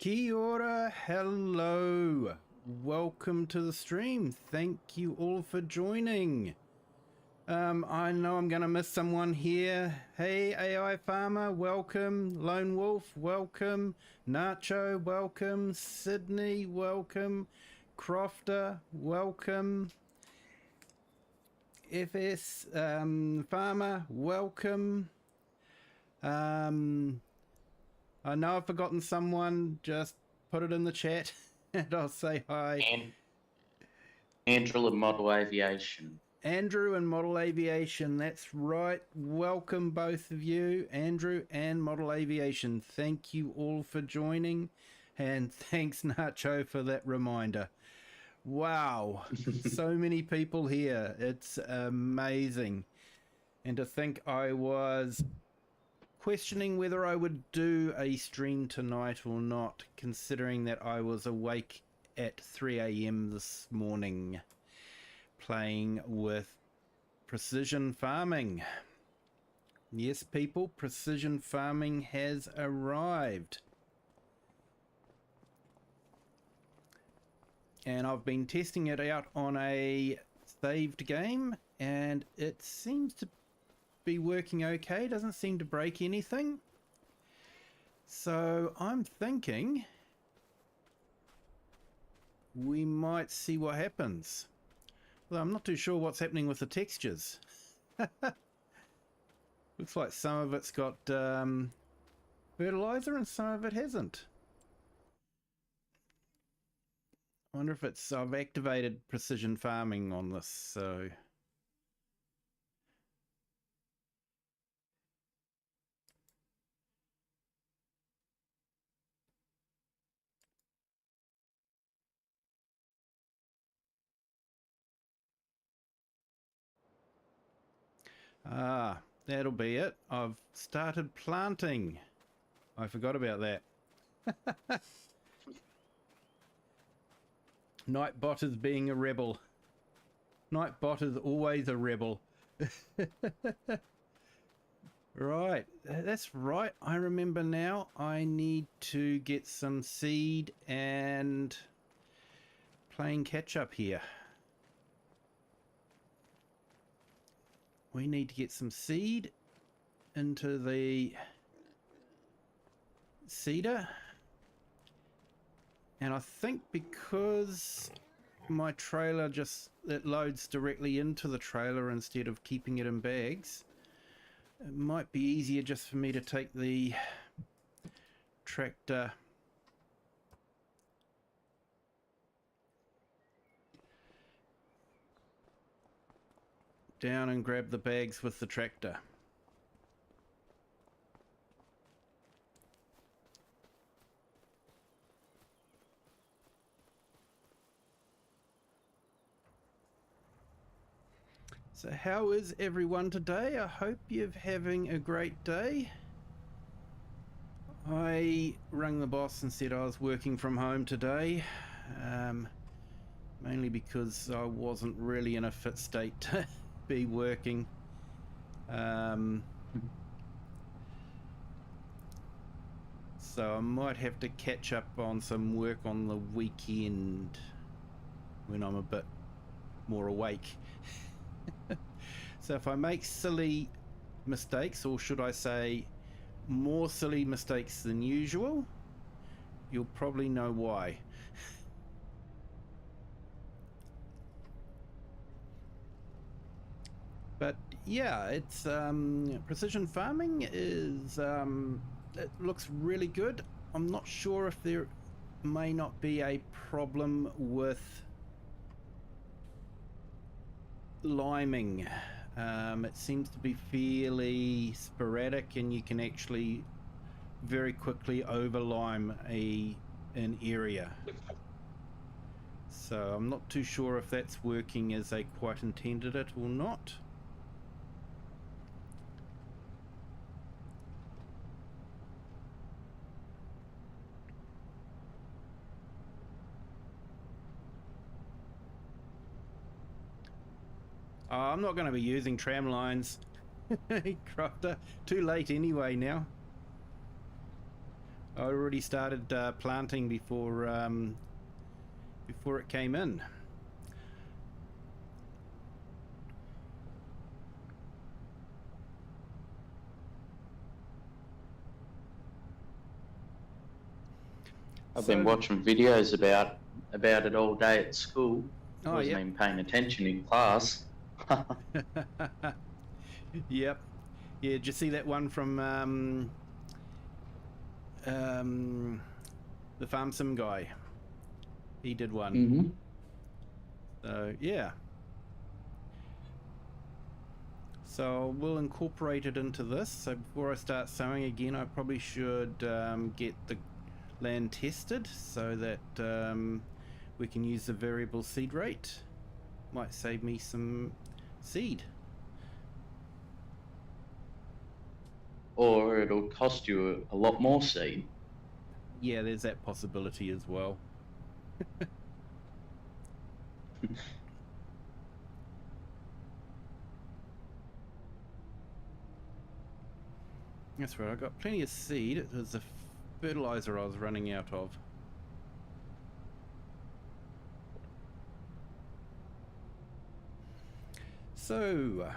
Kia ora, hello, welcome to the stream. Thank you all for joining. I know I'm gonna miss someone here. Hey AI Farmer, welcome. Lone Wolf, welcome. Nacho, welcome. Sydney, welcome. Crofter, welcome. FS Farmer, welcome. I know I've forgotten someone, just put it in the chat and I'll say hi. And Andrew and Model Aviation. Andrew and Model Aviation, that's right. Welcome both of you, Andrew and Model Aviation. Thank you all for joining, and thanks Nacho for that reminder. Wow, so many people here. It's amazing. And to think I was questioning whether I would do a stream tonight or not, considering that I was awake at 3 AM this morning playing with precision farming. Yes, people, precision farming has arrived. And I've been testing it out on a saved game, and it seems to be working okay. Doesn't seem to break anything. So I'm thinking we might see what happens. Well, I'm not too sure what's happening with the textures. Looks like some of it's got fertilizer and some of it hasn't. I wonder if it's, I've activated precision farming on this, so that'll be it. I've started planting. I forgot about that. Nightbot is being a rebel. Nightbot is always a rebel. Right, that's right. I remember now. I need to get some seed and playing catch up here. We need to get some seed into the seeder. And I think because my trailer it loads directly into the trailer instead of keeping it in bags, it might be easier just for me to take the tractor down and grab the bags with the tractor. So how is everyone today? I hope you're having a great day. I rang the boss and said I was working from home today, mainly because I wasn't really in a fit state to be working. So I might have to catch up on some work on the weekend when I'm a bit more awake. So if I make silly mistakes, or should I say more silly mistakes than usual, you'll probably know why. But yeah, it's precision farming is it looks really good. I'm not sure if there may not be a problem with liming. It seems to be fairly sporadic, and you can actually very quickly over lime an area. So I'm not too sure if that's working as they quite intended it or not. I'm not going to be using tram lines. Crofter, too late anyway now. I already started planting before it came in. I've been watching videos about it all day at school. Oh, Wasn't yep. even paying attention in class. Yep. Yeah, did you see that one from the Farm Sim guy? He did one. Mm-hmm. So, yeah. So we'll incorporate it into this. So before I start sowing again, I probably should get the land tested so that we can use the variable seed rate. Might save me some seed. Or it'll cost you a lot more seed. Yeah, there's that possibility as well. That's right, I got plenty of seed. It was the fertilizer I was running out of. So,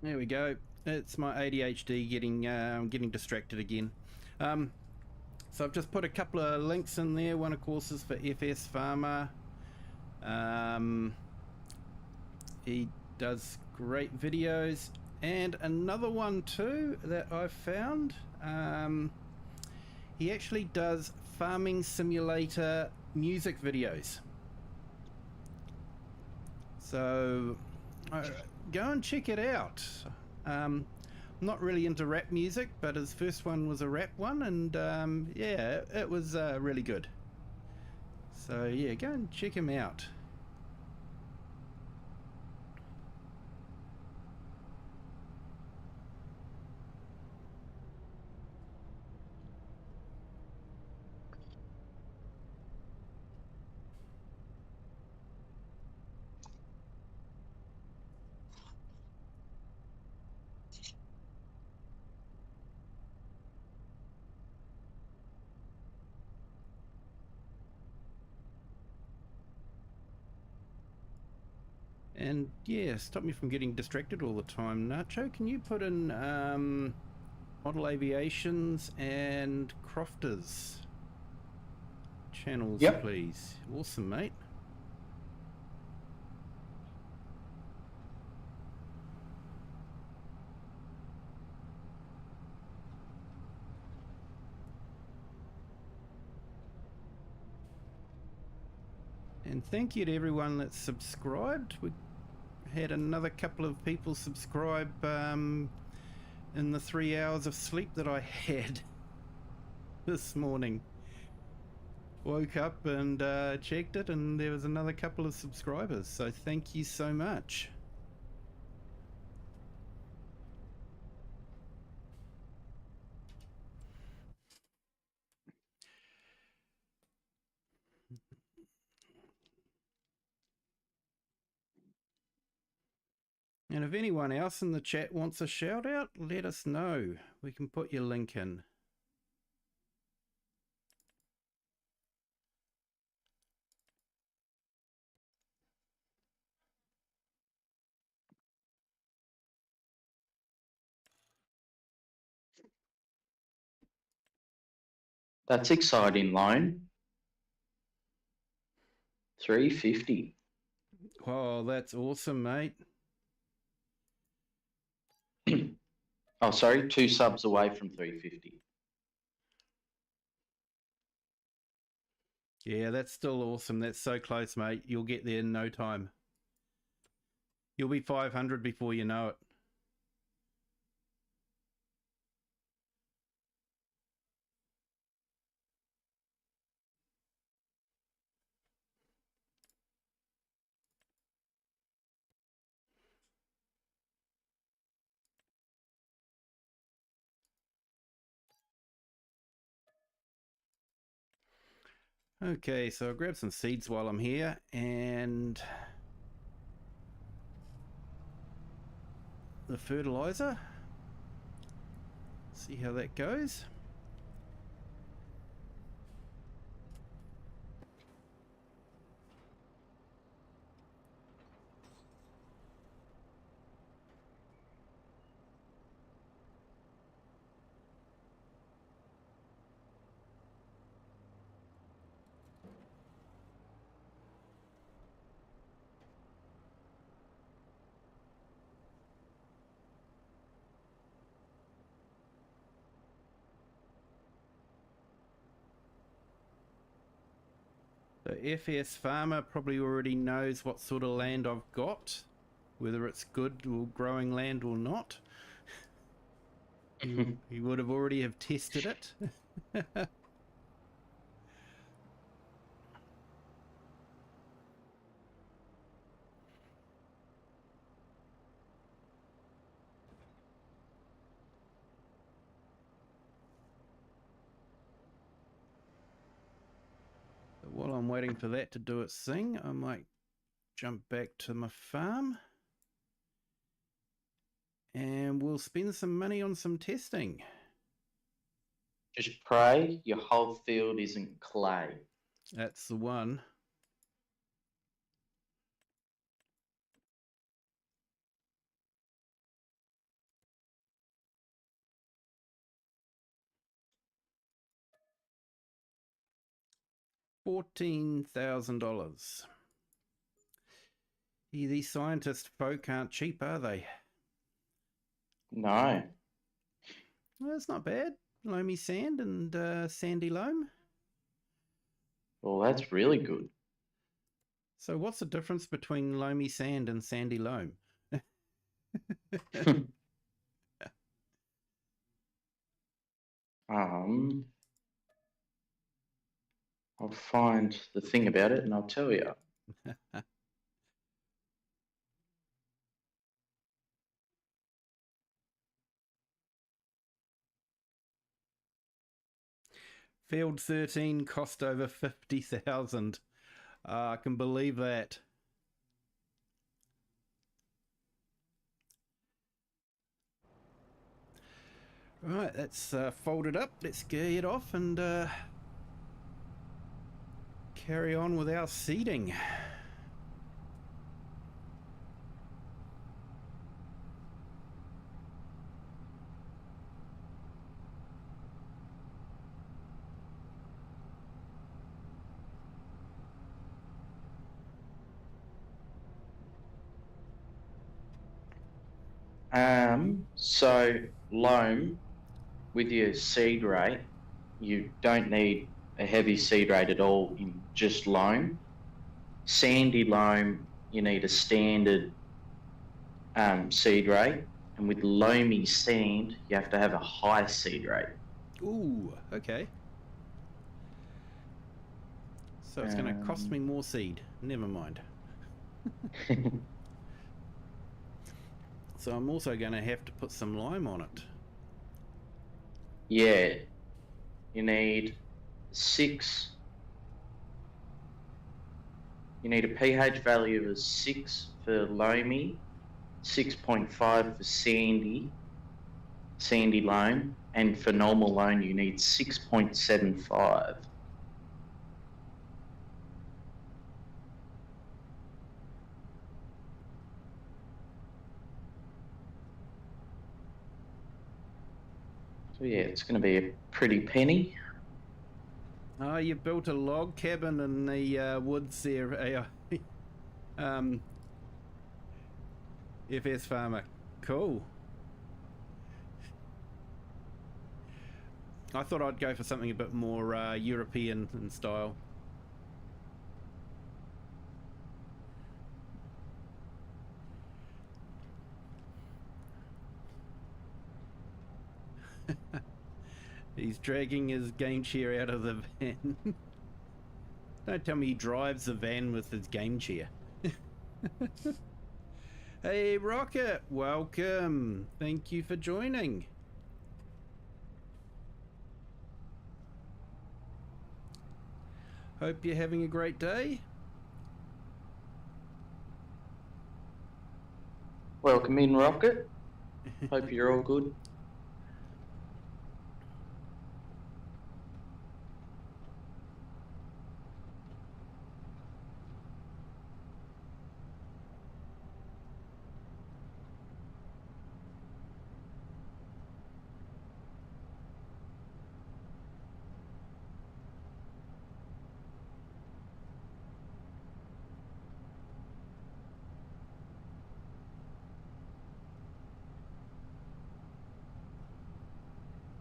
there we go. It's my ADHD getting distracted again. So I've just put a couple of links in there. One, of course, is for FS Farmer. He does great videos. And another one too that I've found. He actually does farming simulator music videos. So go and check it out. I'm not really into rap music, but his first one was a rap one, and yeah, it was really good. So yeah, go and check him out. And yeah, stop me from getting distracted all the time. Nacho, can you put in Model Aviations and Crofters channels, Yep. please? Awesome, mate. And thank you to everyone that's subscribed. We had another couple of people subscribe in the 3 hours of sleep that I had this morning. Woke up and checked it, and there was another couple of subscribers. So thank you so much. And if anyone else in the chat wants a shout out, let us know. We can put your link in. That's exciting loan. 350. Oh, that's awesome, mate. Oh, sorry, 2 subs away from 350. Yeah, that's still awesome. That's so close, mate. You'll get there in no time. You'll be 500 before you know it. Okay, so I'll grab some seeds while I'm here and the fertilizer. See how that goes. The FS farmer probably already knows what sort of land I've got, whether it's good or growing land or not. He would have already have tested it. But while I'm waiting for that to do its thing, I might jump back to my farm and we'll spend some money on some testing. Just pray your whole field isn't clay. That's the one. $14,000. These scientist folk aren't cheap, are they? No. Well, that's not bad. Loamy sand and sandy loam. Well, that's really good. So what's the difference between loamy sand and sandy loam? I'll find the thing about it and I'll tell you. Field 13 cost over 50,000. I can believe that. Right, that's folded up. Let's get off and carry on with our seeding. So loam with your seed rate, you don't need a heavy seed rate at all in just loam. Sandy loam, you need a standard seed rate, and with loamy sand, you have to have a high seed rate. Ooh, okay. So it's going to cost me more seed. Never mind. So I'm also going to have to put some lime on it. Yeah, you need 6. You need a pH value of 6 for loamy, 6.5 for sandy loam, and for normal loam you need 6.75. So yeah, it's going to be a pretty penny. Oh, you built a log cabin in the woods there, FS Farmer. Cool. I thought I'd go for something a bit more European in style. He's dragging his game chair out of the van. Don't tell me he drives the van with his game chair. Hey Rocket, welcome. Thank you for joining. Hope you're having a great day. Welcome in, Rocket. Hope you're all good.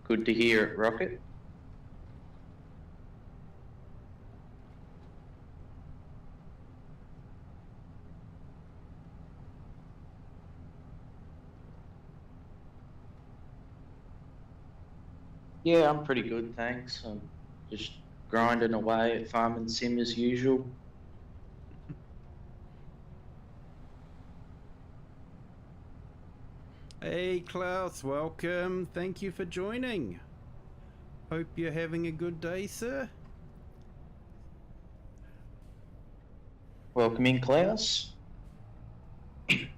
Good to hear it, Rocket. Yeah, I'm pretty good, thanks. I'm just grinding away at Farming Sim as usual. Hey Klaus, welcome. Thank you for joining. Hope you're having a good day, sir. Welcome in, Klaus. I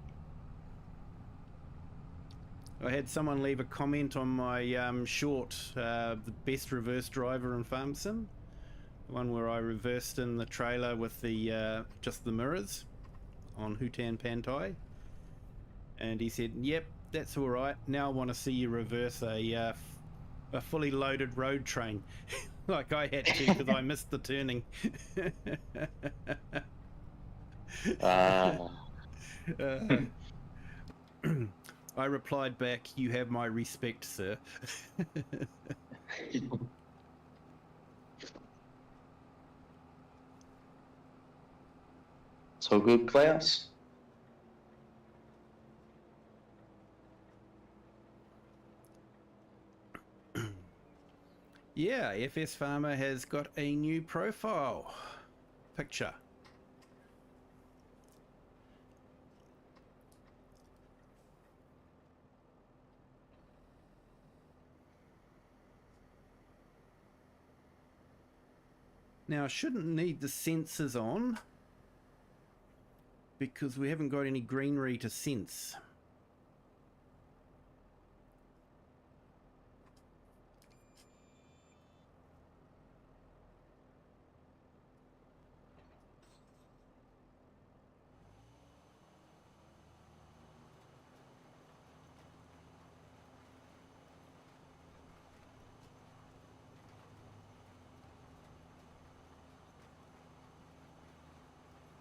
had someone leave a comment on my short, the best reverse driver in Farm Sim. The one where I reversed in the trailer with the just the mirrors on Hutan Pantai. And he said, yep, that's all right. Now I want to see you reverse a fully loaded road train. Like I had to because I missed the turning. I replied back, you have my respect, sir. It's all good, Klaus. Yeah, FS Farmer has got a new profile picture. Now I shouldn't need the sensors on because we haven't got any greenery to sense.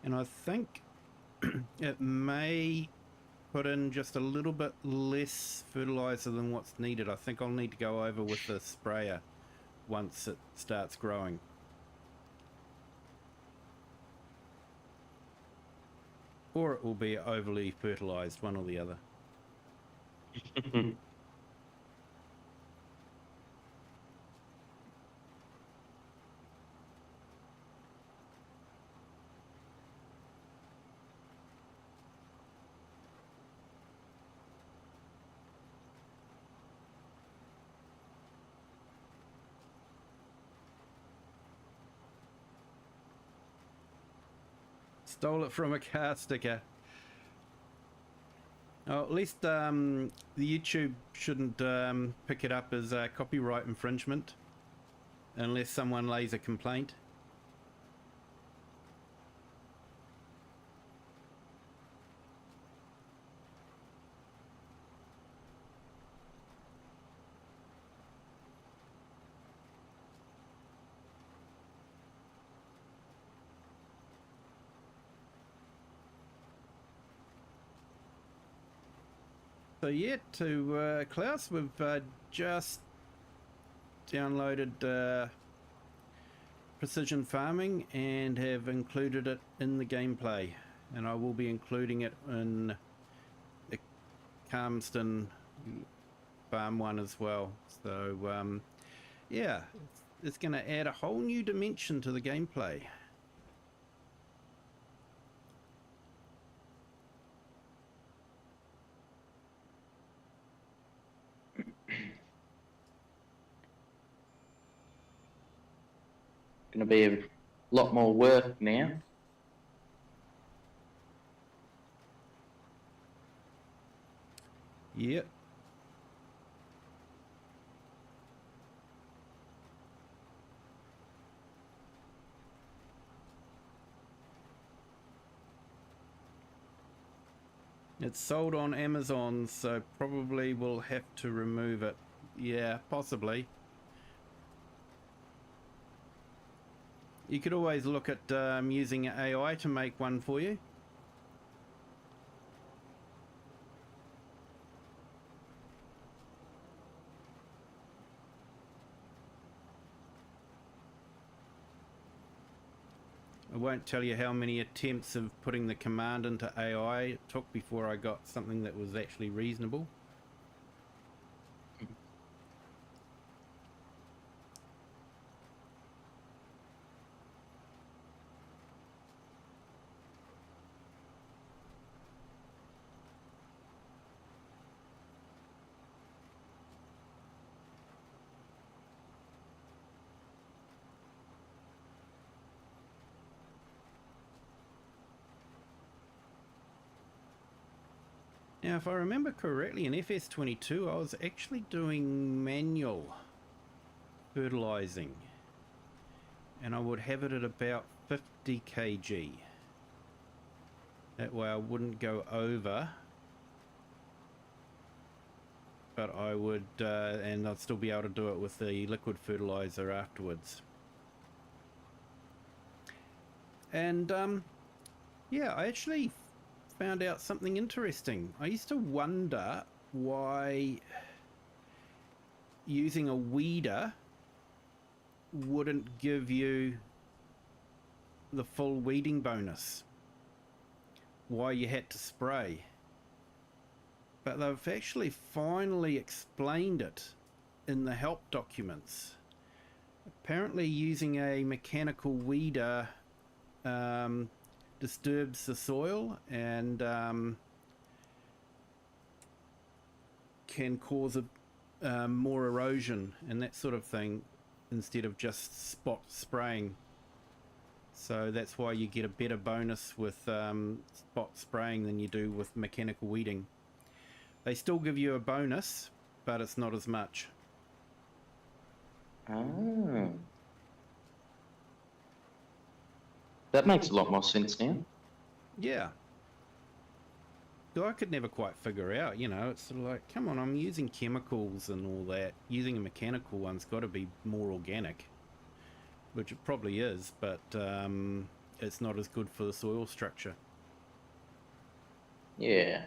And I think it may put in just a little bit less fertilizer than what's needed. I think I'll need to go over with the sprayer once it starts growing. Or it will be overly fertilized, one or the other. Stole it from a car sticker. Oh, at least the YouTube shouldn't pick it up as copyright infringement unless someone lays a complaint. So yeah, to Klaus, we've just downloaded Precision Farming and have included it in the gameplay, and I will be including it in the Calmston Farm one as well. So yeah, it's going to add a whole new dimension to the gameplay. Going to be a lot more work now. Yep. It's sold on Amazon, so probably we'll have to remove it. Yeah, possibly. You could always look at using AI to make one for you. I won't tell you how many attempts of putting the command into AI it took before I got something that was actually reasonable. Now, if I remember correctly, in FS22, I was actually doing manual fertilizing, and I would have it at about 50 kg. That way I wouldn't go over, but I would, and I'd still be able to do it with the liquid fertilizer afterwards. And yeah, I actually found out something interesting. I used to wonder why using a weeder wouldn't give you the full weeding bonus, why you had to spray. But they've actually finally explained it in the help documents. Apparently using a mechanical weeder disturbs the soil and can cause more erosion and that sort of thing instead of just spot spraying. So that's why you get a better bonus with spot spraying than you do with mechanical weeding. They still give you a bonus, but it's not as much. Oh. That makes a lot more sense now. Yeah. So I could never quite figure out, you know, it's sort of like, come on, I'm using chemicals and all that. Using a mechanical one's got to be more organic, which it probably is, but it's not as good for the soil structure. Yeah.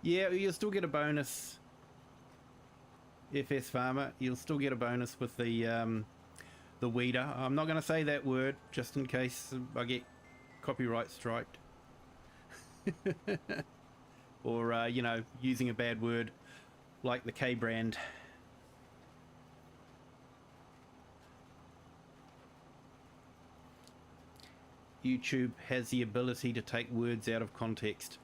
Yeah, you'll still get a bonus. FS Farmer, you'll still get a bonus with the weeder. I'm not going to say that word just in case I get copyright striked. Or, you know, using a bad word like the K brand. YouTube has the ability to take words out of context.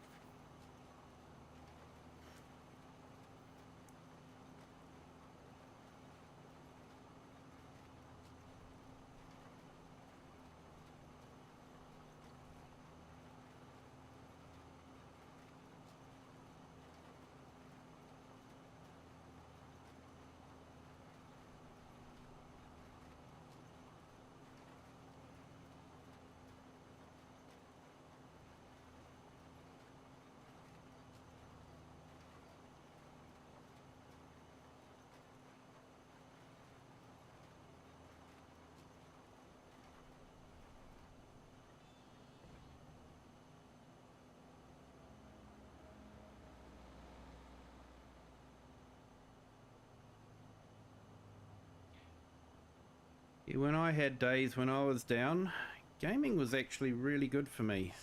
when I had days when I was down, gaming was actually really good for me.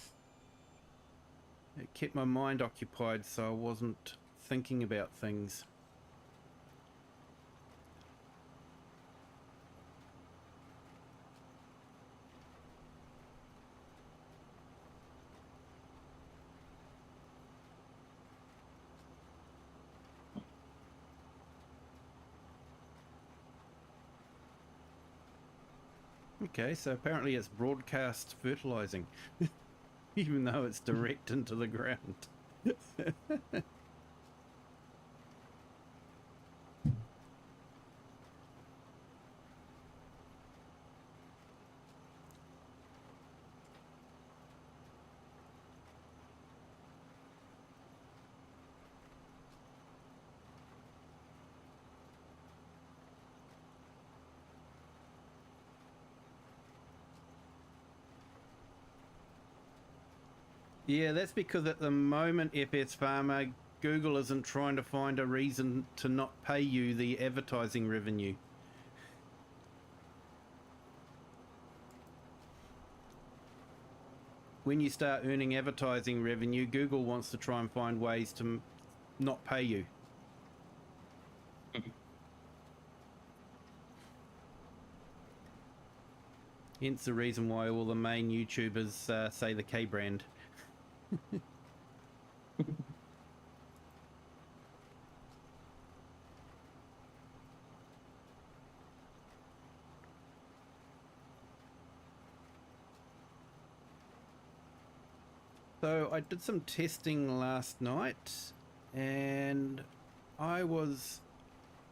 It kept my mind occupied so I wasn't thinking about things. Okay, so apparently it's broadcast fertilizing, even though it's direct into the ground. Yeah, that's because at the moment, FS Farmer, Google isn't trying to find a reason to not pay you the advertising revenue. When you start earning advertising revenue, Google wants to try and find ways to not pay you. Hence the reason why all the main YouTubers say the K brand. So I did some testing last night and I was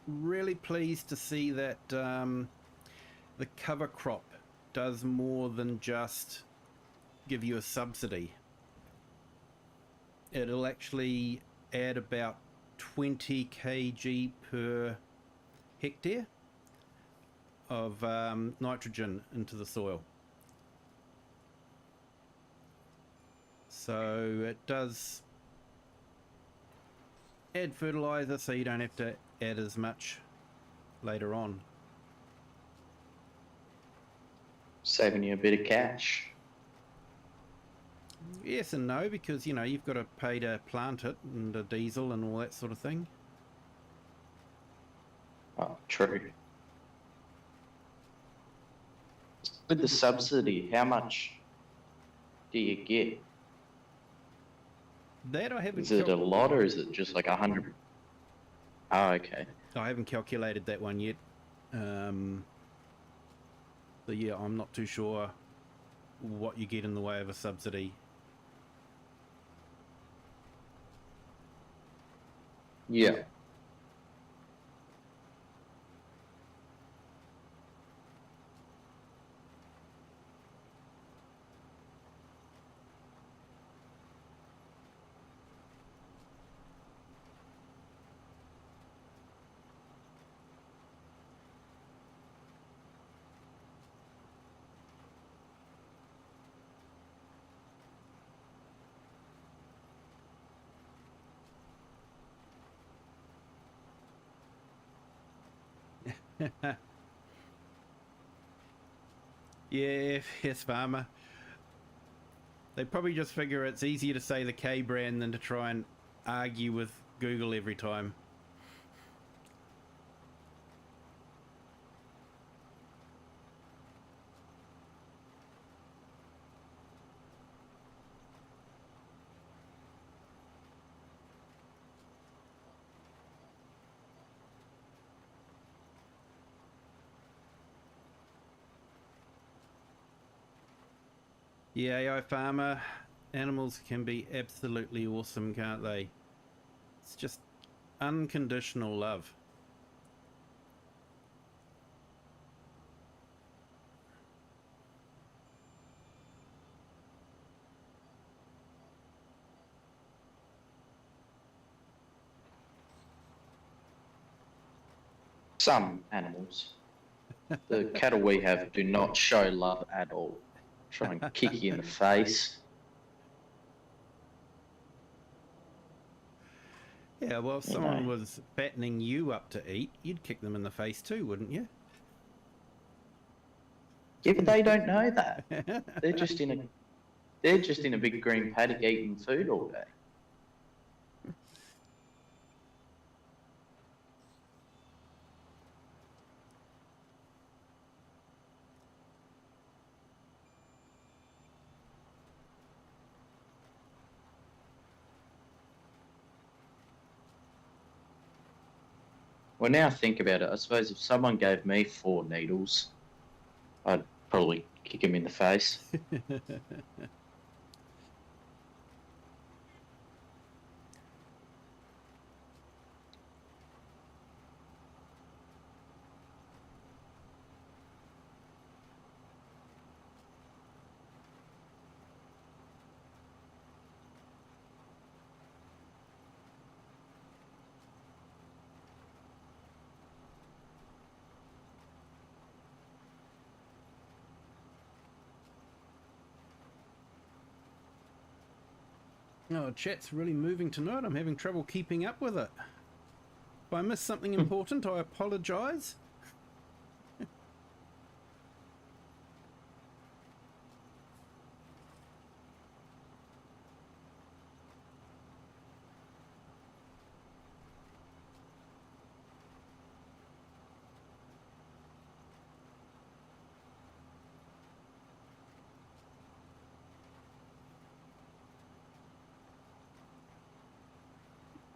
really pleased to see that the cover crop does more than just give you a subsidy. It'll actually add about 20 kg per hectare of nitrogen into the soil. So it does add fertilizer so you don't have to add as much later on. Saving you a bit of cash. Yes and no, because, you know, you've got to pay to plant it and a diesel and all that sort of thing. Oh, true. With the subsidy, how much do you get? That I haven't. Is it a lot or is it just like 100? Oh, okay. I haven't calculated that one yet. So yeah, I'm not too sure what you get in the way of a subsidy. Yeah. Yeah, yes, farmer. They probably just figure it's easier to say the K brand than to try and argue with Google every time. Yeah, AI farmer, animals can be absolutely awesome, can't they? It's just unconditional love. Some animals. The cattle we have do not show love at all. Try and kick you in the face. Yeah, well, if someone was fattening you up to eat, you'd kick them in the face too, wouldn't you? Yeah, but they don't know that. They're just in a big green paddock eating food all day. Well, now think about it. I suppose if someone gave me 4 needles, I'd probably kick him in the face. Oh, chat's really moving tonight. I'm having trouble keeping up with it. If I missed something important, I apologise.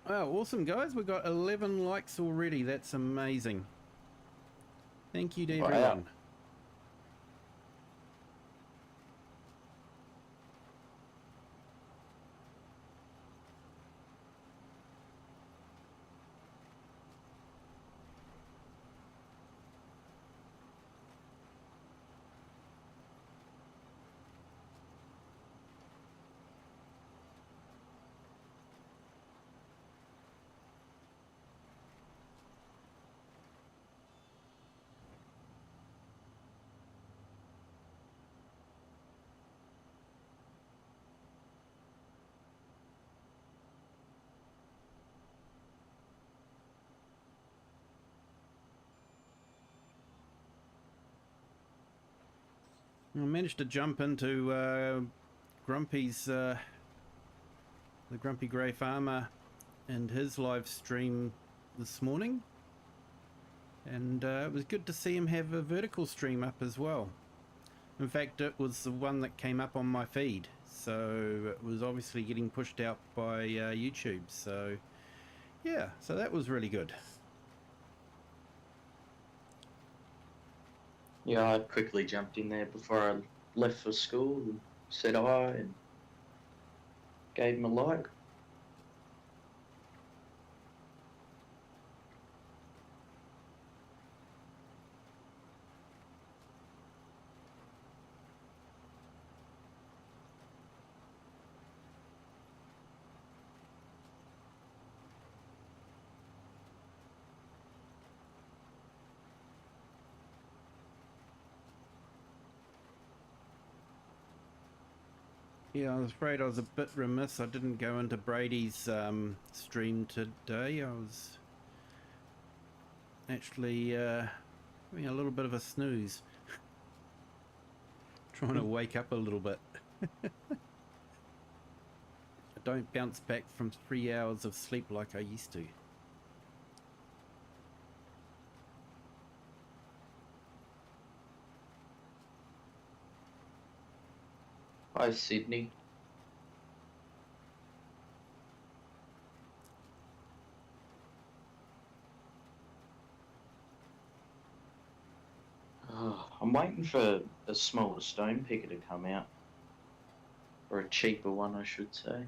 Wow, awesome, guys. We've got 11 likes already. That's amazing. Thank you to everyone. I managed to jump into Grumpy's, the Grumpy Grey Farmer, and his live stream this morning. And it was good to see him have a vertical stream up as well. In fact, it was the one that came up on my feed. So it was obviously getting pushed out by YouTube. So yeah, so that was really good. Yeah, I quickly jumped in there before I left for school and said hi and gave him a like. Yeah, I was afraid I was a bit remiss. I didn't go into Brady's stream today. I was actually having a little bit of a snooze. Trying to wake up a little bit. I don't bounce back from 3 hours of sleep like I used to. Hi, Sydney. Oh, I'm waiting for a smaller stone picker to come out. Or a cheaper one, I should say.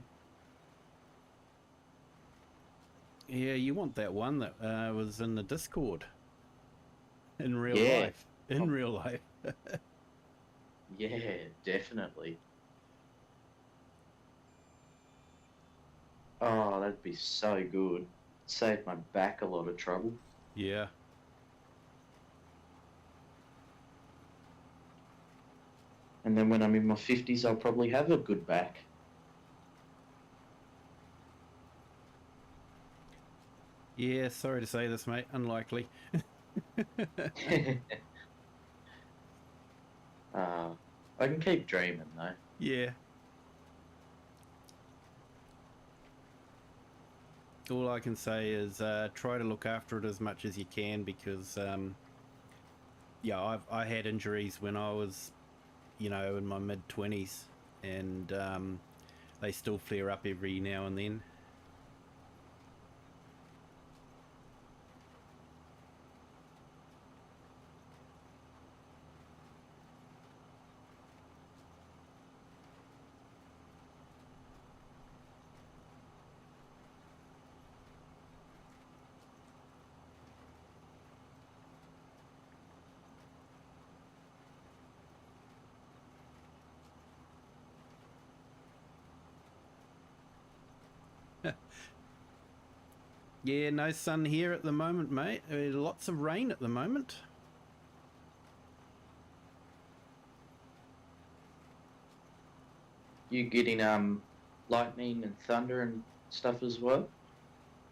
Yeah, you want that one that was in the Discord. In real life. In real life. Yeah, definitely. Oh, that'd be so good. Save my back a lot of trouble. Yeah. And then when I'm in my 50s, I'll probably have a good back. Yeah, sorry to say this, mate. Unlikely. I can keep dreaming though. Yeah. All I can say is try to look after it as much as you can, because yeah, I had injuries when I was, you know, in my mid-20s, and they still flare up every now and then. Yeah, no sun here at the moment, mate. Lots of rain at the moment. You getting lightning and thunder and stuff as well?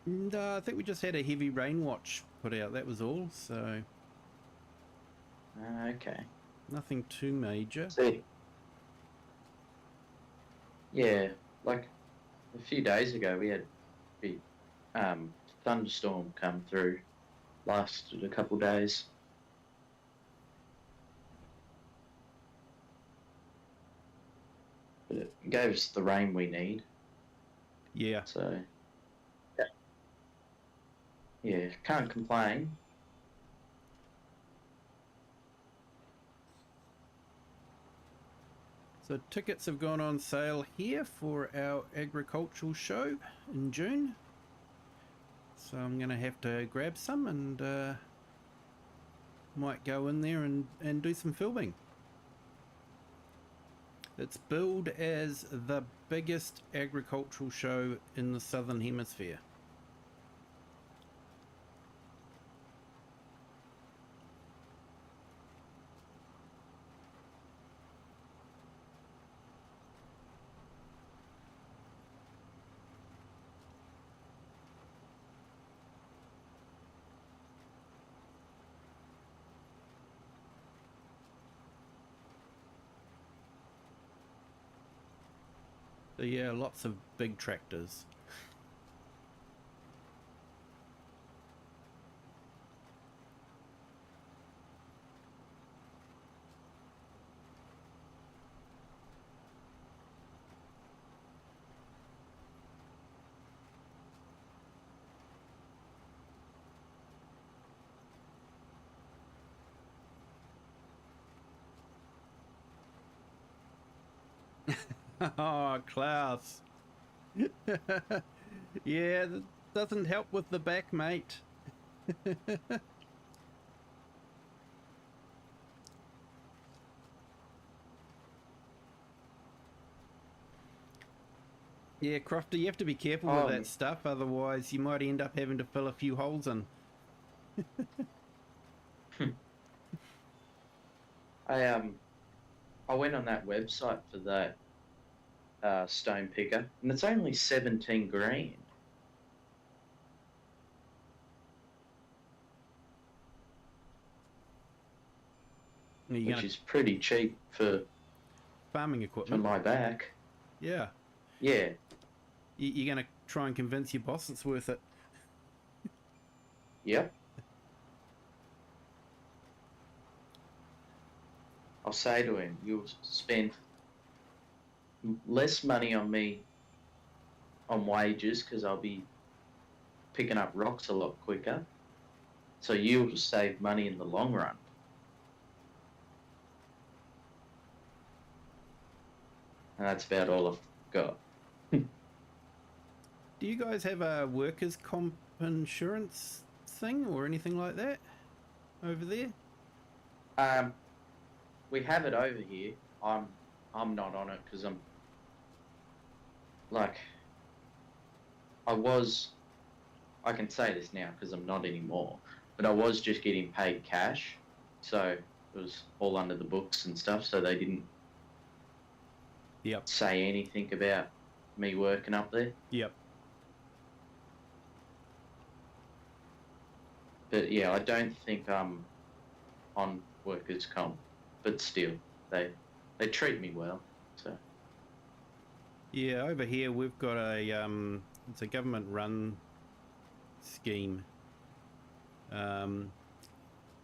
And I think we just had a heavy rain watch put out, that was all, so Okay. nothing too major. See, yeah, like a few days ago we had a big thunderstorm come through, lasted a couple days. But it gave us the rain we need. Yeah. So, yeah, can't complain. So tickets have gone on sale here for our agricultural show in June. So I'm going to have to grab some and might go in there and do some filming. It's billed as the biggest agricultural show in the Southern Hemisphere. So yeah, lots of big tractors. Oh, Klaus. Yeah, that doesn't help with the back, mate. Yeah, Crofter, you have to be careful with that stuff, otherwise you might end up having to fill a few holes in. I went on that website for that stone picker, and it's only 17 grand. Which is pretty cheap for farming equipment. For my back. Yeah. Yeah. You're going to try and convince your boss it's worth it. Yep. I'll say to him, you'll spend less money on me on wages because I'll be picking up rocks a lot quicker. So you'll save money in the long run. And that's about all I've got. Do you guys have a workers' comp insurance thing or anything like that over there? We have it over here. I'm not on it because I'm like I can say this now because I'm not anymore, but I was just getting paid cash, so it was all under the books and stuff, so they didn't say anything about me working up there. Yep. But yeah, I don't think I'm on workers' comp, but still. they treat me well. So Yeah, over here we've got it's a government-run scheme.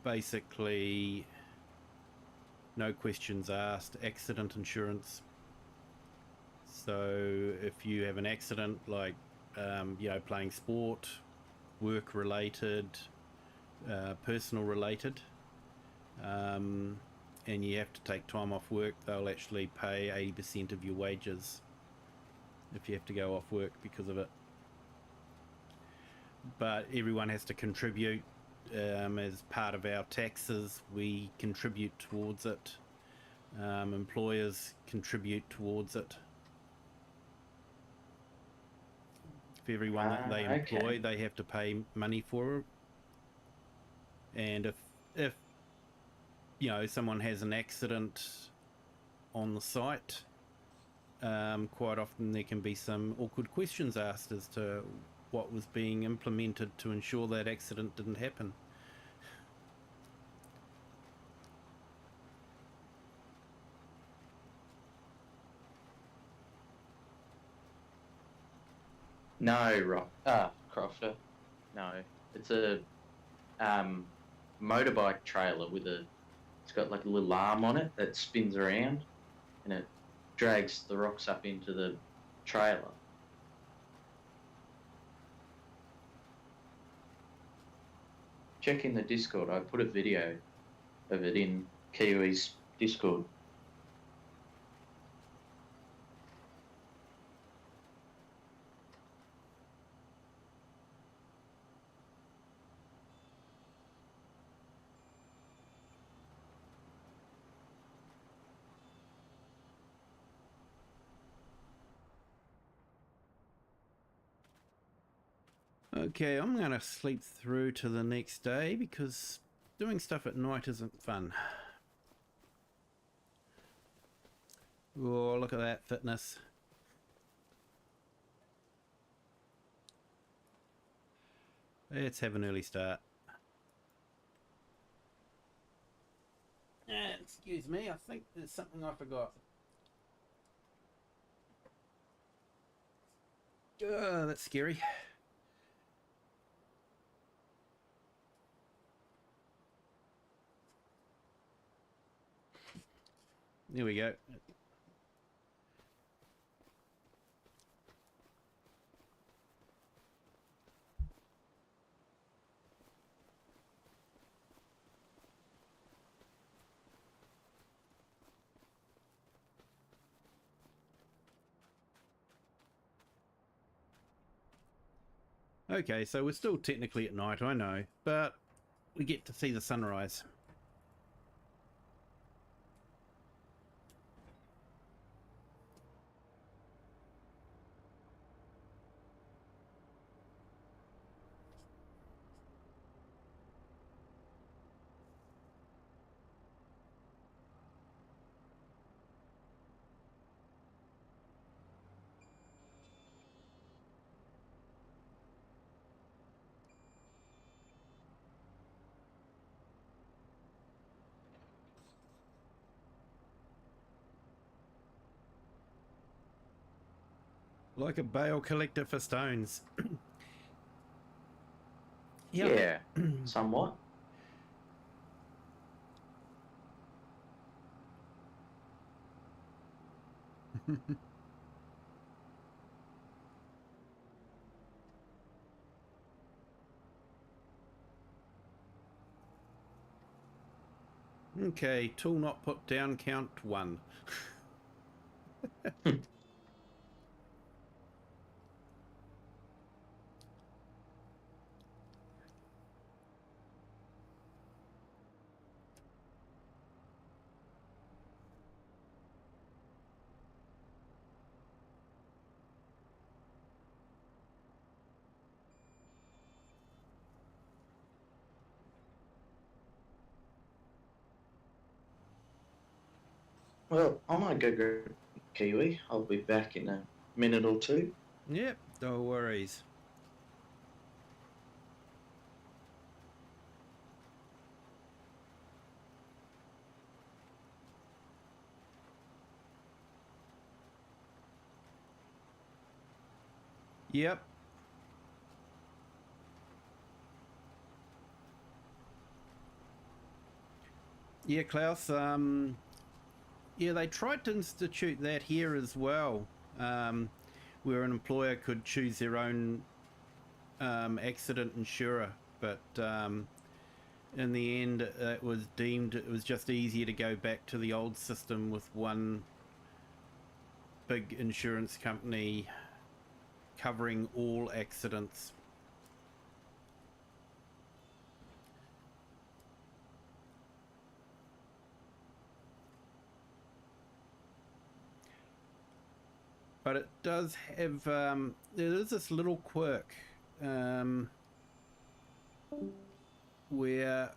Basically, no questions asked, accident insurance. So if you have an accident, like, playing sport, work-related, personal-related, and you have to take time off work, they'll actually pay 80% of your wages if you have to go off work because of it. But everyone has to contribute. As part of our taxes, we contribute towards it. Employers contribute towards it. For everyone that they employ, okay. they have to pay money for it. And if someone has an accident on the site, quite often there can be some awkward questions asked as to what was being implemented to ensure that accident didn't happen. No, Crofter. No, it's a motorbike trailer it's got like a little arm on it that spins around, and it drags the rocks up into the trailer. Check in the Discord. I put a video of it in Kiwi's Discord. Okay, I'm going to sleep through to the next day because doing stuff at night isn't fun. Oh, look at that fitness. Let's have an early start. Excuse me, I think there's something I forgot. That's scary. There we go. Okay, so we're still technically at night, I know, but we get to see the sunrise. Like a bale collector for stones. Yeah, somewhat. Okay, tool not put down, count 1. Well, I might go grab Kiwi. I'll be back in a minute or two. Yep, no worries. Yep. Yeah, Klaus. Yeah, they tried to institute that here as well, where an employer could choose their own accident insurer, but in the end, it was just easier to go back to the old system with one big insurance company covering all accidents. But it does have, there is this little quirk where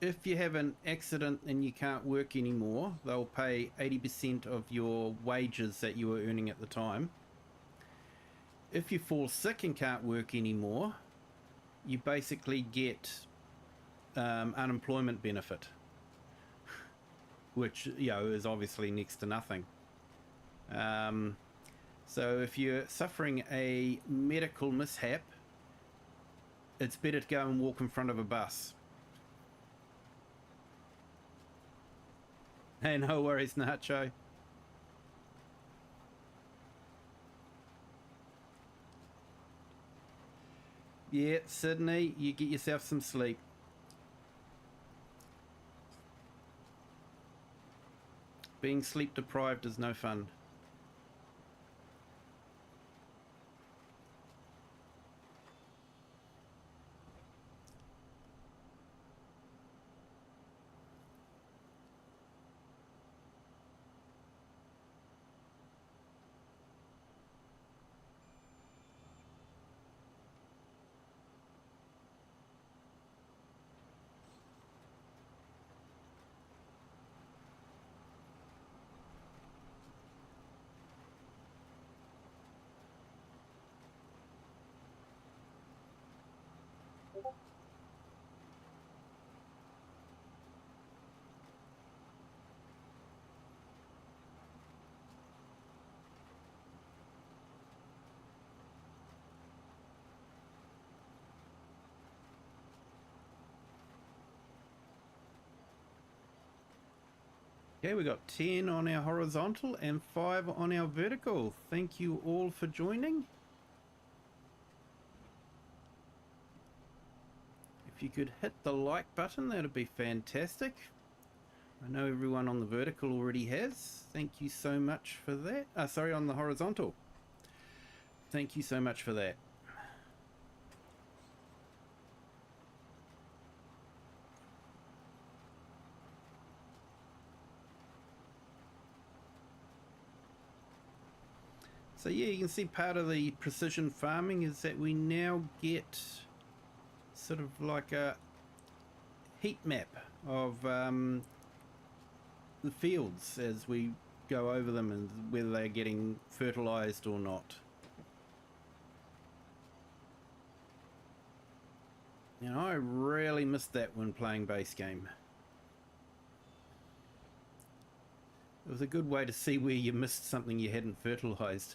if you have an accident and you can't work anymore, they'll pay 80% of your wages that you were earning at the time. If you fall sick and can't work anymore, you basically get unemployment benefit, which, you know, is obviously next to nothing. So if you're suffering a medical mishap, it's better to go and walk in front of a bus. Hey, no worries, Nacho. Yeah, Sydney, you get yourself some sleep. Being sleep deprived is no fun. Okay, we got 10 on our horizontal and 5 on our vertical. Thank you all for joining. If you could hit the like button, that'd be fantastic. I know everyone on the vertical already has. Thank you so much for that. Sorry, on the horizontal. Thank you so much for that. So yeah, you can see part of the precision farming is that we now get sort of like a heat map of the fields as we go over them and whether they're getting fertilized or not. You know, I really missed that when playing base game. It was a good way to see where you missed something you hadn't fertilized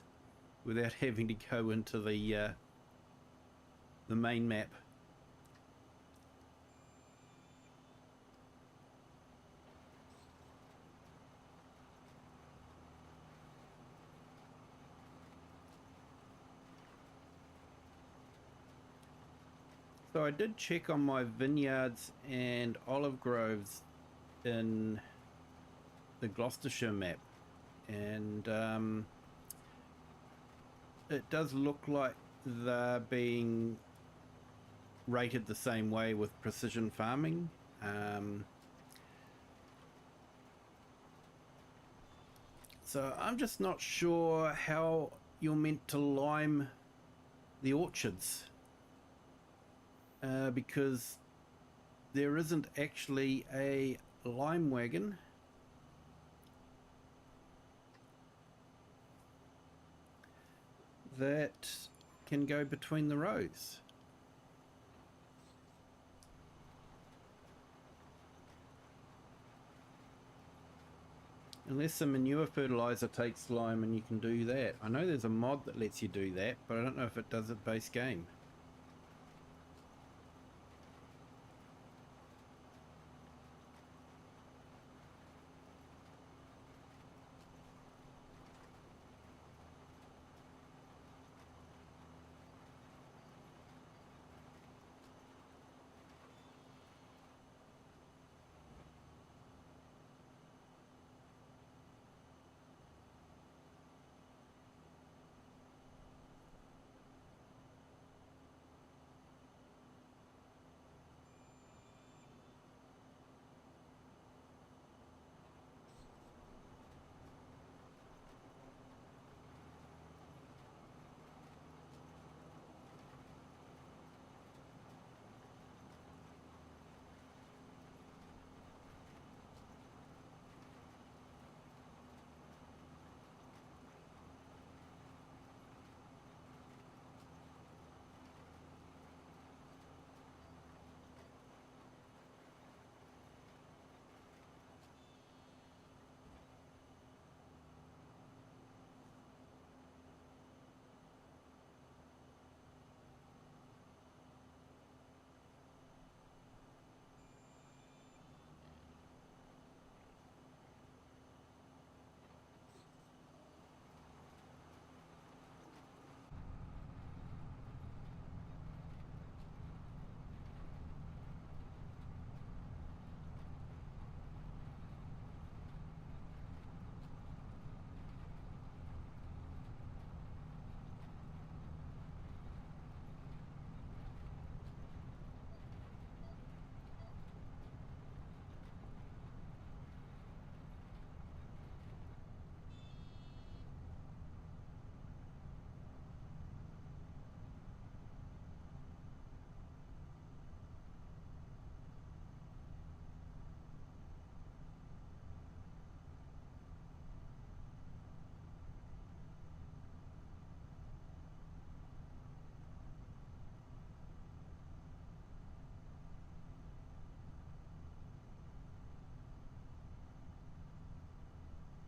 without having to go into the main map. So I did check on my vineyards and olive groves in the Gloucestershire map, and it does look like they're being rated the same way with precision farming. So I'm just not sure how you're meant to lime the orchards, because there isn't actually a lime wagon. That can go between the rows. Unless the manure fertilizer takes lime and you can do that. I know there's a mod that lets you do that, but I don't know if it does it base game.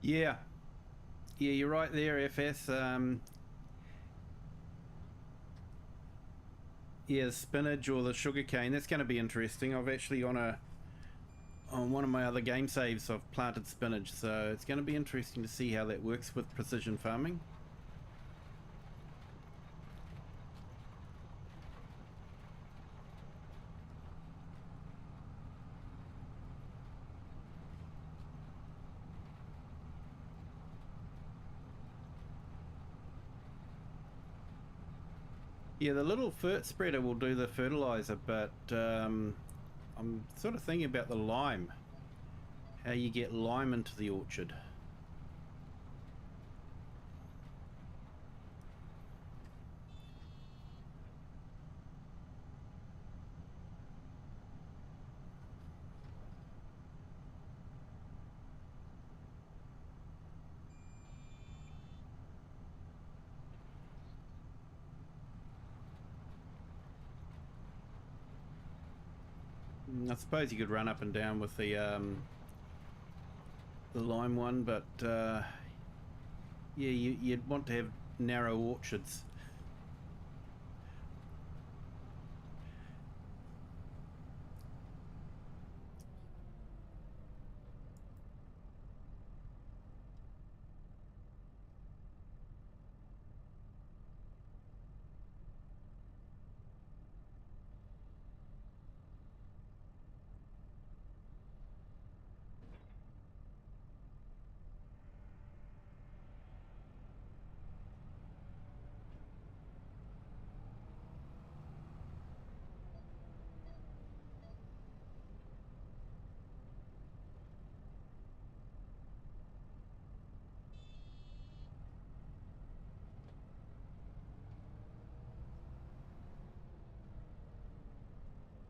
Yeah, yeah, you're right there, FS. Yeah, the spinach or the sugarcane. That's going to be interesting. I've actually on one of my other game saves, I've planted spinach, so it's going to be interesting to see how that works with precision farming. Yeah, the little fert spreader will do the fertilizer, but I'm sort of thinking about the lime. How you get lime into the orchard. I suppose you could run up and down with the lime one, but yeah, you'd want to have narrow orchards.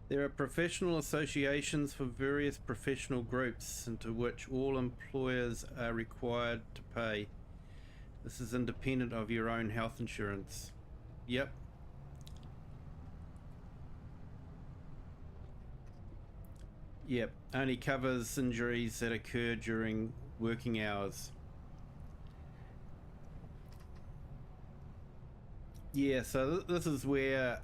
There are professional associations for various professional groups into which all employers are required to pay. This is independent of your own health insurance. Yep. Yep. Only covers injuries that occur during working hours. Yeah, so this is where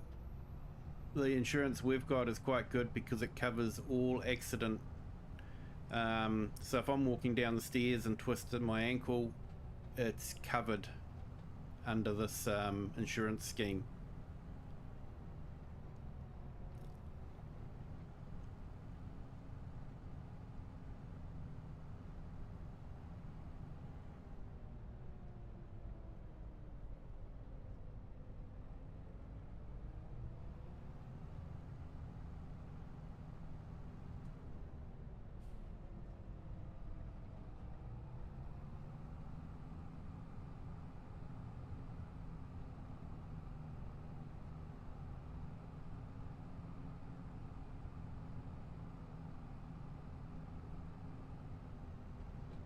the insurance we've got is quite good because it covers all accident. So if I'm walking down the stairs and twisted my ankle, it's covered under this insurance scheme.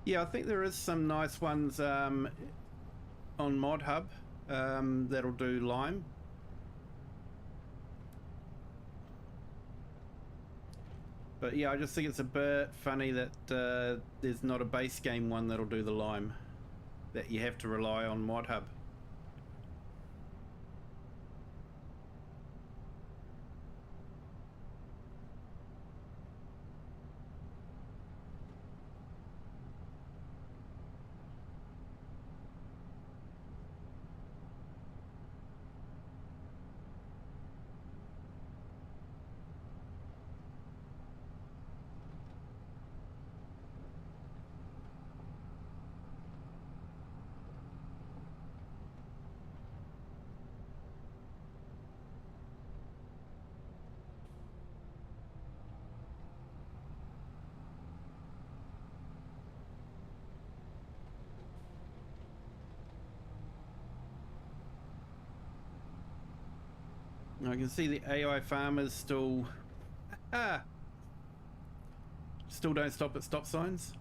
Yeah, I think there is some nice ones on Mod Hub that'll do Lime. But yeah, I just think it's a bit funny that there's not a base game one that'll do the Lime, that you have to rely on Mod Hub. I can see the AI farmers still still don't stop at stop signs.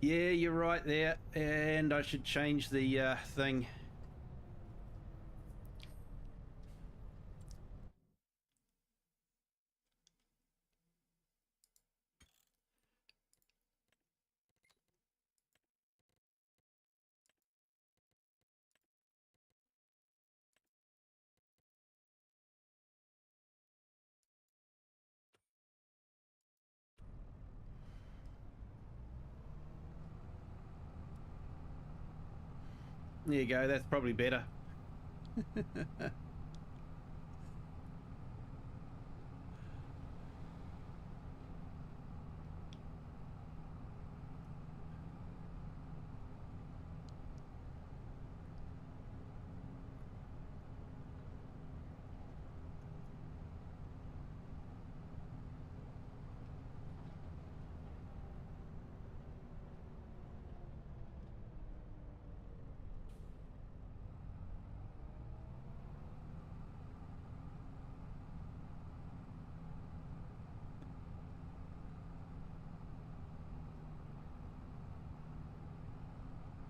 Yeah, you're right there, and I should change the thing. There you go, that's probably better.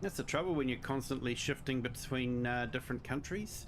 That's the trouble when you're constantly shifting between different countries.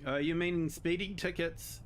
Oh, you mean speeding tickets?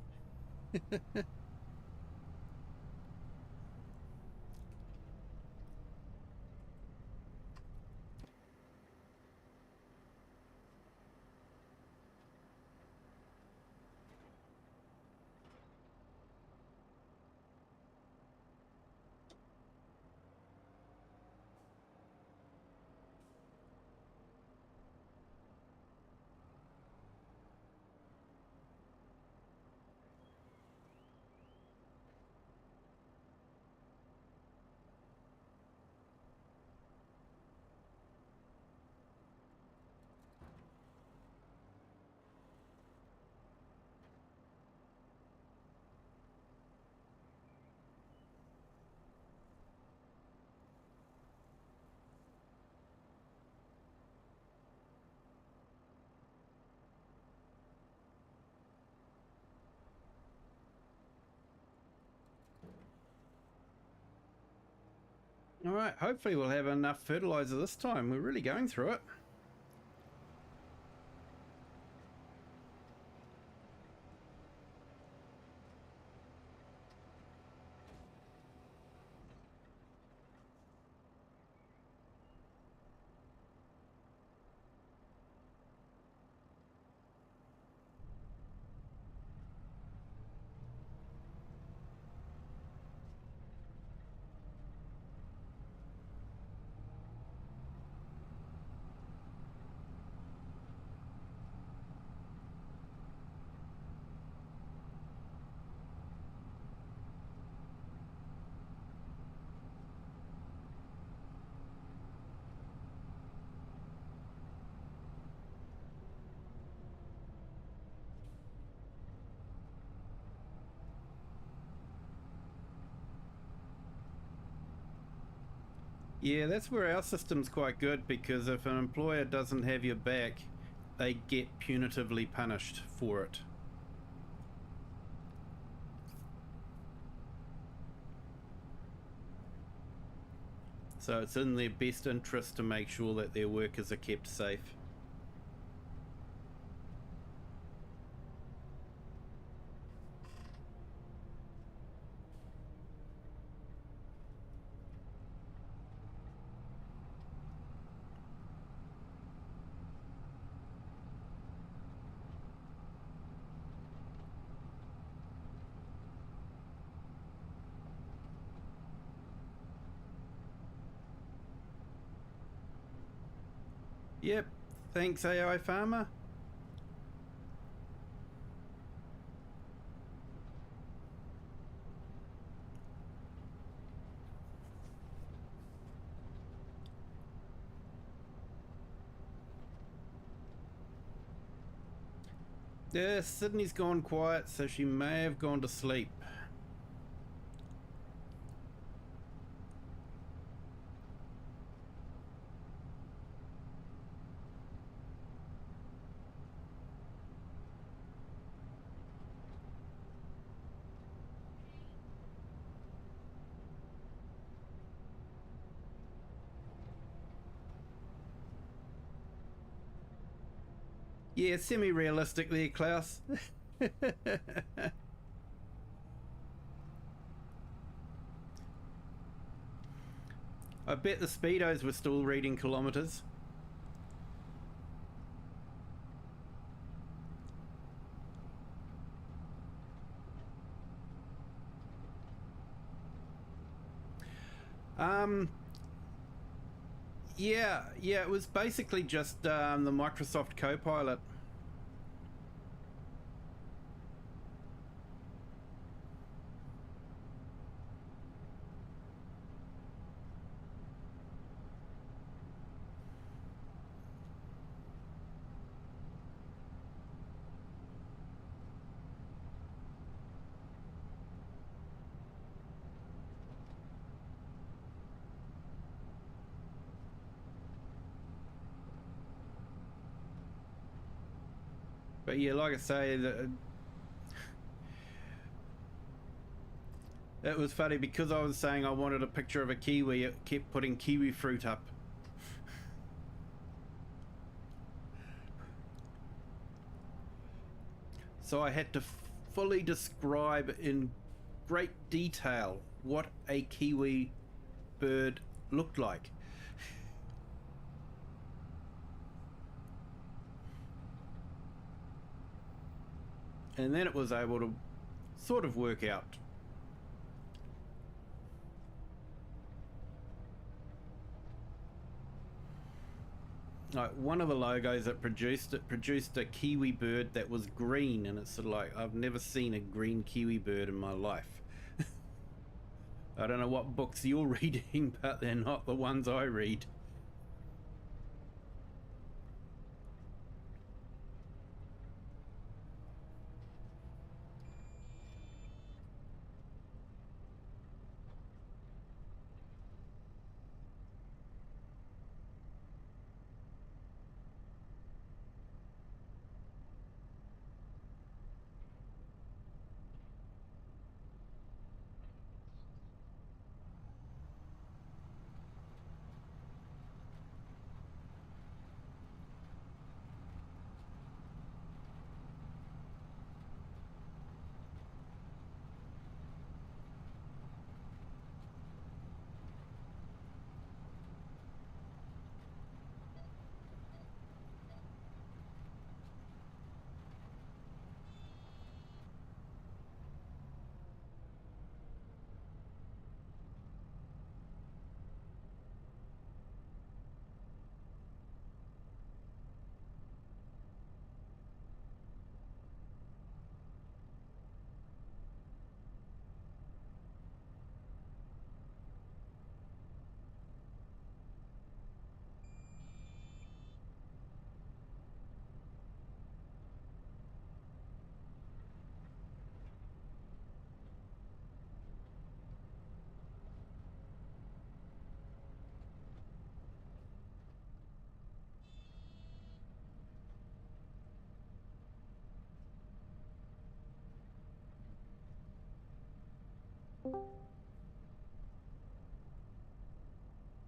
All right, hopefully we'll have enough fertilizer this time. We're really going through it. Yeah, that's where our system's quite good, because if an employer doesn't have your back, they get punitively punished for it. So it's in their best interest to make sure that their workers are kept safe. Yep, thanks AI Farmer. Yeah, Sydney's gone quiet, so she may have gone to sleep. Yeah, semi-realistic there, Klaus. I bet the speedos were still reading kilometers. Yeah, it was basically just the Microsoft Copilot. But yeah, like I say, it was funny because I was saying I wanted a picture of a kiwi, it kept putting kiwi fruit up. So I had to fully describe in great detail what a kiwi bird looked like. And then it was able to sort of work out. Like one of the logos that produced a kiwi bird that was green, and it's sort of like, I've never seen a green kiwi bird in my life. I don't know what books you're reading, but they're not the ones I read.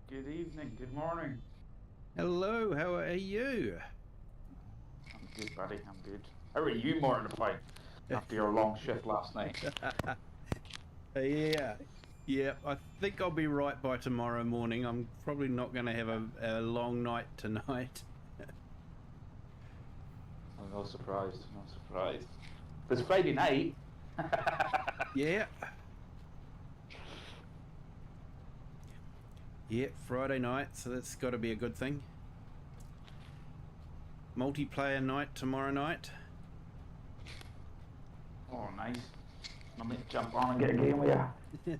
Good evening, good morning. Hello, how are you? I'm good, buddy, I'm good. How are you mortified after your long shift last night? Yeah, I think I'll be right by tomorrow morning. I'm probably not going to have a long night tonight. I'm not surprised, not surprised. It's Friday night. Yeah. Yeah, Friday night, so that's got to be a good thing. Multiplayer night tomorrow night. Oh, nice. Let me jump on and get a game with you.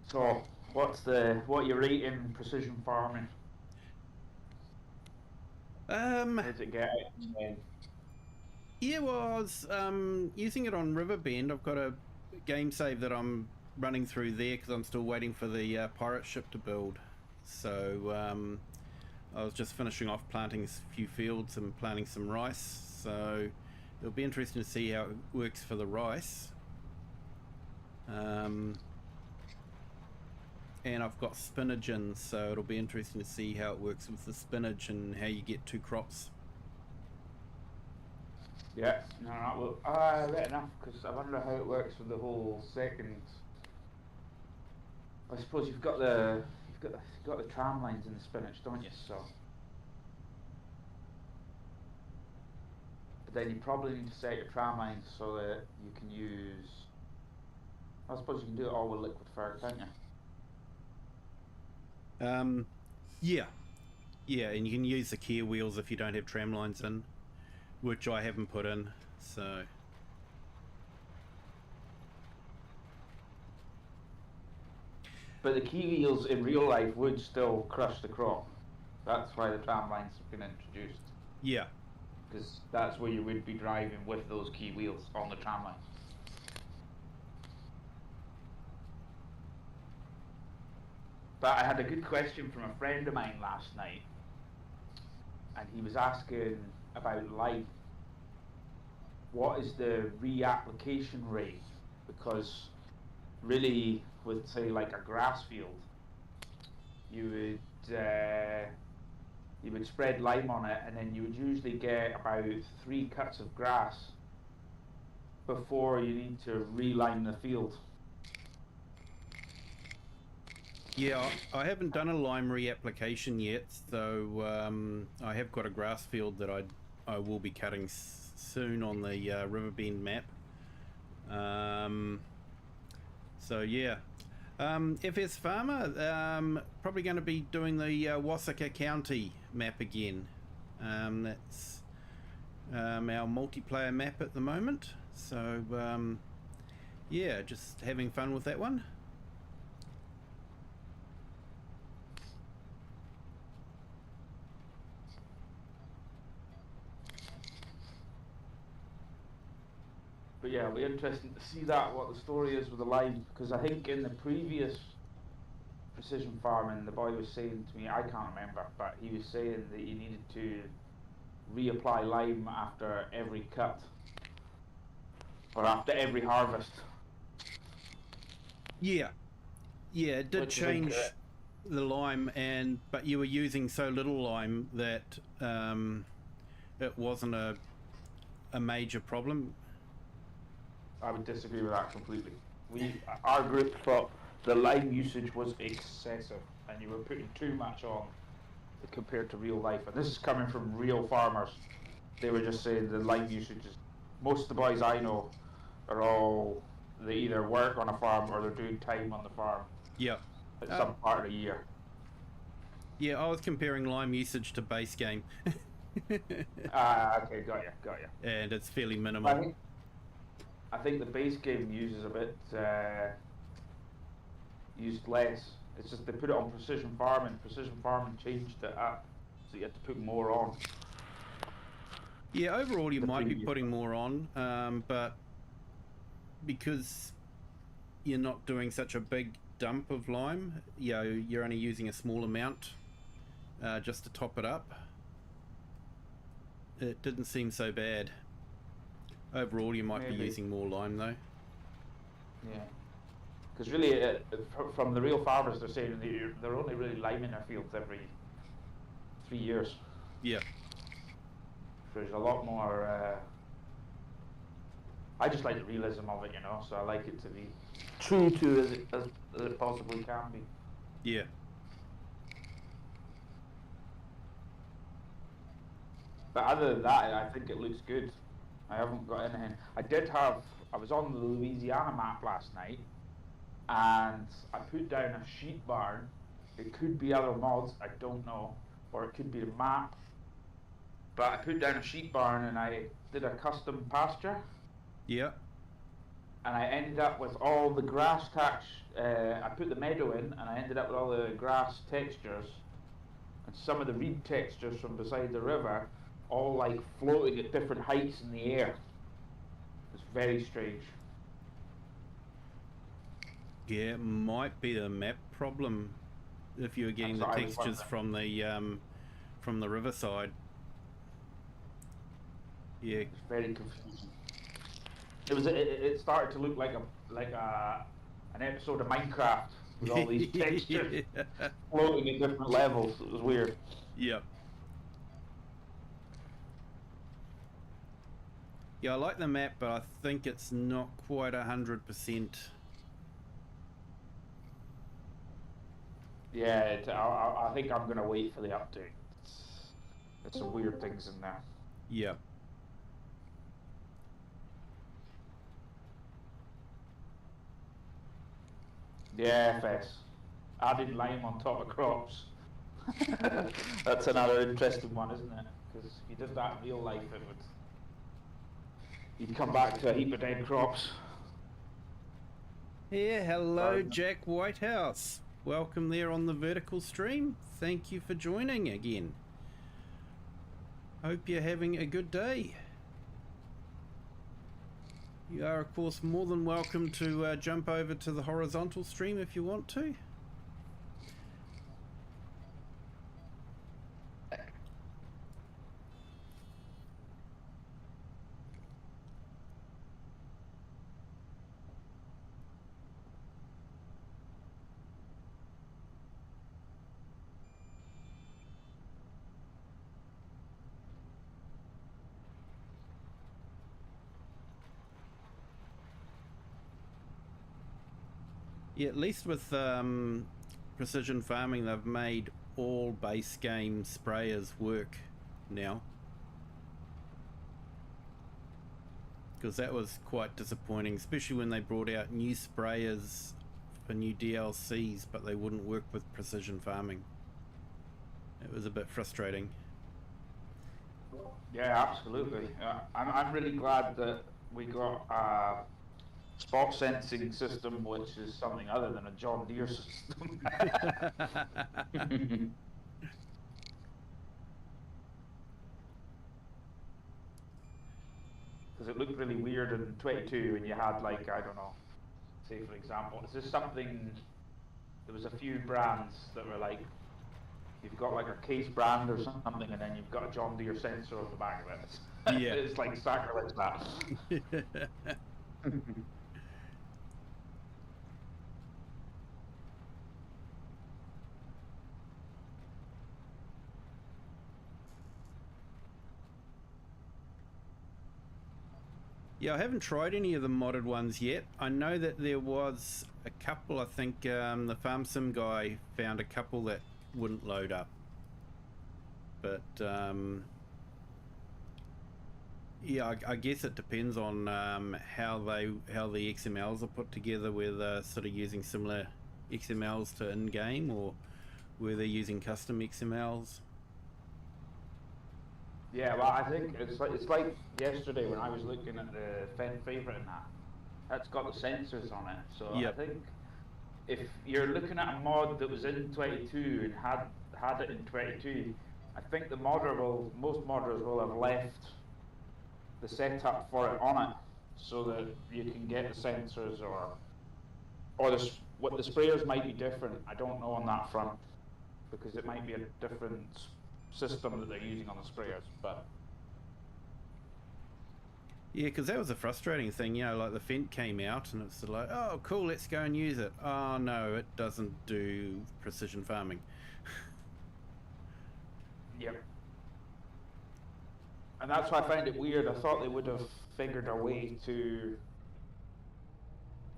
So, what you're rating precision farming? How does it get out? Yeah, well, I was using it on Riverbend. I've got a game save that I'm running through there because I'm still waiting for the pirate ship to build. So I was just finishing off planting a few fields and planting some rice. So it'll be interesting to see how it works for the rice. And I've got spinach in, so it'll be interesting to see how it works with the spinach and how you get two crops. Yeah, no, well, right enough, because I wonder how it works with the whole second. I suppose you've got the tram lines in the spinach, don't you? So, but then you probably need to set your tram lines so that you can use. I suppose you can do it all with liquid ferg, can't you? Yeah, and you can use the gear wheels if you don't have tram lines in, which I haven't put in, so. But the key wheels in real life would still crush the crop. That's why the tram lines have been introduced. Yeah. Because that's where you would be driving with those key wheels on the tram line. But I had a good question from a friend of mine last night, and he was asking about light. What is the reapplication rate? Because really, with say like a grass field, you would you would spread lime on it, and then you would usually get about 3 cuts of grass before you need to re-lime the field. Yeah, I haven't done a lime reapplication yet, so I have got a grass field that I will be cutting soon on the Riverbend map. So yeah, FS Farmer, probably going to be doing the Wasaka County map again. That's our multiplayer map at the moment. So yeah, just having fun with that one. But yeah, it'll be interesting to see what the story is with the lime, because I think in the previous precision farming, the boy was saying to me, I can't remember, but he was saying that you needed to reapply lime after every cut, or after every harvest. Yeah, it did change the lime, but you were using so little lime that it wasn't a major problem. I would disagree with that completely. Our group thought the lime usage was excessive, and you were putting too much on compared to real life. And this is coming from real farmers. They were just saying the lime usage is. Most of the boys I know they either work on a farm or they're doing time on the farm. Yeah. At some part of the year. Yeah, I was comparing lime usage to base game. Okay, got you. And it's fairly minimal. I think the base game uses a bit used less. It's just they put it on precision farming. Precision farming changed it up, so you had to put more on. Yeah, overall you might be putting more on, but because you're not doing such a big dump of lime, you're only using a small amount just to top it up. It didn't seem so bad. Overall, you might be using more lime though. Yeah, because really, from the real farmers, they're saying they're only really liming their fields every 3 years. Yeah. There's a lot more. I just like the realism of it, so I like it to be true to as it possibly can be. Yeah. But other than that, I think it looks good. I haven't got anything. I was on the Louisiana map last night, and I put down a sheep barn. It could be other mods, I don't know, or it could be the map. But I put down a sheep barn and I did a custom pasture. Yeah. And I ended up with all the grass I put the meadow in, and I ended up with all the grass textures and some of the reed textures from beside the river, all like floating at different heights in the air. It's very strange. Yeah, it might be the map problem if you were getting the textures from the riverside. Yeah. It's very confusing. It started to look like an episode of Minecraft with all these textures floating at different levels. It was weird. Yep. Yeah, I like the map, but I think it's not quite 100%. Yeah, I think I'm gonna wait for the update. It's some weird things in there. Yeah. Yeah, FS. Added lime on top of crops. That's another interesting one, isn't it? Because if you did that in real life, you'd come back to a heap of dead crops. Yeah, hello, Jack Whitehouse. Welcome there on the vertical stream. Thank you for joining again. Hope you're having a good day. You are, of course, more than welcome to jump over to the horizontal stream if you want to. Yeah, at least with precision farming, they've made all base game sprayers work now. Because that was quite disappointing, especially when they brought out new sprayers for new DLCs, but they wouldn't work with precision farming. It was a bit frustrating. Yeah, absolutely. I'm really glad that we got a spot sensing system, which is something other than a John Deere system. Because it looked really weird in 22 when you had, like, I don't know, say for example, is this something, there was a few brands that were like, you've got like a case brand or something, and then you've got a John Deere sensor on the back of it. Yeah. It's like sacrilege that. Yeah, I haven't tried any of the modded ones yet. I know that there was a couple. I think the Farm Sim guy found a couple that wouldn't load up. But yeah, I guess it depends on how the XMLs are put together, whether they're sort of using similar XMLs to in-game or whether they're using custom XMLs. Yeah, well, I think it's like yesterday when I was looking at the Fed Favourite and that's got the sensors on it. So Yep. I think if you're looking at a mod that was in 22 and had it in 22, I think most modders will have left the setup for it on it, so that you can get the sensors or what the sprayers might be different. I don't know on that front, because it might be a different system that they're using on the sprayers, but Yeah, because that was a frustrating thing, you know, like the Fent came out and it's like, oh cool, let's go and use it. Oh no, it doesn't do precision farming. yep. And that's why I find it weird. I thought they would have figured a way to,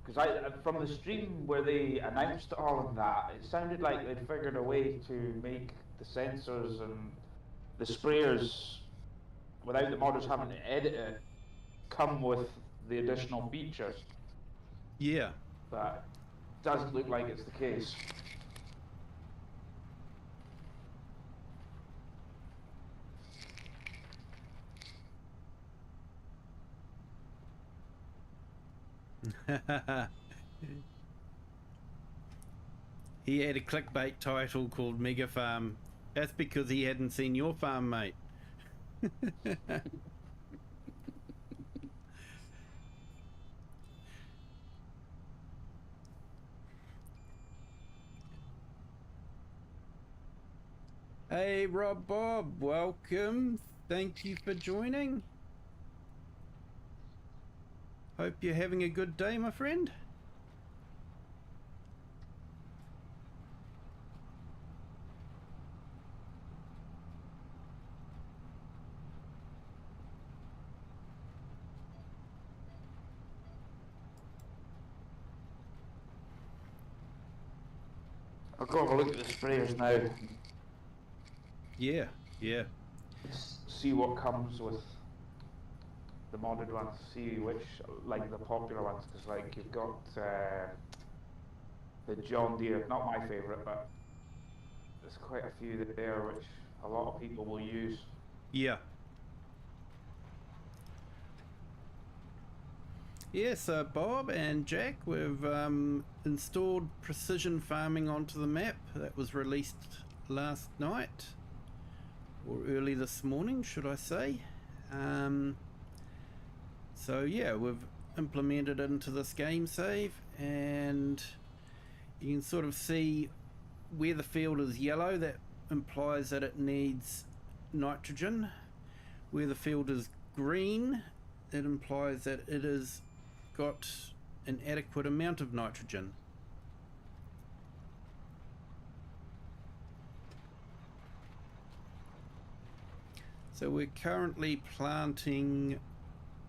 because from the stream where they announced all of that, it sounded like they'd figured a way to make the sensors and the sprayers, without the modders having to edit it, come with the additional features. Yeah. But it doesn't look like it's the case. He had a clickbait title called Mega Farm. That's because he hadn't seen your farm, mate. Hey Rob Bob, welcome. Thank you for joining. Hope you're having a good day, my friend. I'll go have a look at the sprayers now. Yeah, yeah. See what comes with the modded ones. See which, like the popular ones, because like you've got the John Deere, not my favourite, but there's quite a few there which a lot of people will use. Yeah. Yeah, so Bob and Jack, we've installed precision farming onto the map. That was released last night, or early this morning, should I say. So yeah, we've implemented it into this game save, and you can sort of see where the field is yellow. That implies that it needs nitrogen. Where the field is green, it implies that it has got an adequate amount of nitrogen. So we're currently planting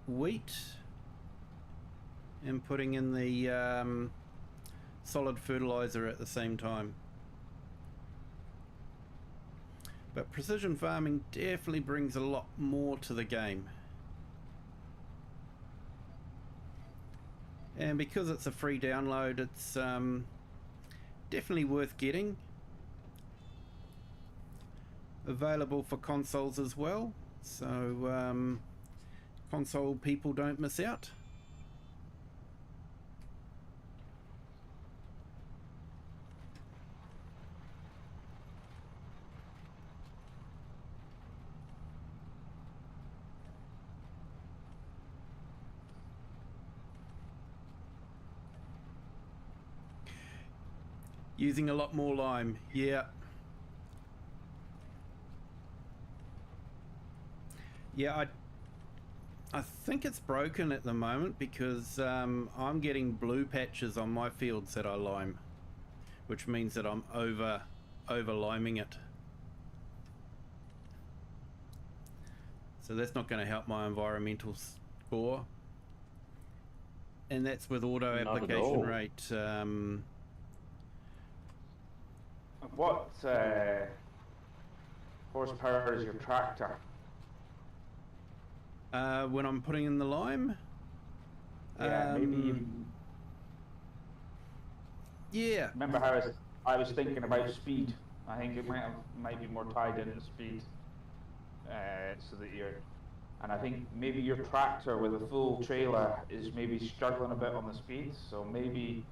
wheat and putting in the solid fertilizer at the same time. But precision farming definitely brings a lot more to the game. And because it's a free download, it's definitely worth getting. Available for consoles as well, so console people don't miss out. Using a lot more lime, yeah. Yeah, I think it's broken at the moment because I'm getting blue patches on my fields that I lime, which means that I'm over liming it. So that's not going to help my environmental score. And that's with auto Not at application all. rate. What horsepower is your tractor? When I'm putting in the lime, Yeah, maybe. yeah, Remember how I was thinking about speed? I think it might be more tied into speed, so that you're. And I think maybe your tractor with a full trailer is maybe struggling a bit on the speed. So maybe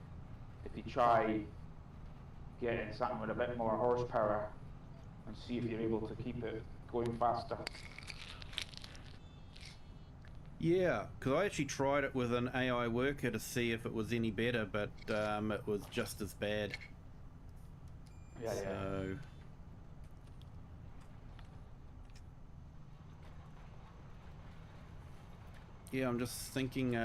if you try getting something with a bit more horsepower and see if you're able to keep it going faster. yeah, because I actually tried it with an AI worker to see if it was any better, but it was just as bad. Yeah, yeah. So yeah, I'm just thinking.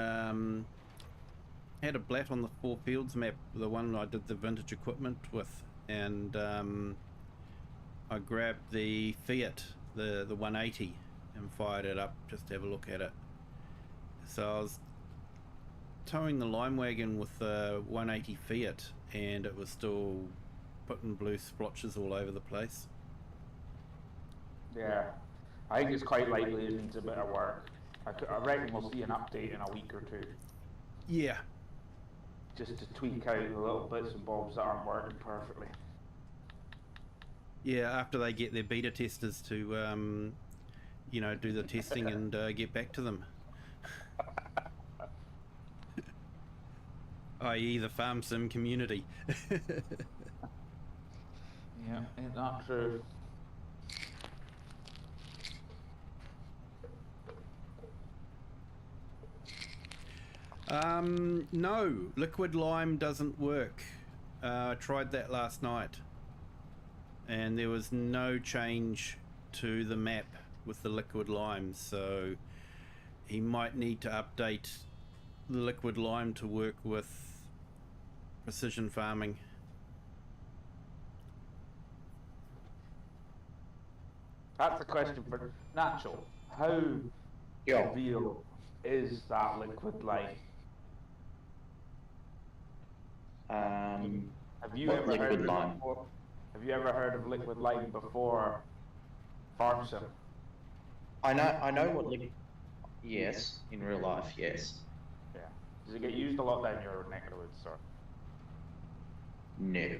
Had a blat on the 4 fields map, the one I did the vintage equipment with, and I grabbed the Fiat, the 180, and fired it up just to have a look at it. So I was towing the lime wagon with the 180 Fiat, and it was still putting blue splotches all over the place. Yeah, I think it's quite likely it needs a bit of work. I reckon we'll see an update in a week or two, Yeah, just to tweak out the little bits and bobs that aren't working perfectly. yeah. After they get their beta testers to, you know, do the testing and get back to them. I.e. the farm sim community. Yeah, ain't that true? No, liquid lime doesn't work. I tried that last night, and there was no change to the map with the liquid lime, so he might need to update the liquid lime to work with precision farming. That's a question for Natural. How Yeah. real is that liquid lime? Have you What ever heard liquid of it lime? before? Have you ever heard of liquid lime before farm sim? I know what yes, in real life, yes. Yeah. Does it get used a lot down your neck of the woods, or? No.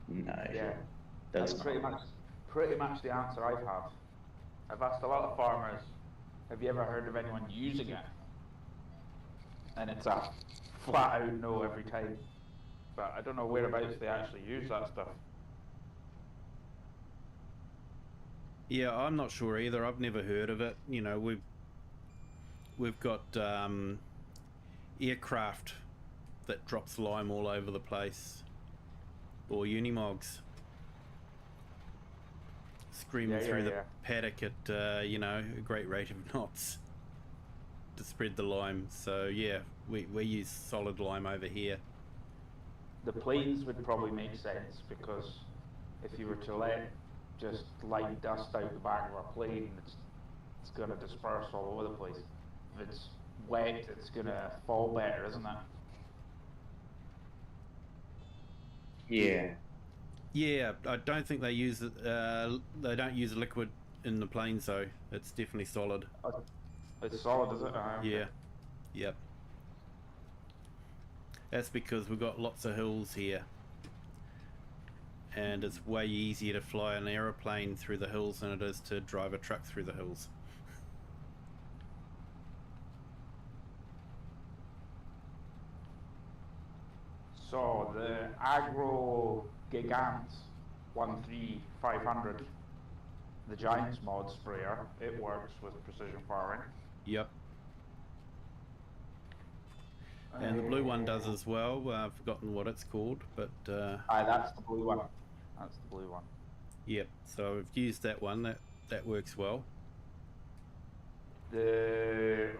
No. Yeah. That's That's pretty much the answer I've had. I've asked a lot of farmers, have you ever heard of anyone using it? And it's a flat out no every time. But I don't know whereabouts they actually use that stuff. Yeah, I'm not sure either. I've never heard of it. You know, we've got aircraft that drops lime all over the place, or unimogs screaming through the paddock at you know, a great rate of knots to spread the lime. So yeah, we use solid lime over here. The planes would probably make sense, because if you were to let just light dust out the back of a plane, it's going to disperse all over the place. If it's wet, it's gonna fall better, isn't it? Yeah. Yeah, I don't think they use it. They don't use liquid in the plains though. It's definitely solid. It's solid, is it? Okay. Yeah. Yep. That's because we've got lots of hills here, and it's way easier to fly an aeroplane through the hills than it is to drive a truck through the hills. So the Agro Gigant 13500, the Giants mod sprayer, it works with precision farming. Yep. And the blue one does as well. I've forgotten what it's called, but Aye, that's the blue one. That's the blue one. yep. So I've used that one. That works well. This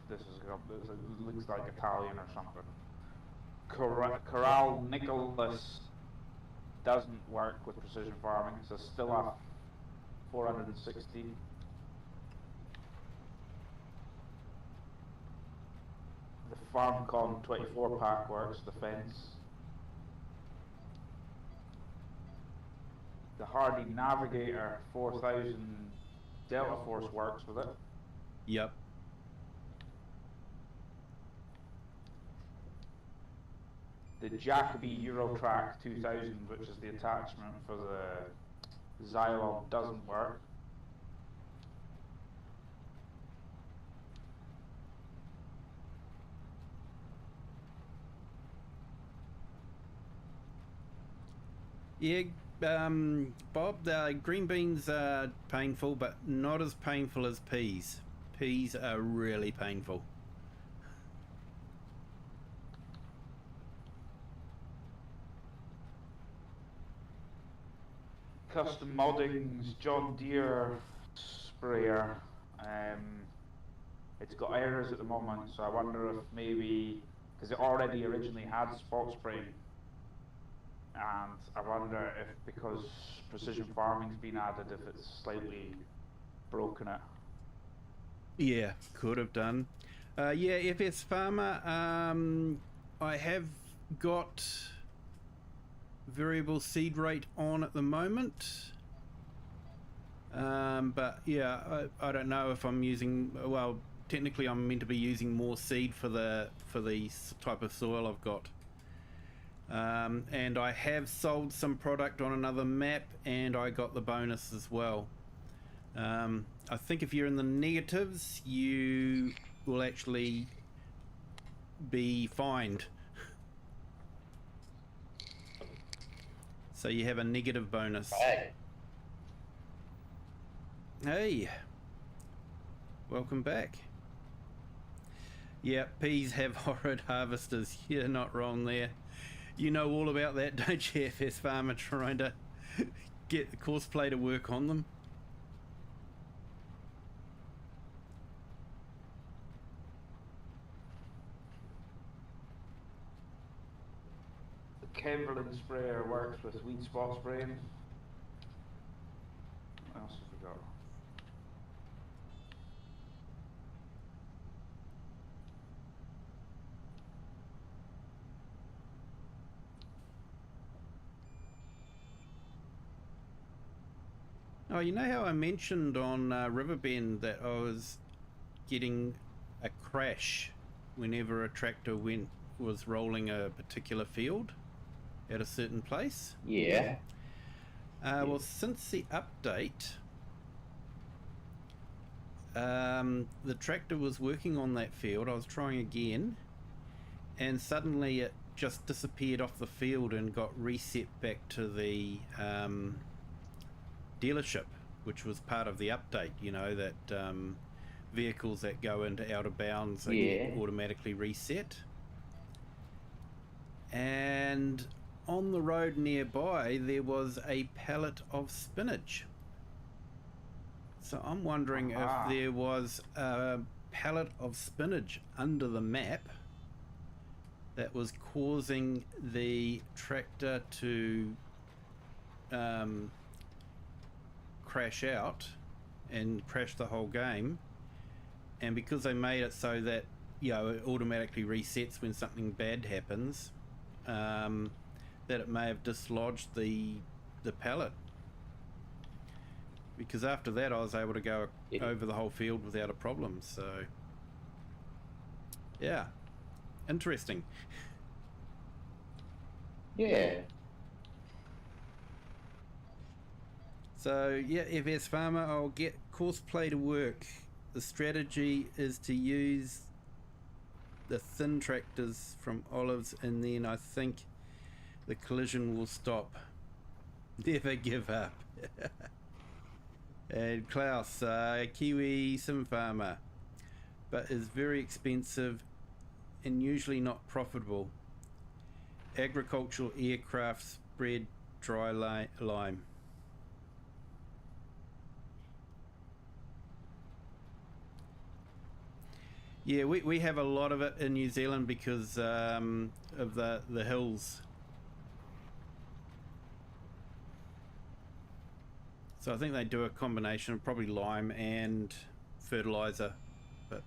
looks like Italian or something. Corral Nicholas doesn't work with precision farming, so still a 460. The FarmCon 24 pack works, the fence. The Hardy Navigator 4000 Delta Force works with it. Yep. The Jacoby Eurotrack 2000, which is the attachment for the Xylon, doesn't work. Yeah, Bob, the green beans are painful, but not as painful as peas. Peas are really painful. Custom Modding's John Deere sprayer. It's got errors at the moment, so I wonder if maybe, because it already originally had spot spraying, and I wonder if because precision farming's been added, if it's slightly broken it. Yeah, could have done. Yeah, FS Farmer, I have got variable seed rate on at the moment. But yeah, I don't know if I'm using, well, technically I'm meant to be using more seed for the type of soil I've got. And I have sold some product on another map, and I got the bonus as well. I think if you're in the negatives, you will actually be fined. So you have a negative bonus. Hey. Hey, welcome back. Yeah, peas have horrid harvesters. You're not wrong there. You know all about that, don't you, FS Farmer, trying to get the courseplay to work on them? The Kemberlin sprayer works with weed spot spraying. What else have we got? Oh, you know how I mentioned on Riverbend that I was getting a crash whenever a tractor was rolling a particular field at a certain place? Yeah. Well, since the update, the tractor was working on that field. I was trying again, and suddenly it just disappeared off the field and got reset back to the dealership, which was part of the update, you know, that vehicles that go into out of bounds get automatically reset. And on the road nearby there was a pallet of spinach. So I'm wondering if there was a pallet of spinach under the map that was causing the tractor to crash out and crash the whole game, and because they made it so that, you know, it automatically resets when something bad happens, that it may have dislodged the pallet. Because after that, I was able to go over the whole field without a problem. So, yeah, interesting. Yeah. So, yeah, FS Farmer, I'll get courseplay to work. The strategy is to use the thin tractors from Olives, and then I think the collision will stop. Never give up. And Klaus, Kiwi sim farmer, but is very expensive and usually not profitable. Agricultural aircraft spread dry lime. Yeah, we have a lot of it in New Zealand because of the hills. So I think they do a combination of probably lime and fertilizer, but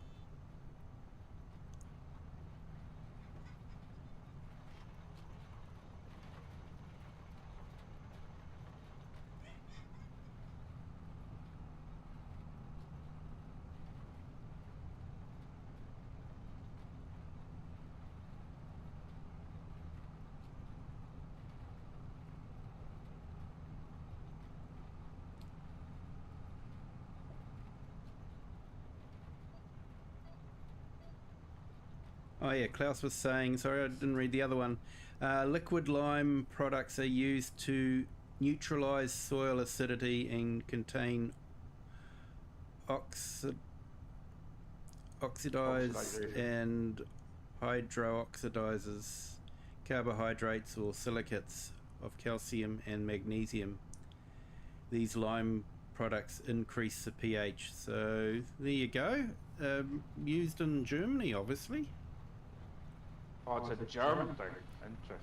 oh yeah, Klaus was saying, sorry I didn't read the other one, liquid lime products are used to neutralize soil acidity and contain oxidized and hydrooxidizes carbohydrates or silicates of calcium and magnesium. These lime products increase the pH. So there you go. Used in Germany, obviously. Oh, it's a German thing. Interesting.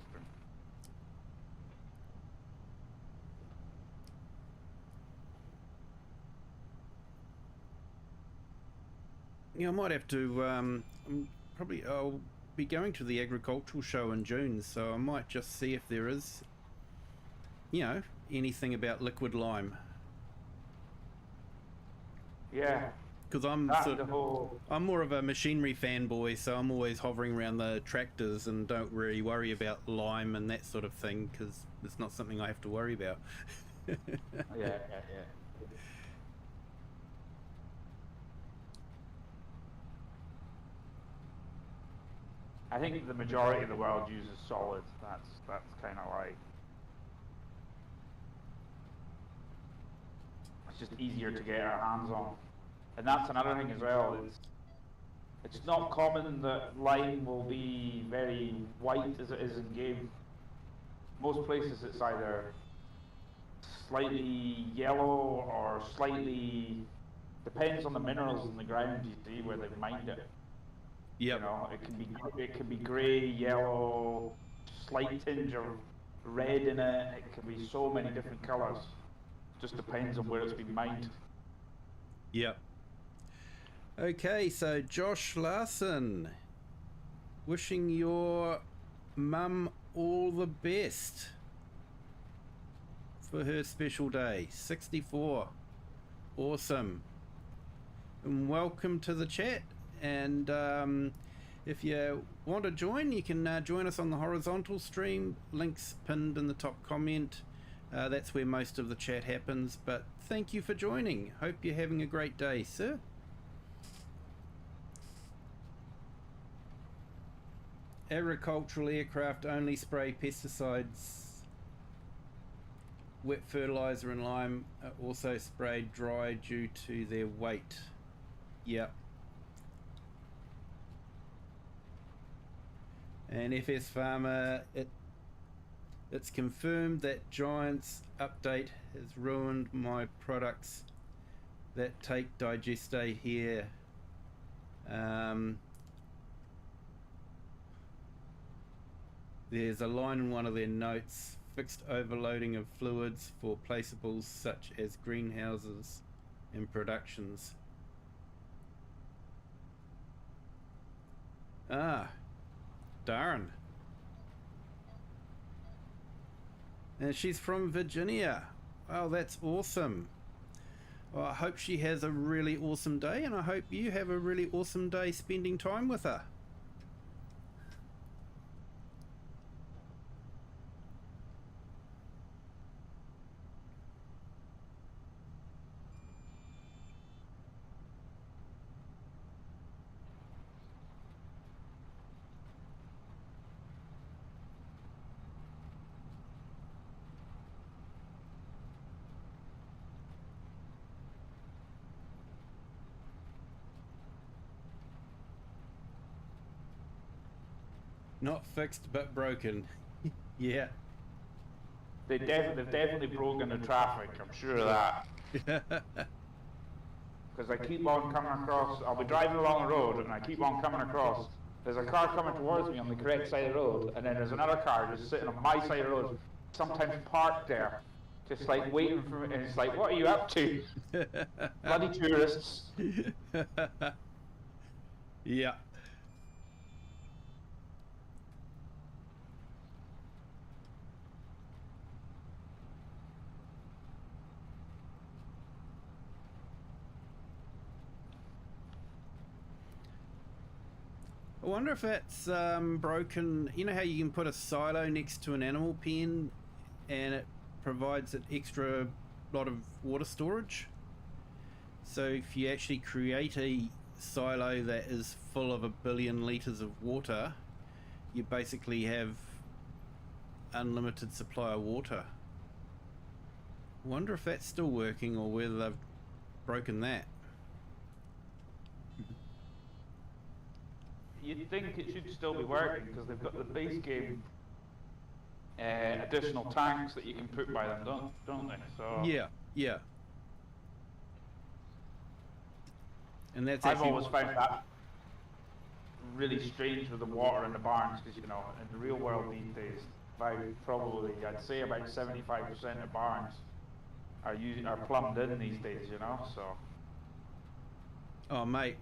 Yeah, I might have to. I'll be going to the agricultural show in June, so I might just see if there is, you know, anything about liquid lime. Yeah. Because I'm more of a machinery fanboy, so I'm always hovering around the tractors and don't really worry about lime and that sort of thing because it's not something I have to worry about. Yeah. I think the majority of the world uses solids. That's kind of like, it's just easier to get our hands on. And that's another thing as well. It's not common that lime will be very white as it is in game. Most places it's either slightly yellow or slightly, depends on the minerals in the ground you see where they've mined it. Yep. You know, it can be grey, yellow, slight tinge of red in it. It can be so many different colours. Just depends on where it's been mined. Yep. Okay, so Josh Larson, wishing your mum all the best for her special day, 64. Awesome. And welcome to the chat. And if you want to join, you can join us on the horizontal stream. Links pinned in the top comment. That's where most of the chat happens. But thank you for joining. Hope you're having a great day, sir. Agricultural aircraft only spray pesticides. Wet fertilizer and lime are also sprayed dry due to their weight. Yep. And FS Farmer, it's confirmed that Giant's update has ruined my products that take Digeste here. There's a line in one of their notes, fixed overloading of fluids for placeables such as greenhouses and productions. Ah, darn. And she's from Virginia. Oh, that's awesome. Well, I hope she has a really awesome day, and I hope you have a really awesome day spending time with her. Not fixed, but broken. Yeah. They've definitely broken the traffic, I'm sure of that. Because I keep on coming across, I'll be driving along the road and I keep on coming across, there's a car coming towards me on the correct side of the road, and then there's another car just sitting on my side of the road, sometimes parked there, just like waiting for me, and it's like, what are you up to? Bloody tourists. Yeah. I wonder if that's broken. You know how you can put a silo next to an animal pen and it provides an extra lot of water storage? So if you actually create a silo that is full of 1 billion litres of water, you basically have unlimited supply of water. I wonder if that's still working or whether they've broken that. You'd think it should still be working because they've got the base game additional tanks that you can put by them, don't they? So Yeah, yeah. And that's I've actually... always found that really strange with the water in the barns because, you know, in the real world these days, I'd say about 75% of barns are plumbed in these days, you know. So. Oh mate.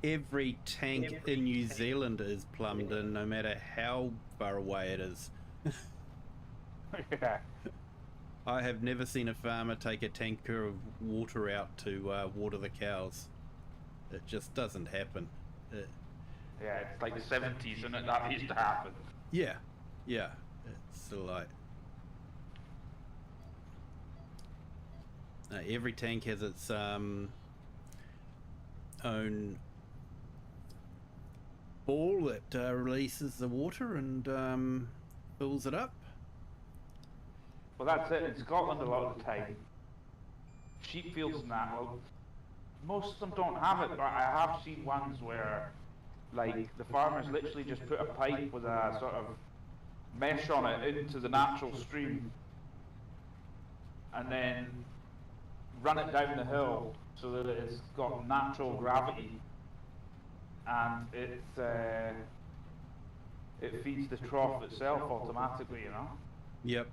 Every tank in New Zealand is plumbed in, no matter how far away it is. Yeah. I have never seen a farmer take a tanker of water out to water the cows. It just doesn't happen. Yeah, it's like the 70s, and that used to happen. Yeah, yeah. It's like... every tank has its own ball that releases the water and fills it up. Well, that's it. In Scotland, a lot of the time, sheep fields and that, well, most of them don't have it, but I have seen ones where, like, the farmers literally just put a pipe with a sort of mesh on it into the natural stream, and then run it down the hill so that it's got natural gravity, and it feeds the trough itself automatically, you know? Yep.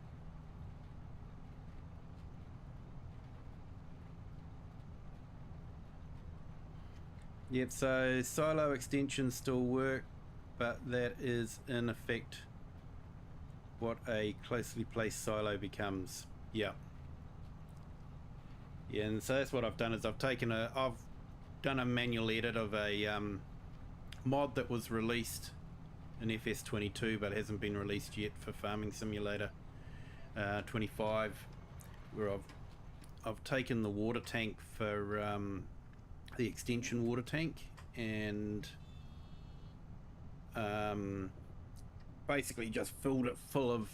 Yep, so silo extensions still work, but that is in effect what a closely placed silo becomes. Yeah. Yeah, and so that's what I've done is I've done a manual edit of a mod that was released in FS22 but hasn't been released yet for Farming Simulator 25, where I've taken the water tank for the extension water tank and basically just filled it full of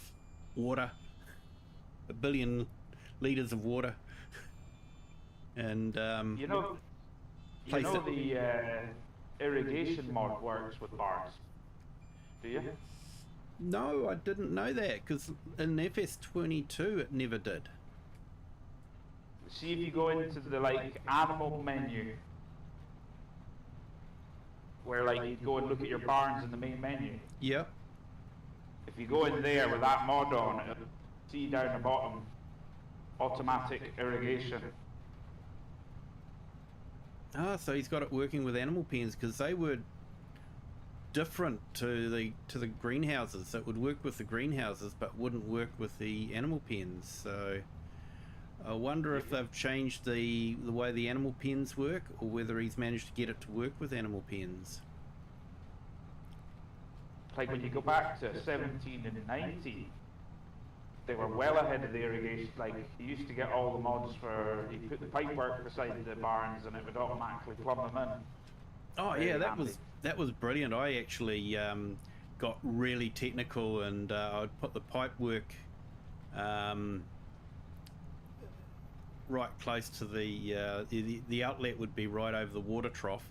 water, 1 billion litres of water, and you know the irrigation mod works with bars, do you? No, I didn't know that, because in FS22 it never did. See if you go into the like animal menu, where like you go and look at your barns in the main menu. Yep. If you go in there with that mod on, it'll see down the bottom, automatic irrigation. Ah, so he's got it working with animal pens, because they were different to the greenhouses. So it would work with the greenhouses, but wouldn't work with the animal pens. So I wonder if they've changed the way the animal pens work, or whether he's managed to get it to work with animal pens. Like when you go back to 17 and 19, they were well ahead of the irrigation. Like, you used to get all the mods for, you put the pipework beside the barns and it would automatically plumb them in. Oh Very yeah, handy. that was brilliant. I actually got really technical, and I'd put the pipe work right close to the outlet would be right over the water trough,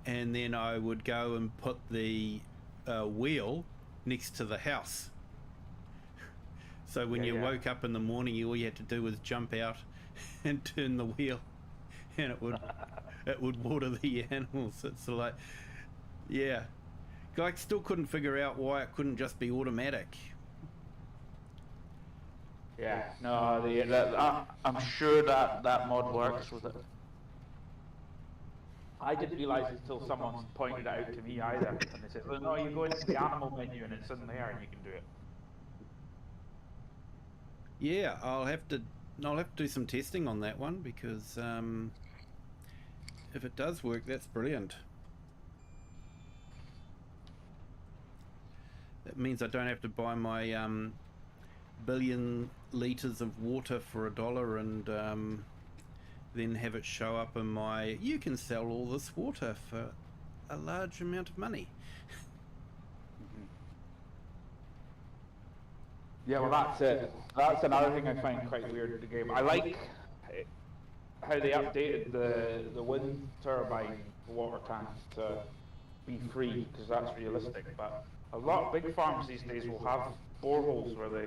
and then I would go and put the wheel next to the house. So when you woke up in the morning, all you had to do was jump out and turn the wheel, and it would water the animals. It's like, yeah, I still couldn't figure out why it couldn't just be automatic. Yeah, no, I'm sure that mod works with it. I didn't realise it until someone pointed it out to me either, and they said, "Well, no, you go into the animal menu and it's in there and you can do it." Yeah, I'll have to do some testing on that one, because if it does work, that's brilliant. That means I don't have to buy my billion litres of water for $1 and then have it show up in my, you can sell all this water for a large amount of money. Yeah, well, that's it. That's another thing I find quite weird in the game. I like how they updated the wind turbine water tank to be free, because that's realistic. But a lot of big farms these days will have boreholes where they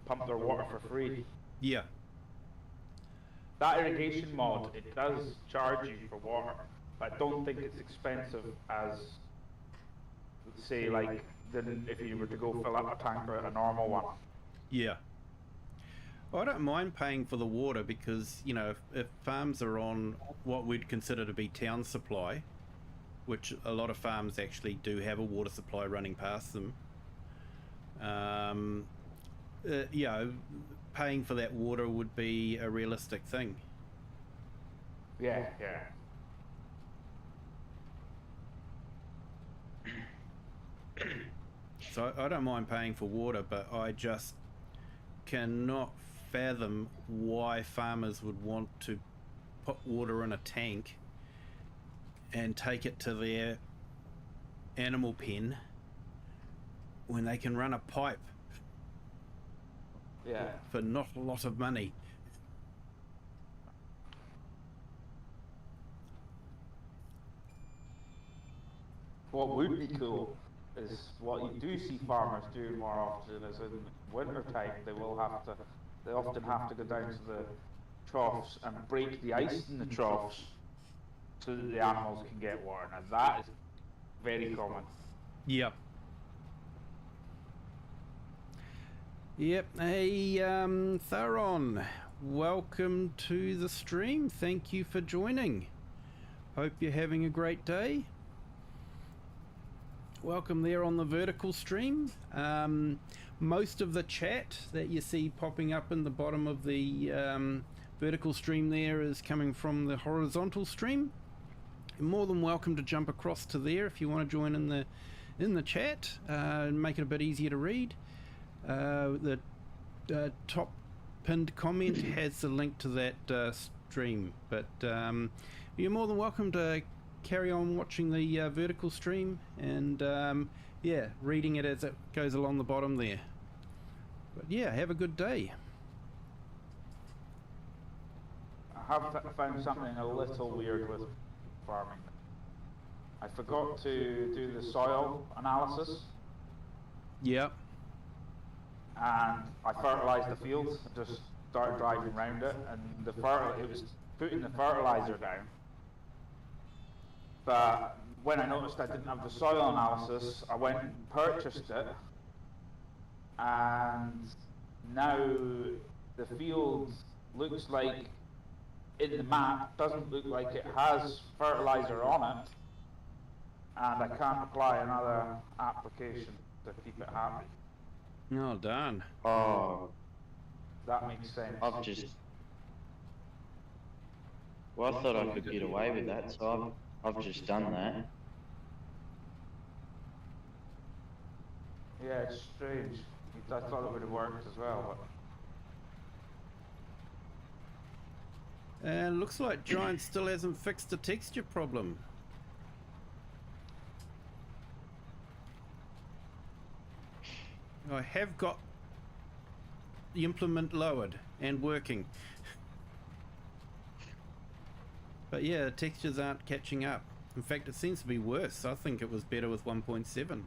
pump their water for free. Yeah. That irrigation mod, it does charge you for water, but I don't think it's expensive as, say, like, than if you were to go fill up a tank or a normal one. Yeah. I don't mind paying for the water, because, you know, if farms are on what we'd consider to be town supply, which a lot of farms actually do have a water supply running past them, you know, paying for that water would be a realistic thing. Yeah. So I don't mind paying for water, but I just cannot fathom why farmers would want to put water in a tank and take it to their animal pen when they can run a pipe Yeah. for not a lot of money. What would be cool is what you do see farmers do more often is in winter time they often have to go down to the troughs and break the ice in the troughs so that the animals can get water. Now that is very common. Yep. Hey, Tharon, welcome to the stream. Thank you for joining. Hope you're having a great day. Welcome there on the vertical stream. Most of the chat that you see popping up in the bottom of the vertical stream there is coming from the horizontal stream. You're more than welcome to jump across to there if you want to join in the chat and make it a bit easier to read. The top pinned comment has the link to that stream, but you're more than welcome to carry on watching the vertical stream and yeah, reading it as it goes along the bottom there. But yeah, have a good day. I have found something a little weird with farming. I forgot to do the soil analysis. Yep. And I fertilised the field. I just started driving around it, and it was putting the fertiliser down. But when I noticed I didn't have the soil analysis, I went and purchased it, and now the field looks like, in the map, doesn't look like it has fertiliser on it, and I can't apply another application to keep it happy. Oh, darn. Oh, That makes sense. I've just. Well, I thought I could get away with that, so I've just done that. Yeah, it's strange. I thought it would have worked as well, but And looks like Giant still hasn't fixed the texture problem. I have got the implement lowered and working. But yeah, the textures aren't catching up. In fact, it seems to be worse. I think it was better with 1.7.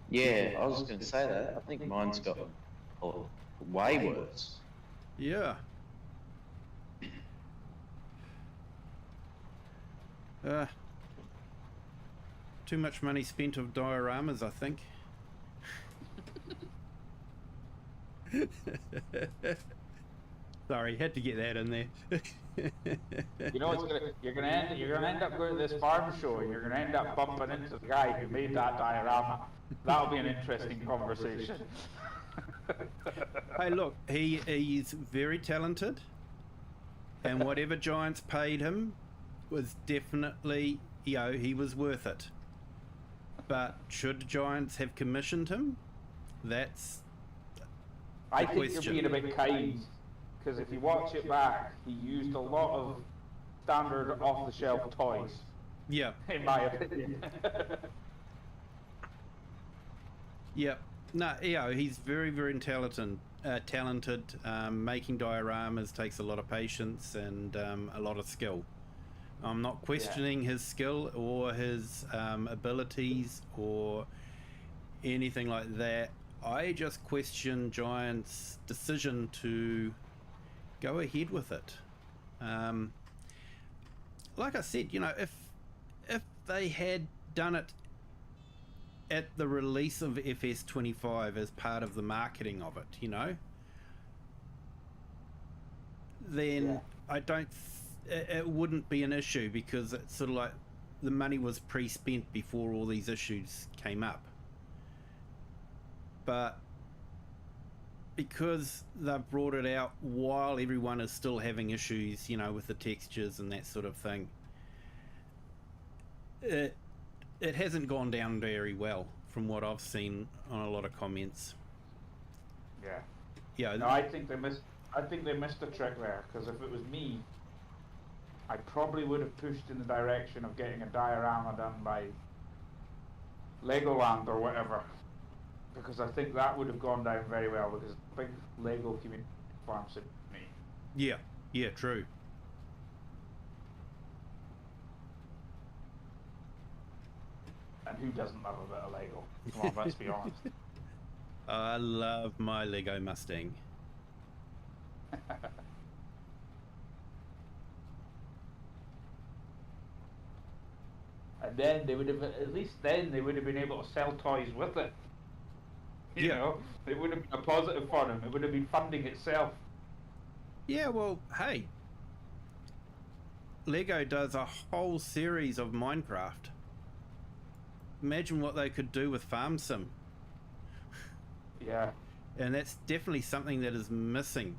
Yeah, I was going to say that. I think mine's got way worse. Yeah. Too much money spent of dioramas, I think. Sorry, had to get that in there. you know you're gonna end up going to this farm show and you're gonna end up bumping into the guy who made that diorama. That'll be an interesting conversation. Hey, look, he's very talented, and whatever Giants paid him was definitely, he was worth it. But should Giants have commissioned him? That's I think you're being a bit kind, because if you watch it back, he used a lot of standard off-the-shelf toys. Yeah. In my opinion. Yep. No, he's very, very talented. Making dioramas takes a lot of patience and a lot of skill. I'm not questioning his skill or his abilities or anything like that. I just question Giant's decision to go ahead with it. Like I said, if they had done it at the release of FS25 as part of the marketing of it, then I don't. It wouldn't be an issue because it's sort of like the money was pre-spent before all these issues came up. But because they've brought it out while everyone is still having issues, with the textures and that sort of thing, it hasn't gone down very well from what I've seen on a lot of comments. Yeah. Yeah. No, I think they missed a trick there, because if it was me, I probably would have pushed in the direction of getting a diorama done by Legoland or whatever, because I think that would have gone down very well, because it's a big Lego community farm city. Yeah, true. And who doesn't love a bit of Lego? Come on, let's be honest. I love my Lego Mustang. And then they would have, at least then, they would have been able to sell toys with it. You know, it would have been a positive for them. It would have been funding itself. Yeah, well, hey, Lego does a whole series of Minecraft. Imagine what they could do with Farm Sim. Yeah. And that's definitely something that is missing.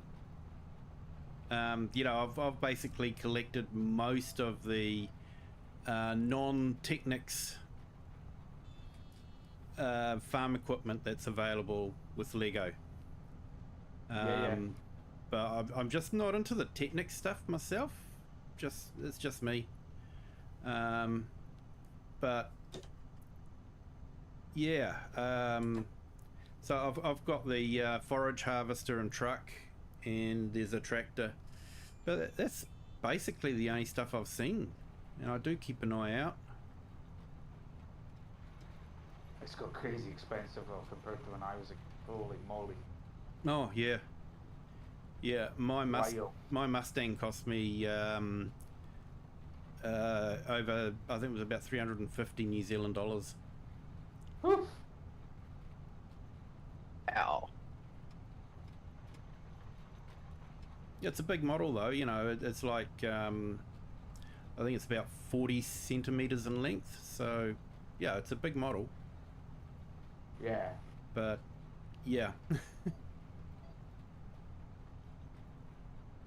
I've basically collected most of the non-Technics farm equipment that's available with Lego. But I'm just not into the Technics stuff myself. It's just me. But yeah. So I've got the forage harvester and truck, and there's a tractor. But that's basically the only stuff I've seen. And I do keep an eye out. It's got crazy expensive though compared to when I was a holy moly. Oh yeah. Yeah, my Mustang cost me over, I think it was about 350 New Zealand dollars. Oof. Ow. It's a big model though, it's like I think it's about 40 centimeters in length. So yeah, it's a big model. Yeah. But yeah.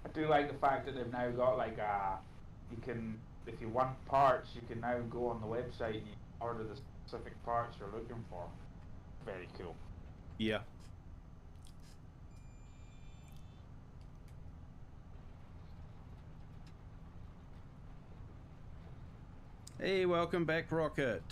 I do like the fact that they've now got like you can, if you want parts, you can now go on the website and you order the specific parts you're looking for. Very cool. Yeah. Hey, welcome back, Rocket.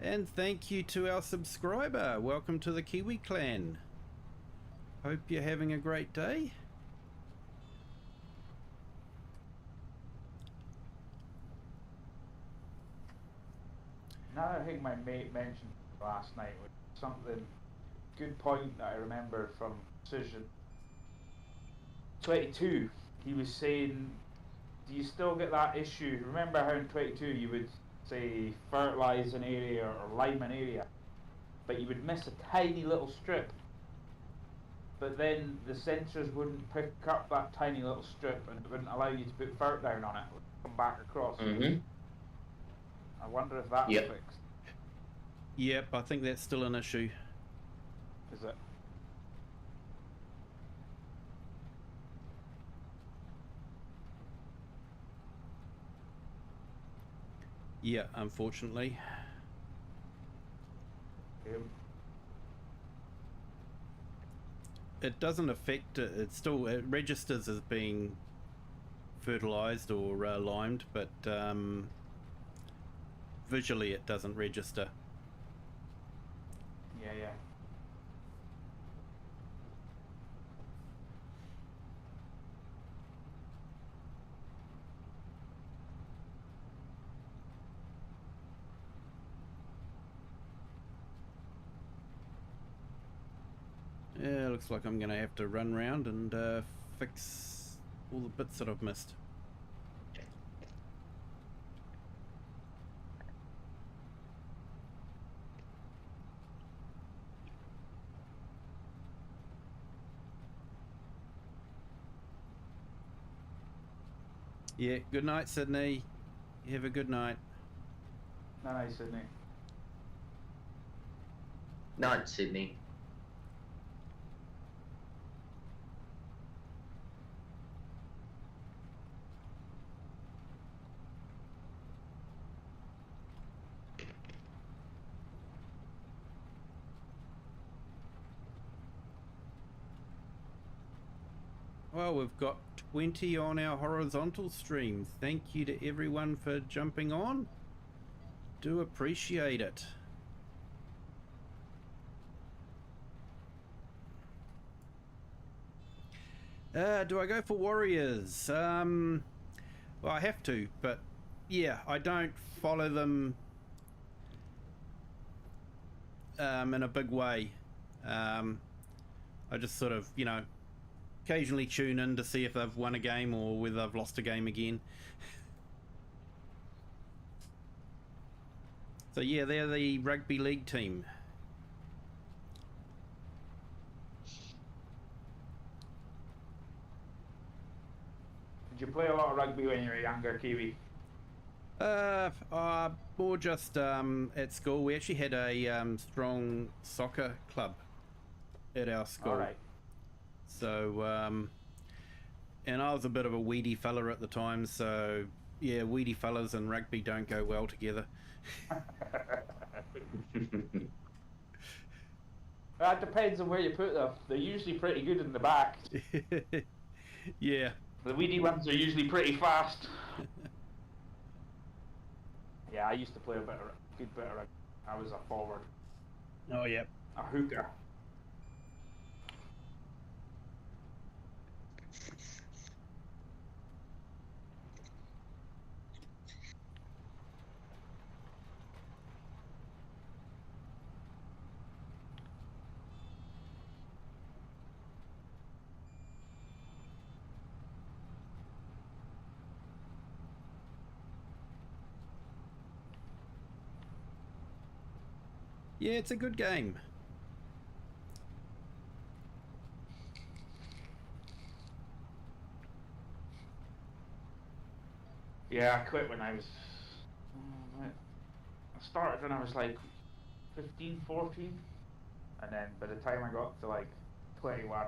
And thank you to our subscriber. Welcome to the Kiwi clan. Hope you're having a great day. Another thing my mate mentioned last night was something, good point that I remembered from Precision 22. He was saying, do you still get that issue? Remember how in 22 you would say fertilise an area or lime an area, but you would miss a tiny little strip, but then the sensors wouldn't pick up that tiny little strip and it wouldn't allow you to put fert down on it. It would come back across. Mm-hmm. I wonder if that's Yep. fixed. Yep, I think that's still an issue. Is it? Yeah, unfortunately. It doesn't affect it. It registers as being fertilized or limed, but visually it doesn't register. Yeah, yeah. Yeah, looks like I'm gonna have to run around and fix all the bits that I've missed. Yeah, good night, Sydney. You have a good night. No, Sydney. Night, Sydney. Well, we've got 20 on our horizontal stream. Thank you to everyone for jumping on. Do appreciate it. Do I go for Warriors? Well, I have to, but yeah, I don't follow them in a big way. I just sort of, you know, occasionally tune in to see if they've won a game or whether they've lost a game again. So yeah, they're the rugby league team. Did you play a lot of rugby when you were younger, Kiwi? More just at school. We actually had a strong soccer club at our school. All right. So, and I was a bit of a weedy fella at the time, so yeah, weedy fellas and rugby don't go well together. That depends on where you put them. They're usually pretty good in the back. Yeah. The weedy ones are usually pretty fast. Yeah, I used to play a good bit of rugby. I was a forward. Oh, yeah. A hooker. Yeah, it's a good game. Yeah, I quit when I was. I started when I was like 15, 14, and then by the time I got to like 21,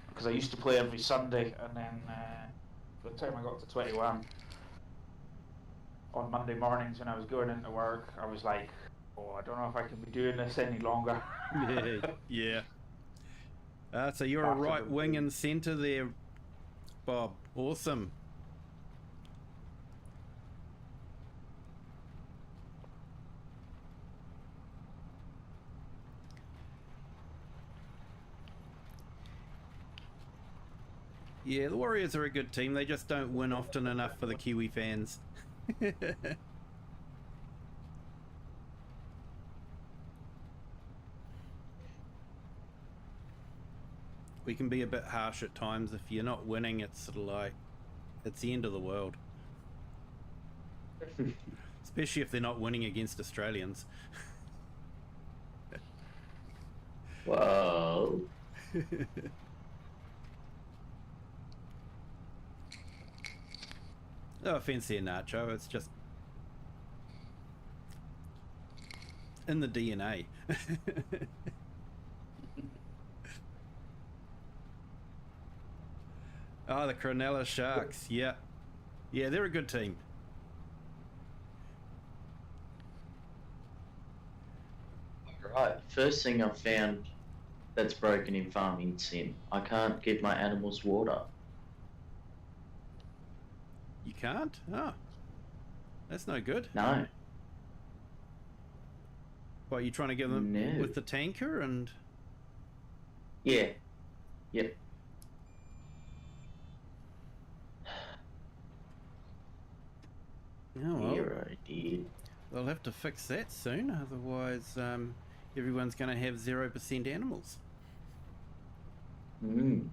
because I used to play every Sunday, and then by the time I got to 21, on Monday mornings when I was going into work, I was like, oh, I don't know if I can be doing this any longer. Yeah. So you're a Back to right the wing blue. and centre there, Bob. Awesome. Yeah, the Warriors are a good team. They just don't win often enough for the Kiwi fans. We can be a bit harsh at times. If you're not winning, it's sort of like, it's the end of the world. Especially if they're not winning against Australians. Whoa. No offense there, Nacho. It's just in the DNA. Oh, the Cronulla Sharks. Yeah. Yeah, they're a good team. Right. First thing I've found that's broken in farming sim. I can't give my animals water. You can't? Oh. That's no good. No. What, you trying to give them No. with the tanker and... Yeah. Yep. Oh, well, Here I did. they'll have to fix that soon. Otherwise, everyone's going to have 0% animals. Mm.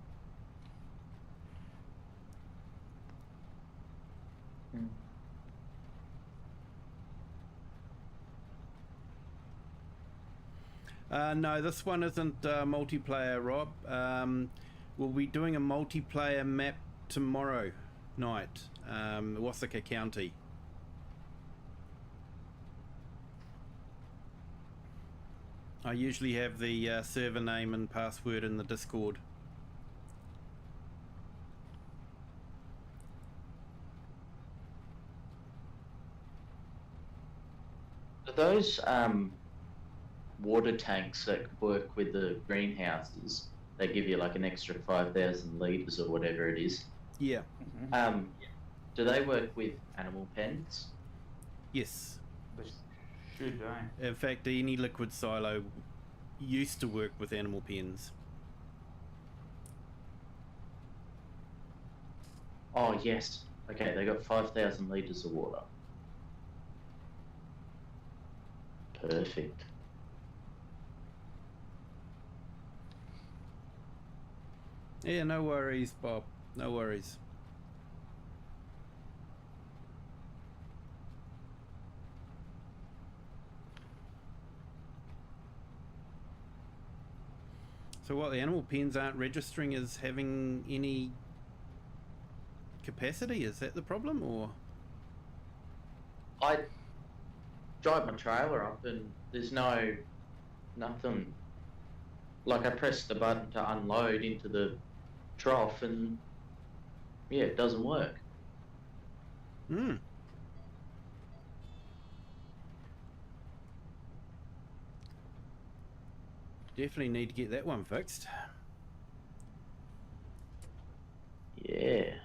No, this one isn't multiplayer, Rob. We'll be doing a multiplayer map tomorrow night, Wasaka County. I usually have the server name and password in the Discord. Are those water tanks that work with the greenhouses? They give you like an extra 5,000 litres or whatever it is. Yeah. Do they work with animal pens? Yes. They should, eh? In fact, any liquid silo used to work with animal pens. Oh, yes. Okay, they got 5,000 litres of water. Perfect. Yeah, no worries, Bob. No worries. So what, the animal pens aren't registering as having any capacity? Is that the problem, or? I drive my trailer up and there's nothing. Like I press the button to unload into the trough and yeah, it doesn't work. Hmm. Definitely need to get that one fixed. Yeah.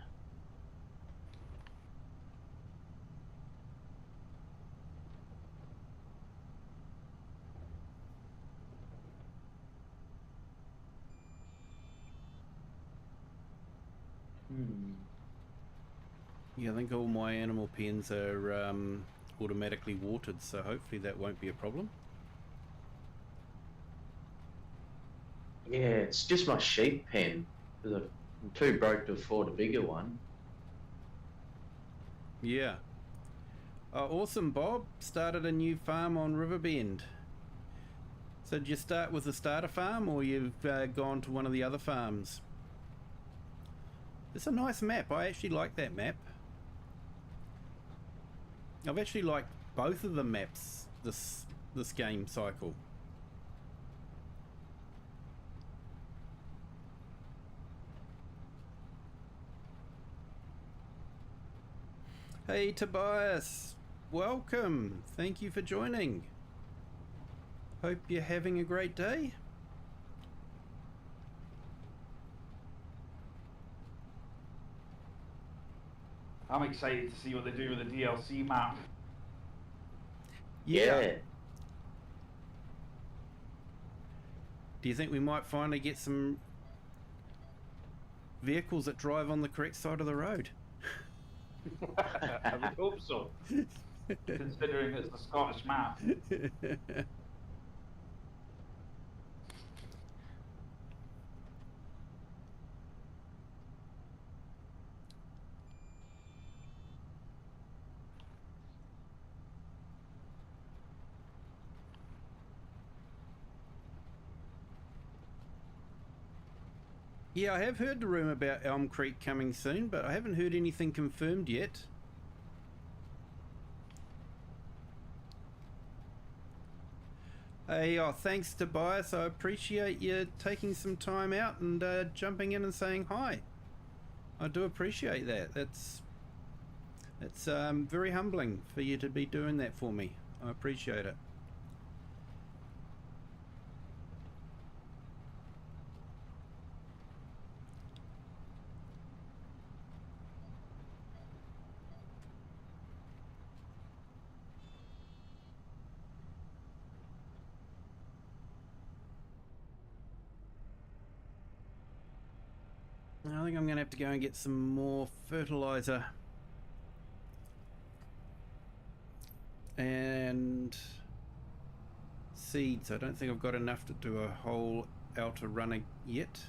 Yeah, I think all my animal pens are automatically watered, so hopefully that won't be a problem. Yeah, it's just my sheep pen. 'Cause I'm too broke to afford a bigger one. Yeah. Awesome, Bob. Started a new farm on Riverbend. So did you start with the starter farm, or you've gone to one of the other farms? It's a nice map. I actually like that map. I've actually liked both of the maps this game cycle. Hey Tobias, welcome. Thank you for joining. Hope you're having a great day. I'm excited to see what they do with the DLC map. Yeah. Do you think we might finally get some vehicles that drive on the correct side of the road? I would hope so, considering it's the Scottish map. Yeah, I have heard the rumour about Elm Creek coming soon, but I haven't heard anything confirmed yet. Hey, oh, thanks Tobias. I appreciate you taking some time out and jumping in and saying hi. I do appreciate that. It's very humbling for you to be doing that for me. I appreciate it. I think I'm going to have to go and get some more fertilizer and seeds. I don't think I've got enough to do a whole outer runner yet.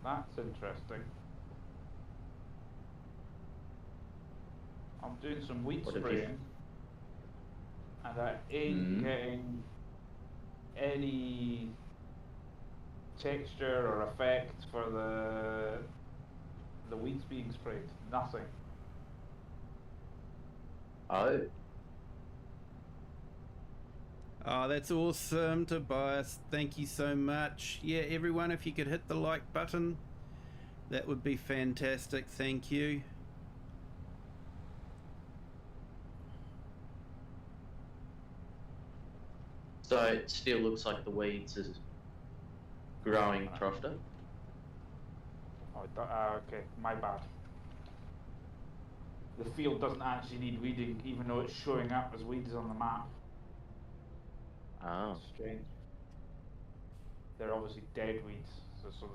That's interesting. I'm doing some weed spraying, and I ain't getting any texture or effect for the weeds being sprayed. Nothing. Oh. Oh, that's awesome, Tobias. Thank you so much. Yeah, everyone, if you could hit the like button, that would be fantastic. Thank you. So it still looks like the weeds is growing, Trofter? Oh, okay, my bad. The field doesn't actually need weeding, even though it's showing up as weeds on the map. Oh. Strange. They're obviously dead weeds, so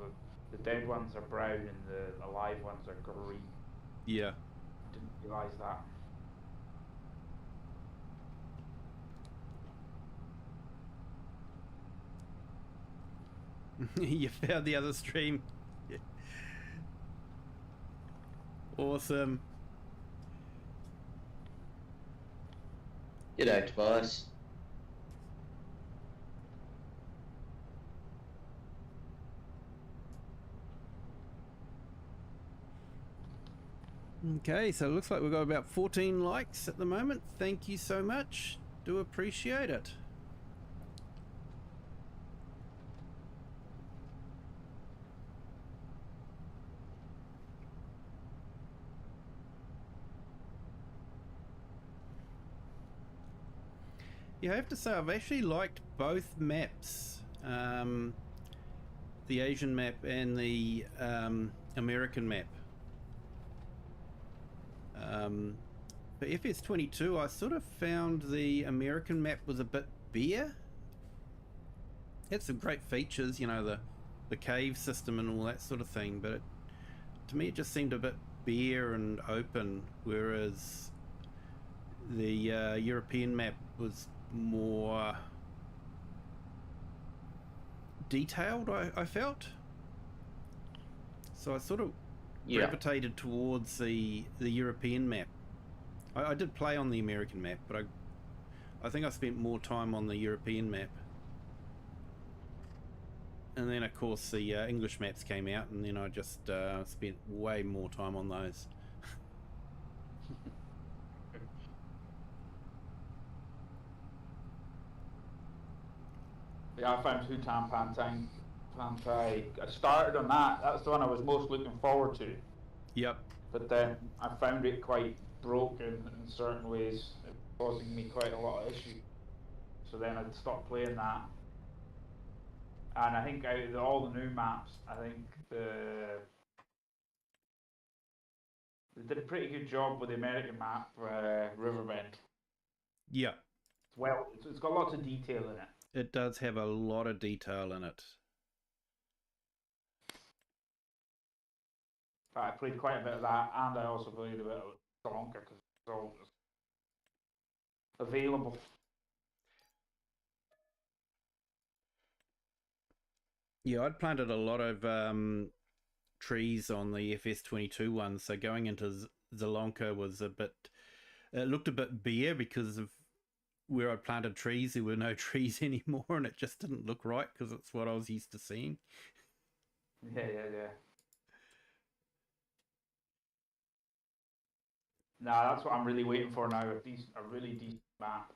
the dead ones are brown and the alive ones are green. Yeah. Didn't realise that. You found the other stream. Awesome. G'day, Tobias. Okay, so it looks like we've got about 14 likes at the moment. Thank you so much. Do appreciate it. Yeah, I have to say I've actually liked both maps, the Asian map and the American map. For FS22, I sort of found the American map was a bit bare. Had some great features, you know, the cave system and all that sort of thing, but to me it just seemed a bit bare and open, whereas The European map was more detailed, I felt. So I sort of gravitated towards the European map. I did play on the American map, but I think I spent more time on the European map. And then of course the English maps came out, and then I just spent way more time on those. Yeah, I found Hutan Pantai. I started on that. That's the one I was most looking forward to. Yep. But then I found it quite broken in certain ways, it was causing me quite a lot of issues. So then I stopped playing that. And I think out of all the new maps, I think they did a pretty good job with the American map, Riverbend. Yeah. Well, it's got lots of detail in it. It does have a lot of detail in it. But I played quite a bit of that, and I also played a bit of Sri Lanka because it's all available. Yeah, I'd planted a lot of trees on the FS22 one, so going into Sri Lanka was it looked a bit bare because of where I planted trees. There were no trees anymore, and it just didn't look right because it's what I was used to seeing. Yeah. Nah, that's what I'm really waiting for now. A really decent map.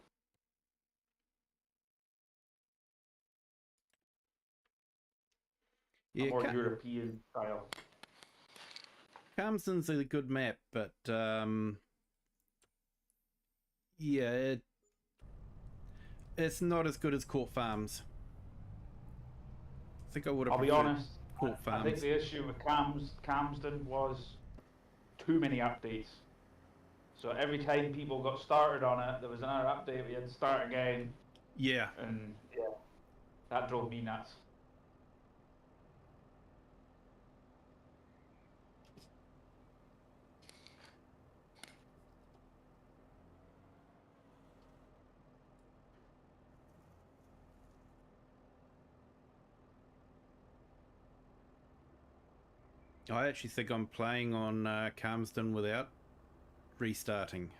Yeah, a more European style. Carmston's a good map, but yeah, it's not as good as Court Farms. I think I would have. I'll be honest. Court Farms. I think the issue with Camston was too many updates. So every time people got started on it, there was another update. We had to start again. Yeah. And yeah, that drove me nuts. I actually think I'm playing on Carmston without restarting.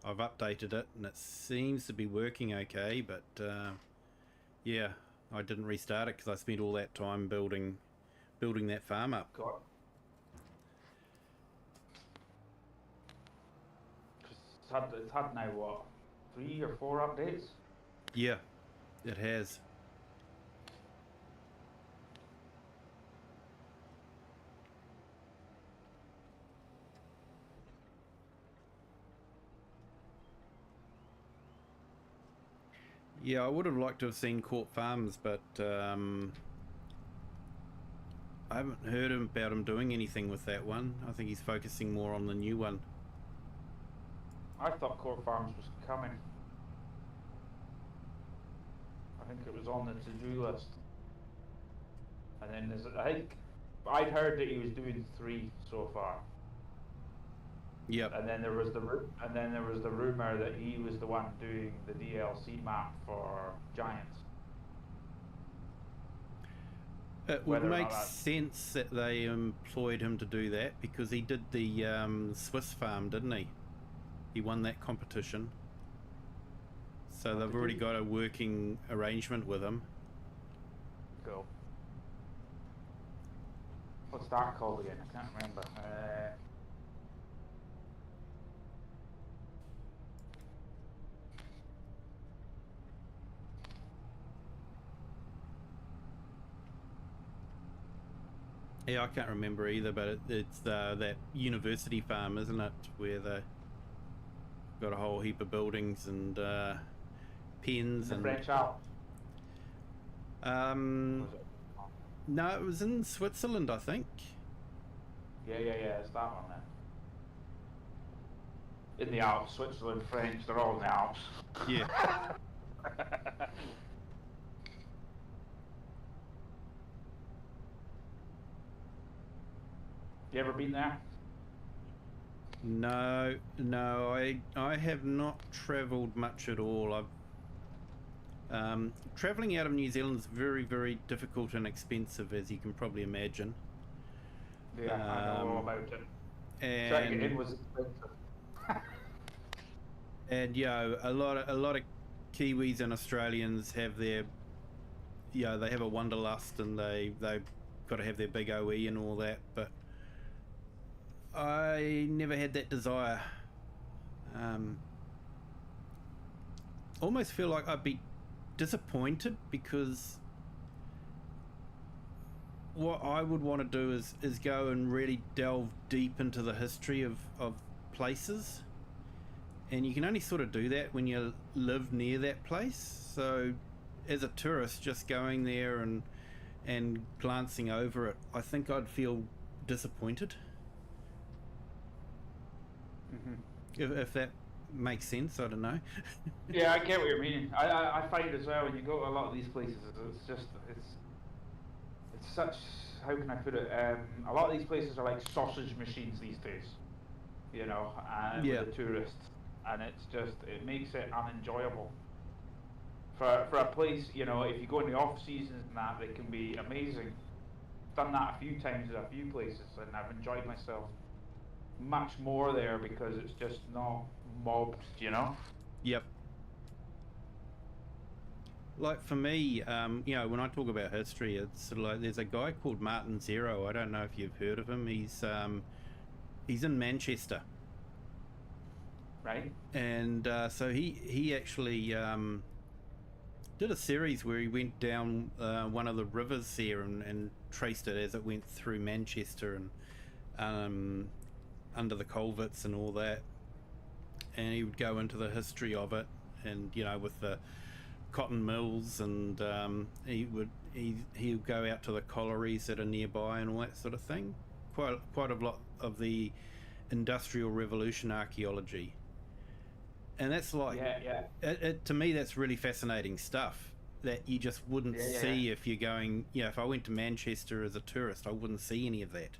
I've updated it and it seems to be working okay, but yeah, I didn't restart it because I spent all that time building that farm up. God. It's had now what, 3 or 4 updates? Yeah, it has. Yeah, I would have liked to have seen Court Farms, but I haven't heard about him doing anything with that one. I think he's focusing more on the new one. I thought Court Farms was coming. I think it was on the to-do list. And then I think I'd heard that he was doing 3 so far. Yep. And then there was the rumor that he was the one doing the DLC map for Giants. It would make sense that they employed him to do that because he did the Swiss farm, didn't he? He won that competition. So they've already got a working arrangement with him. Cool. What's that called again? I can't remember. Yeah, I can't remember either, but it's that university farm, isn't it? Where they got a whole heap of buildings and pens and French Alps. No, it was in Switzerland, I think. Yeah, it's that one then. In the Alps, Switzerland, French, they're all in the Alps. Yeah. You ever been there? No, I have not travelled much at all. Travelling out of New Zealand is very, very difficult and expensive, as you can probably imagine. Yeah, I know all about it. And Trying to get in was expensive. and a lot of Kiwis and Australians have their, they have a wanderlust, and they've got to have their big OE and all that, but I never had that desire. Almost feel like I'd be disappointed, because what I would want to do is go and really delve deep into the history of places, and you can only sort of do that when you live near that place. So as a tourist, just going there and glancing over it, I think I'd feel disappointed. If that makes sense, I don't know. Yeah, I get what you're meaning. I find as well, when you go to a lot of these places, it's such, how can I put it? A lot of these places are like sausage machines these days, with the tourists, and it makes it unenjoyable. For a place, if you go in the off seasons and that, it can be amazing. Done that a few times at a few places, and I've enjoyed myself much more there because it's just not mobbed, Yep. Like for me, when I talk about history, it's sort of like there's a guy called Martin Zero. I don't know if you've heard of him. He's in Manchester, right? And so he actually did a series where he went down one of the rivers there and traced it as it went through Manchester, and under the culverts and all that, and he would go into the history of it, and with the cotton mills, and he would go out to the collieries that are nearby and all that sort of thing. Quite a lot of the Industrial Revolution archaeology, and that's like to me that's really fascinating stuff that you just wouldn't see if you're going. If I went to Manchester as a tourist, I wouldn't see any of that.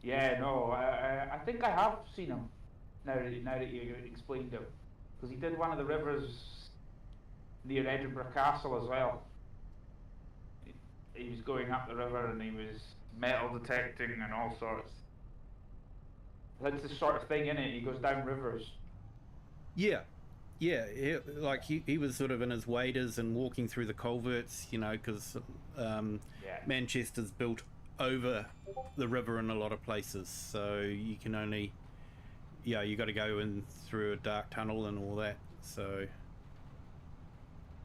Yeah, no, I think I have seen him now that you explained it, because he did one of the rivers near Edinburgh Castle as well. He was going up the river and he was metal detecting and all sorts. That's the sort of thing, innit? He goes down rivers. Yeah, he was sort of in his waders and walking through the culverts, because Manchester's built over the river in a lot of places, so you can only you got to go in through a dark tunnel and all that. So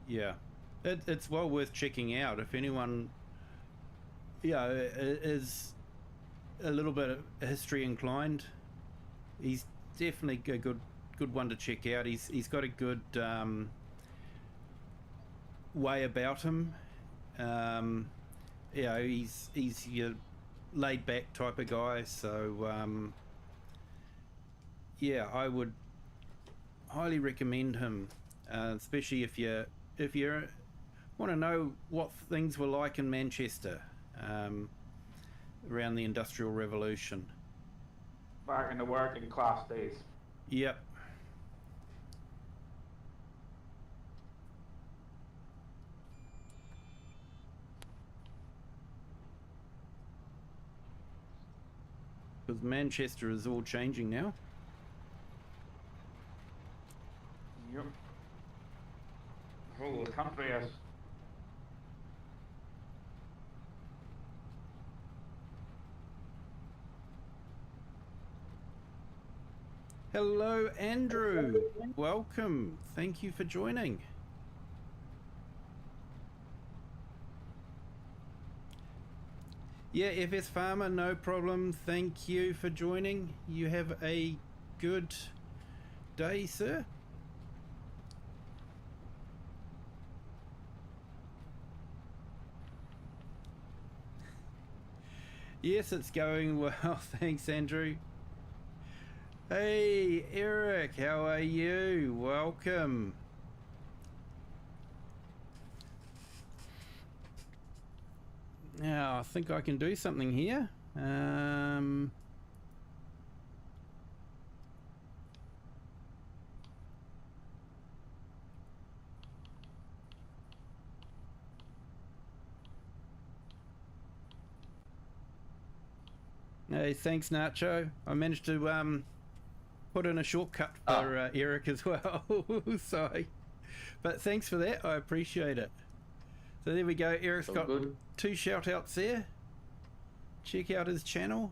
it's well worth checking out if anyone is a little bit history inclined. He's definitely a good one to check out. He's got a good way about him. He's your laid back type of guy, so I would highly recommend him, especially if you want to know what things were like in Manchester around the Industrial Revolution. Back in the working class days. Yep. Because Manchester is all changing now. Yep. The whole of the country is. Hello, Andrew. Welcome. Thank you for joining. Yeah, FS Farmer, no problem. Thank you for joining. You have a good day, sir. Yes, it's going well. Thanks, Andrew. Hey, Eric, how are you? Welcome. Now, I think I can do something here. Hey, thanks, Nacho. I managed to put in a shortcut for Eric as well. Sorry. But thanks for that. I appreciate it. So there we go. Eric's got good. 2 shout outs there. Check out his channel.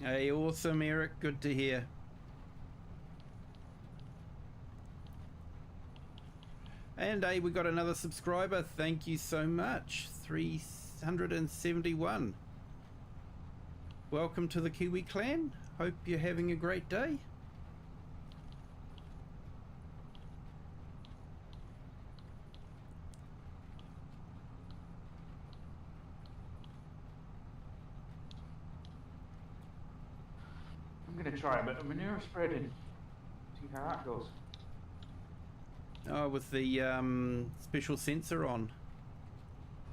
Hey, awesome, Eric. Good to hear. And hey, we got another subscriber. Thank you so much. 371. Welcome to the Kiwi clan. Hope you're having a great day. I'm going to try a bit of manure spreading. See how that goes. Oh, with the special sensor on.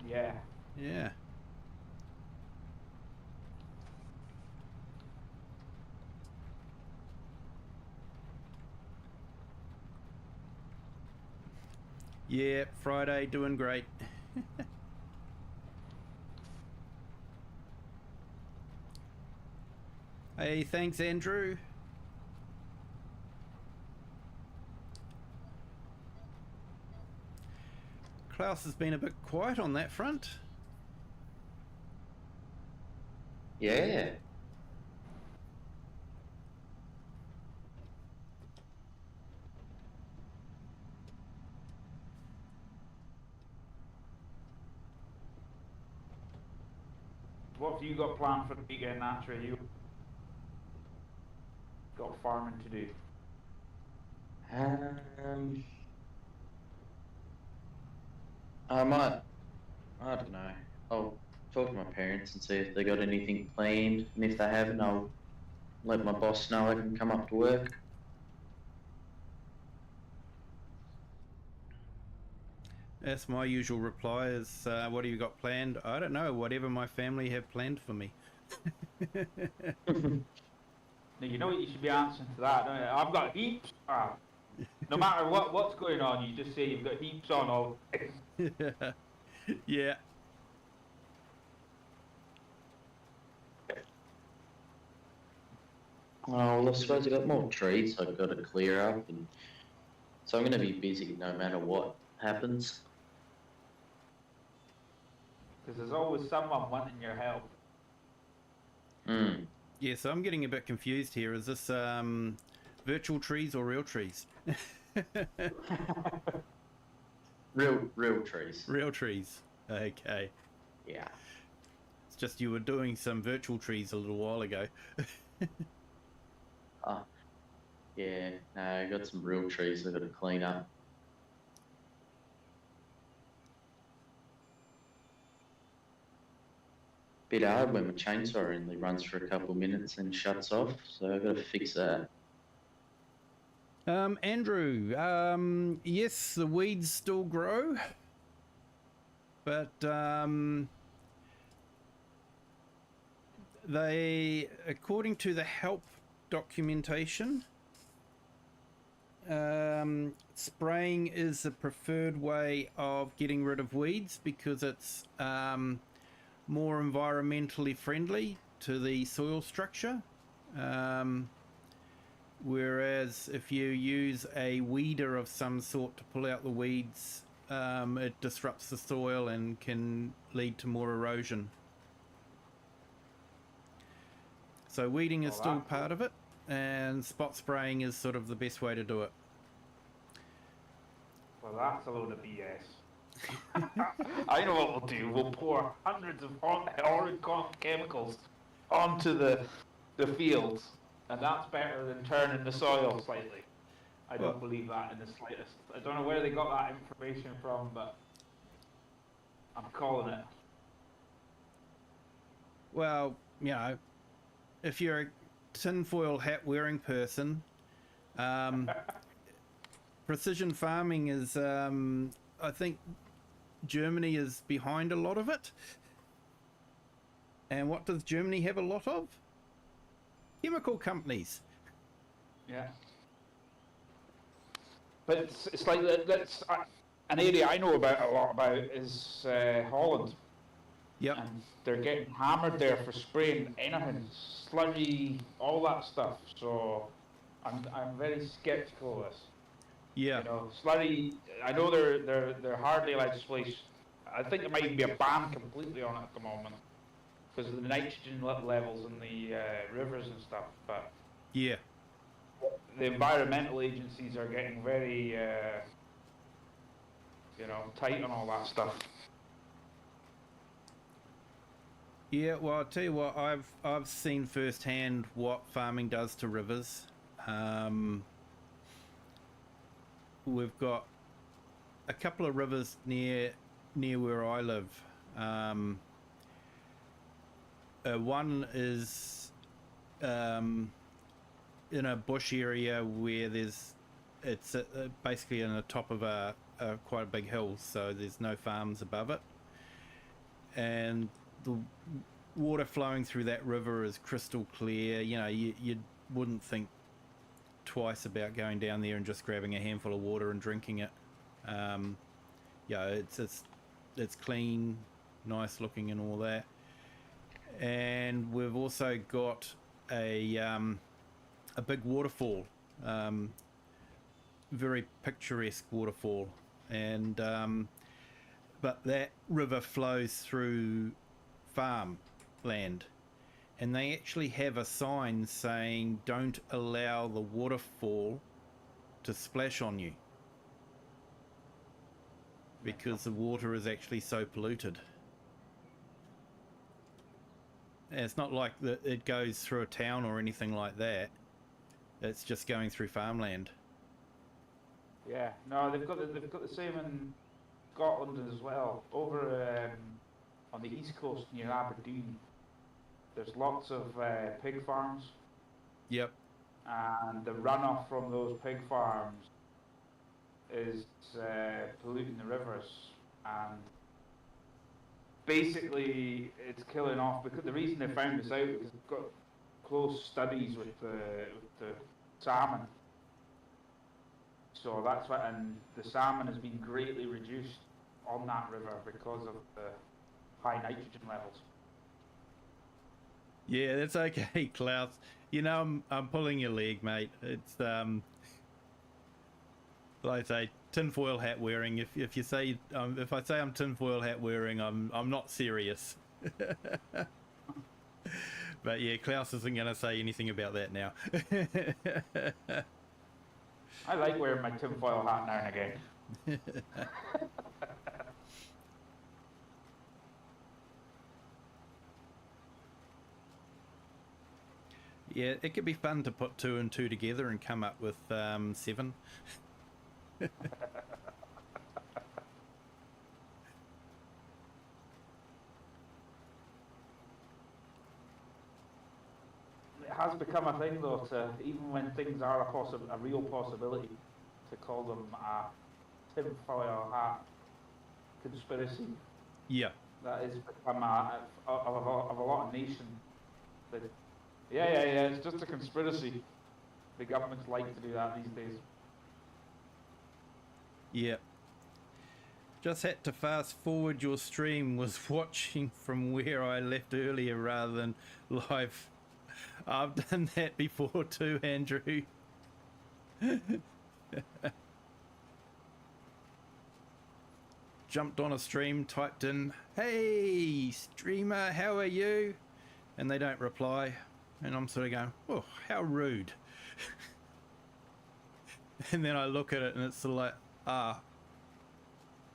Yeah. Yeah. Yeah, Friday doing great. Hey, thanks, Andrew. Klaus has been a bit quiet on that front. Yeah. What have you got planned for the weekend, Natra? You got farming to do? I don't know. I'll talk to my parents and see if they got anything planned, and if they haven't, I'll let my boss know I can come up to work. That's my usual reply is, what have you got planned? I don't know, whatever my family have planned for me. Now, you know what you should be answering to that, don't you? I've got heaps. No matter what's going on, you just say you've got heaps on all. Yeah. Oh, well, I suppose I've got more trees I've got to clear up, and so I'm going to be busy no matter what happens. Because there's always someone wanting your help. Yeah, so I'm getting a bit confused here. Is this virtual trees or real trees? Real trees. Real trees. Okay. Yeah. It's just you were doing some virtual trees a little while ago. Yeah, no, I got some real trees I've got to clean up. Bit hard when my chainsaw only runs for a couple of minutes and shuts off, so I've got to fix that. Andrew, yes, the weeds still grow, but they, according to the help documentation, spraying is the preferred way of getting rid of weeds because it's more environmentally friendly to the soil structure. Whereas if you use a weeder of some sort to pull out the weeds, it disrupts the soil and can lead to more erosion. So weeding is still part of it, and spot spraying is sort of the best way to do it. Well, that's a load of BS. I know what we'll do. We'll pour hundreds of horrid chemicals onto the fields, and that's better than turning the soil slightly. I don't believe that in the slightest. I don't know where they got that information from, but I'm calling it. Well, you know, if you're a tinfoil hat wearing person, precision farming is, I think Germany is behind a lot of it. And what does Germany have a lot of? Chemical companies. Yeah. But it's like that's an area I know about a lot about is Holland. Yep. And they're getting hammered there for spraying anything, slurry, all that stuff. So I'm very skeptical of this. Yeah. You know, slurry. I know they're hardly allowed to spray. I think there might even be a ban completely on it at the moment because of the nitrogen levels in the rivers and stuff. But Yeah. the environmental agencies are getting very, tight on all that stuff. Yeah, well, I'll tell you what, I've seen firsthand what farming does to rivers. We've got a couple of rivers near where I live. One is in a bush area where it's basically on the top of a quite a big hill, so there's no farms above it, and the water flowing through that river is crystal clear. You know, you wouldn't think twice about going down there and just grabbing a handful of water and drinking it. Yeah, it's clean, nice looking and all that. And we've also got a big waterfall, very picturesque waterfall, and but that river flows through farm land, and they actually have a sign saying don't allow the waterfall to splash on you because the water is actually so polluted. And it's not like it goes through a town or anything like that. It's just going through farmland. Yeah, no, they've got the same in Scotland as well. Over on the east coast near Aberdeen, there's lots of pig farms. Yep. And the runoff from those pig farms is polluting the rivers, and basically it's killing off. Because the reason they found this out is they've got close studies with the salmon. So that's why, and the salmon has been greatly reduced on that river because of the high nitrogen levels. Yeah, that's okay, Klaus. You know, I'm pulling your leg, mate. It's like I say, tinfoil hat wearing. If you say if I say I'm tinfoil hat wearing, I'm not serious. But yeah, Klaus isn't going to say anything about that now. I like wearing my tinfoil hat now and again. Yeah, it could be fun to put 2 and 2 together and come up with 7. It has become a thing though, to even when things are a real possibility, to call them a tinfoil hat conspiracy. Yeah. That has become of a lot of nations. But yeah, it's just a conspiracy. The governments like to do that these days. Yeah. Just had to fast forward your stream, was watching from where I left earlier rather than live. I've done that before too, Andrew. Jumped on a stream, typed in, "Hey, streamer, how are you?" And they don't reply. And I'm sort of going, "Oh, how rude." And then I look at it and it's sort of like,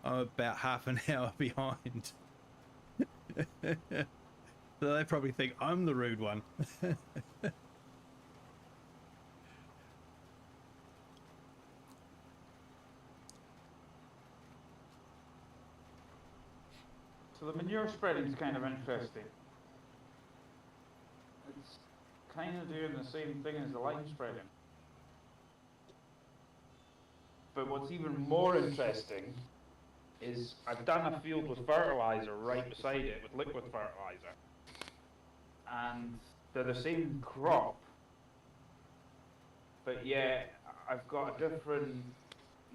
I'm about half an hour behind. So they probably think I'm the rude one. So the manure spreading is kind of interesting. It's kind of doing the same thing as the lime spreading. But what's even more interesting is I've done a field with fertilizer right beside it, with liquid fertilizer. And they're the same crop, but yeah, I've got a different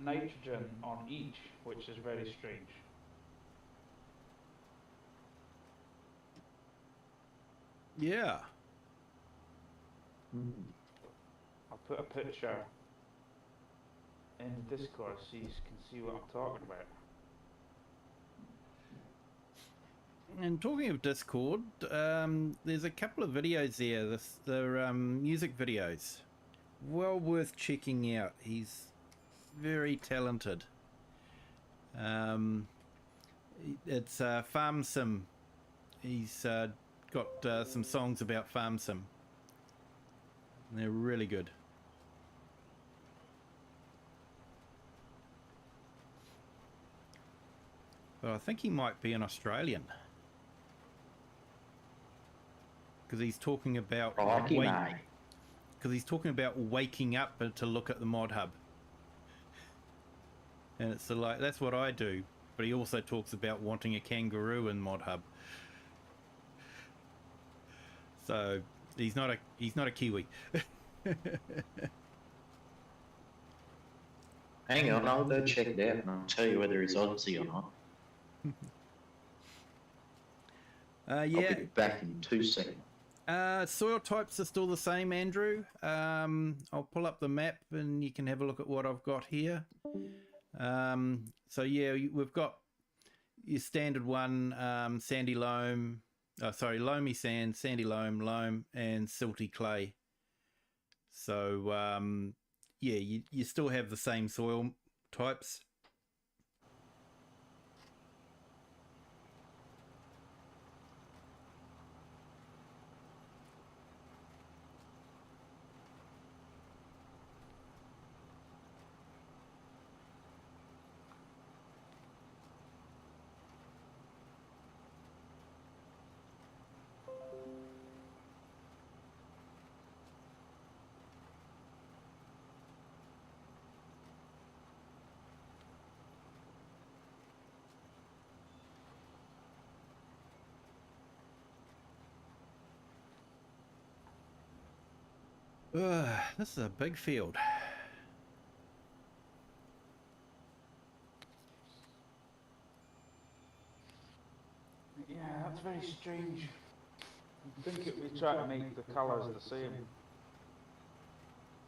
nitrogen on each, which is very strange. Yeah. I'll put a picture in the Discord so you can see what I'm talking about. And talking of Discord, there's a couple of videos there. They're music videos. Well worth checking out. He's very talented. It's Farm Sim. He's got some songs about Farm Sim. And they're really good. But I think he might be an Australian. Because he's talking about because he's talking about waking up to look at the mod hub, and it's like that's what I do. But he also talks about wanting a kangaroo in mod hub. So he's not a Kiwi. Hang on, I'll go check it out and I'll tell you whether he's Aussie or not. Yeah. I'll be back in 2 seconds. Soil types are still the same, Andrew. I'll pull up the map and you can have a look at what I've got here. So yeah, we've got your standard one, sandy loam, loamy sand, sandy loam, and silty clay. So yeah, you still have the same soil types. This is a big field. Yeah, that's very strange. I think it we try to make the colours the same,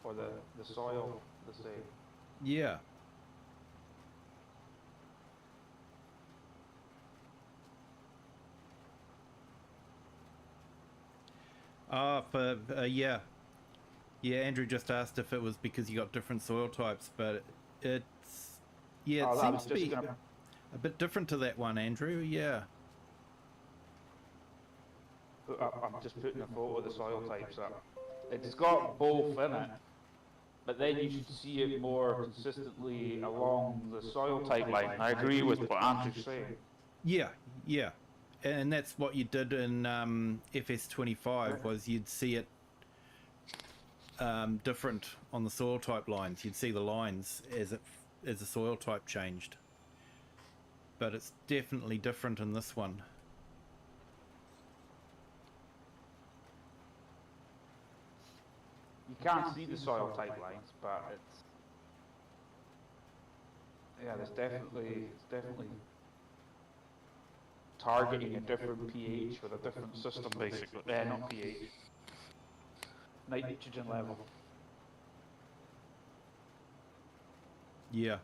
or the soil the same. Yeah. Yeah. Yeah, Andrew just asked if it was because you got different soil types, but it seems to be a bit different to that one, Andrew. Yeah. I'm just putting a photo of the soil types up. It's got both in it, but then you should see it more consistently along the soil type line. I agree with what Andrew's saying. Yeah, yeah. And that's what you did in FS25 was you'd see it different on the soil type lines. You'd see the lines as the soil type changed. But it's definitely different in this one. You can't see the soil type lines, but it's it's definitely targeting a different pH with a different system, basically. Not pH, nitrogen level. Yeah.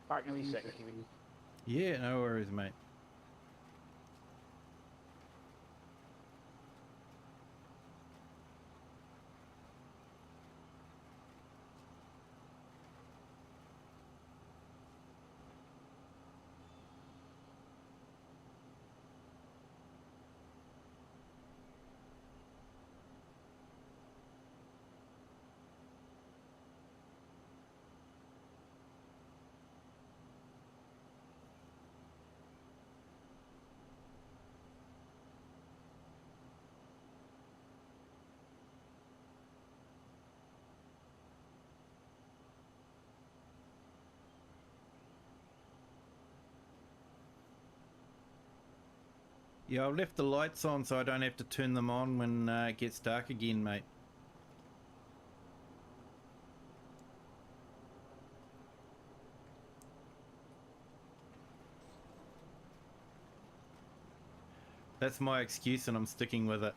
Back in a wee second, Kiwi. Yeah, no worries, mate. Yeah, I've left the lights on so I don't have to turn them on when it gets dark again, mate. That's my excuse and I'm sticking with it.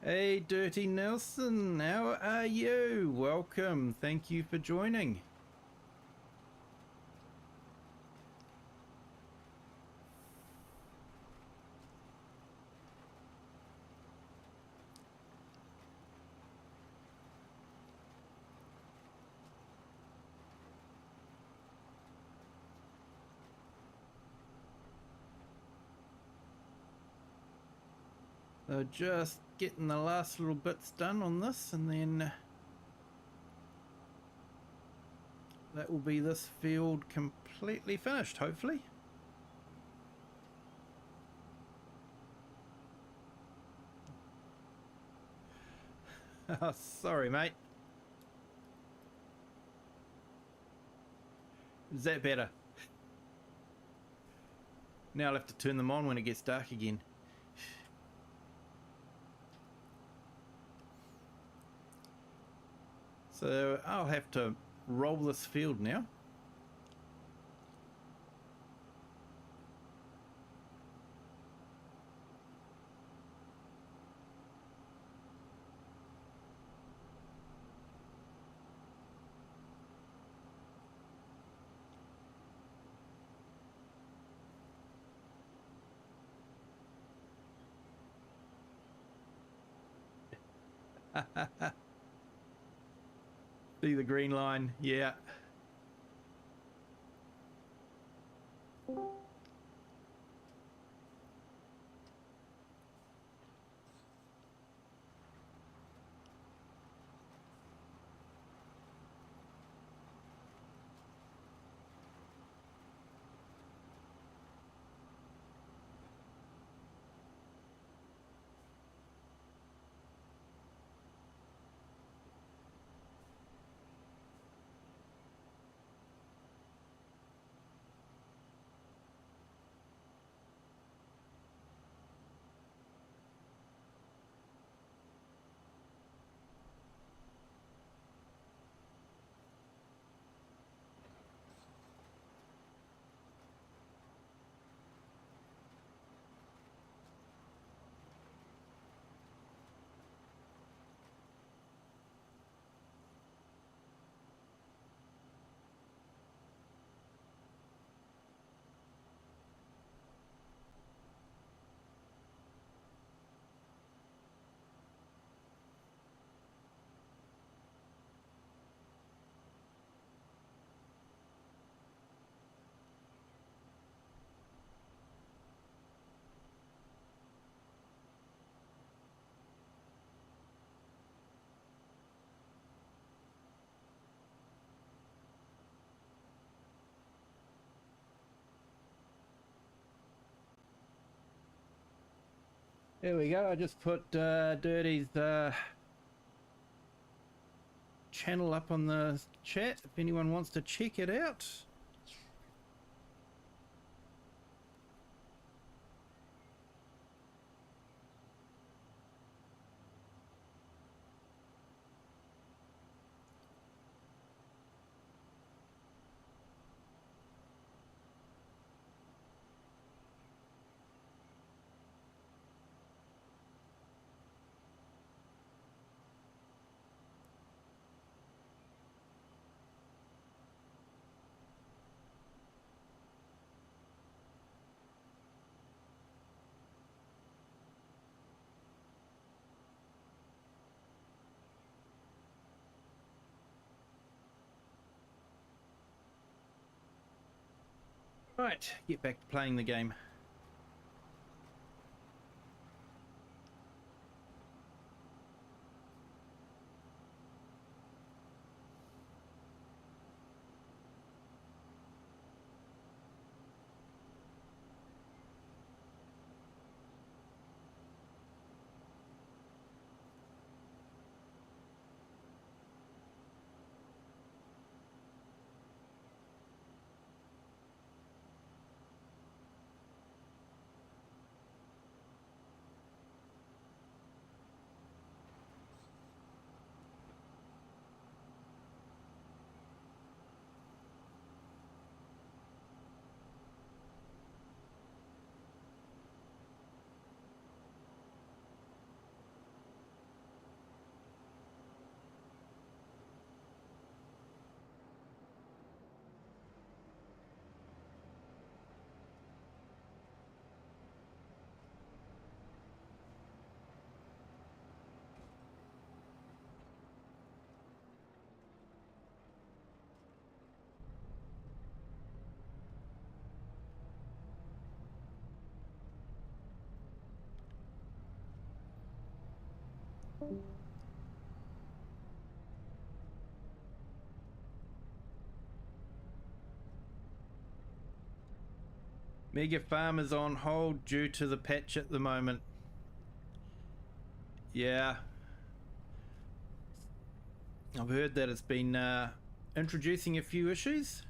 Hey, Dirty Nelson, how are you? Welcome. Thank you for joining. So just getting the last little bits done on this, and then that will be this field completely finished, hopefully. Oh, sorry, mate. Is that better? Now I'll have to turn them on when it gets dark again. So I'll have to roll this field now. See the green line? Yeah. There we go. I just put Dirty's channel up on the chat if anyone wants to check it out. Right, get back to playing the game. Mega Farm is on hold due to the patch at the moment. Yeah. I've heard that it's been introducing a few issues.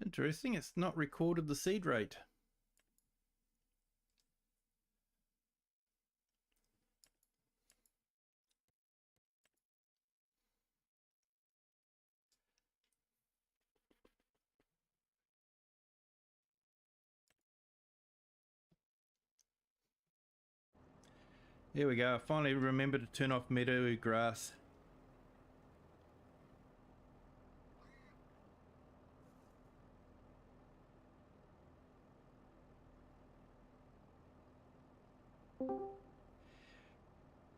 Interesting, it's not recorded the seed rate. There we go, I finally remembered to turn off meadow grass.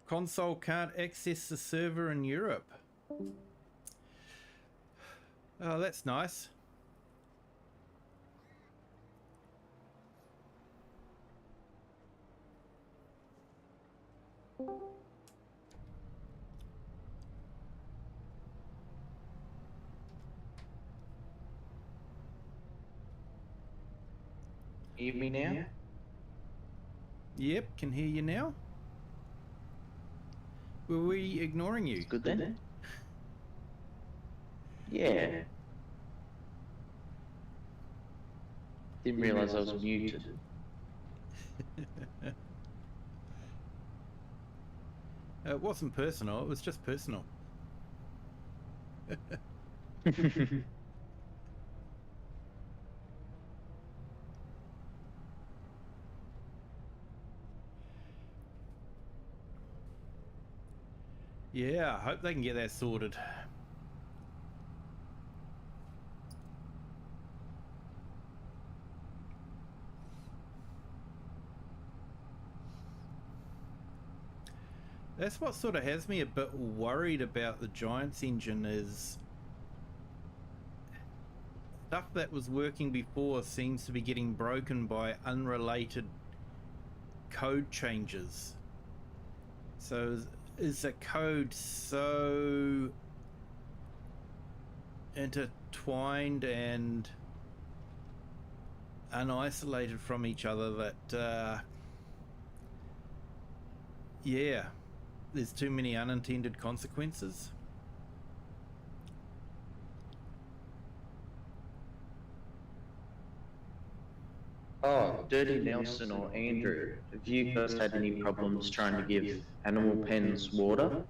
Console can't access the server in Europe. Oh, that's nice. Hear me now? Yep, can hear you now. Were we ignoring you? Good then? Yeah. Didn't realise I was muted. It wasn't personal, it was just personal. Yeah, I hope they can get that sorted. That's what sort of has me a bit worried about the Giants engine is stuff that was working before seems to be getting broken by unrelated code changes. So is the code so intertwined and unisolated from each other that yeah, there's too many unintended consequences. Oh, Dirty Nelson or Andrew, have you guys had any problems trying to give animal pens water?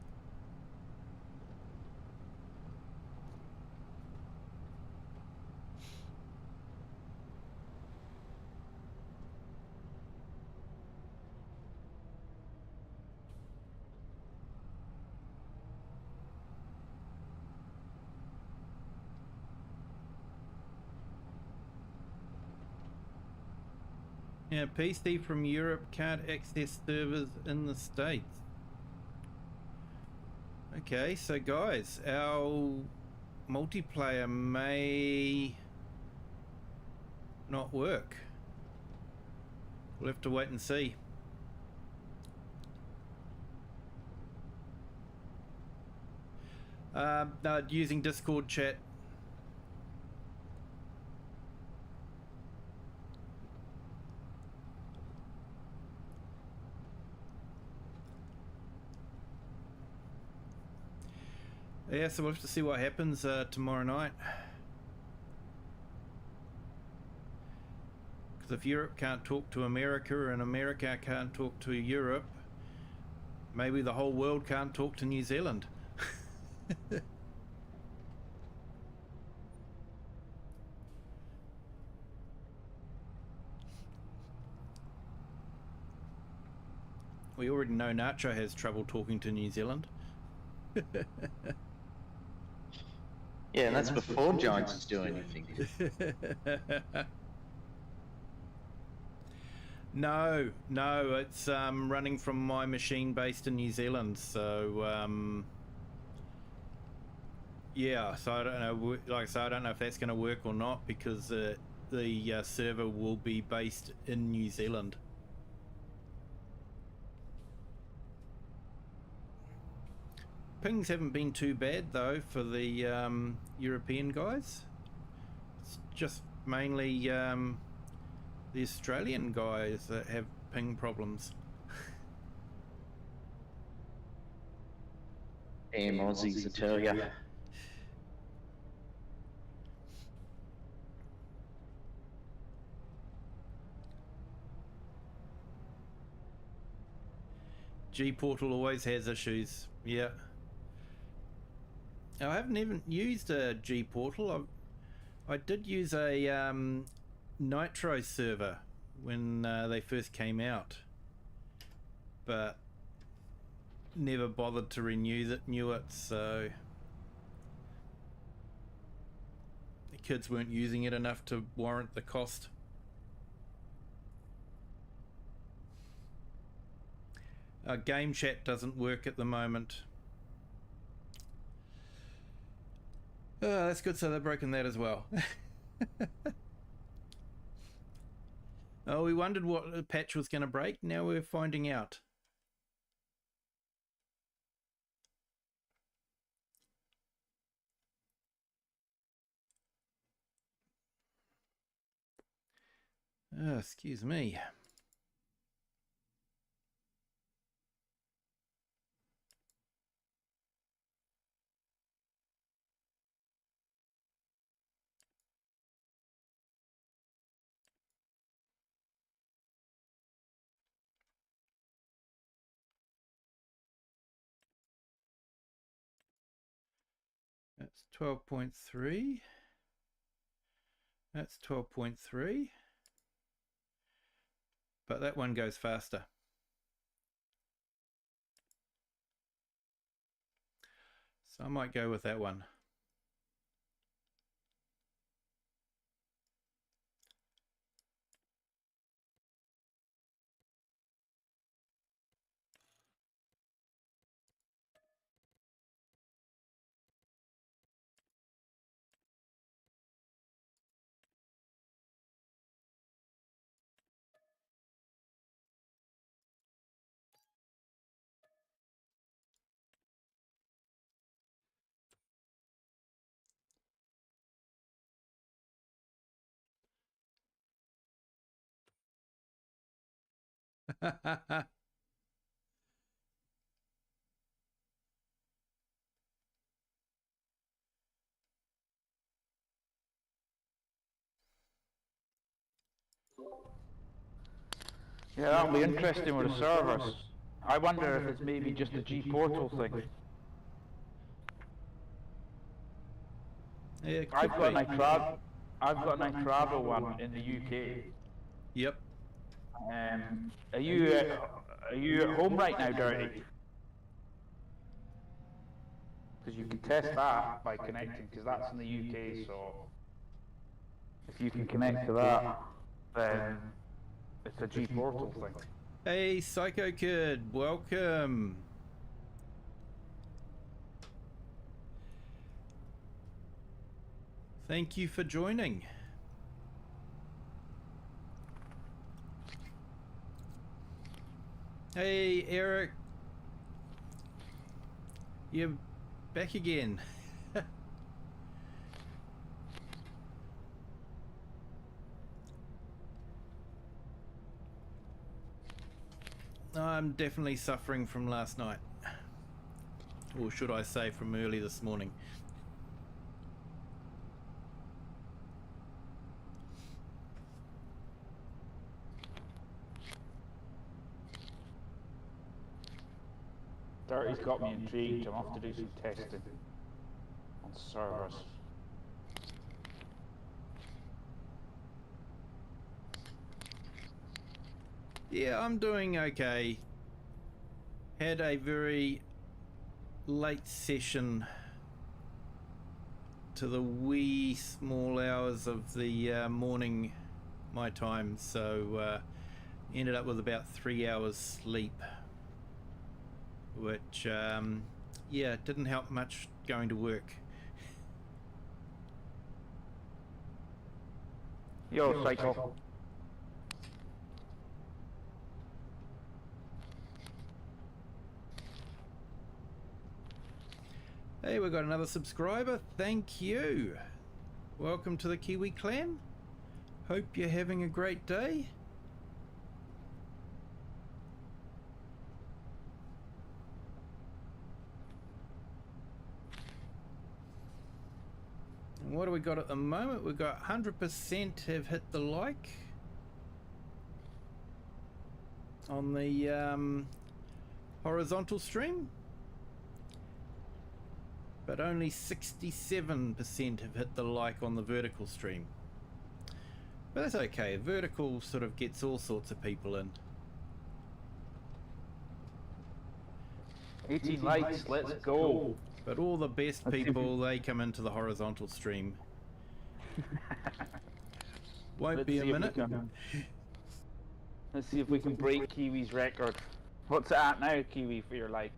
Yeah, PC from Europe can't access servers in the States. Okay, so guys, our multiplayer may not work. We'll have to wait and see. No, using Discord chat. Yeah, so we'll have to see what happens tomorrow night. Because if Europe can't talk to America and America can't talk to Europe, maybe the whole world can't talk to New Zealand. We already know Nacho has trouble talking to New Zealand. Yeah, and that's before Giants do anything. No, it's running from my machine based in New Zealand, so yeah, so I don't know, like I say, I don't know if that's going to work or not, because the server will be based in New Zealand. Pings haven't been too bad though for the European guys. It's just mainly the Australian guys that have ping problems. Damn Aussies, I tell ya. G-Portal always has issues, yeah. I haven't even used a G-Portal. I did use a Nitro server when they first came out, but never bothered to renew it, so the kids weren't using it enough to warrant the cost. Game chat doesn't work at the moment. Oh, that's good, so they've broken that as well. Oh, we wondered what the patch was going to break. Now we're finding out. Oh, excuse me. That's 12.3. That's 12.3. But that one goes faster. So I might go with that one. Yeah, that'll be interesting with the servers. I wonder if it's maybe just a G portal thing. Yeah, it I've could got be. an iTravel one in the UK. Yep. Are you at home right now, Dirty? Because you can test that by connecting, because that's in the UK. So if you can connect to that, then it's a G portal thing. Hey, Psycho Kid, welcome. Thank you for joining. Hey, Eric. You're back again. I'm definitely suffering from last night. Or should I say from early this morning. Dirty's got me intrigued. I'm off to do some testing. servers. Yeah, I'm doing okay. Had a very late session to the wee small hours of the morning, my time, so ended up with about 3 hours sleep, which yeah, didn't help much going to work. Yo, Cycle. Hey, we've got another subscriber. Thank you. Welcome to the Kiwi clan. Hope you're having a great day. And what do we got at the moment? We've got 100% have hit the like on the horizontal stream, but only 67% have hit the like on the vertical stream. But that's okay, vertical sort of gets all sorts of people in. 18 likes, let's go. But all the best people, they come into the horizontal stream. Won't be a minute. Let's see if we can break Kiwi's record. What's it at now, Kiwi, for your like?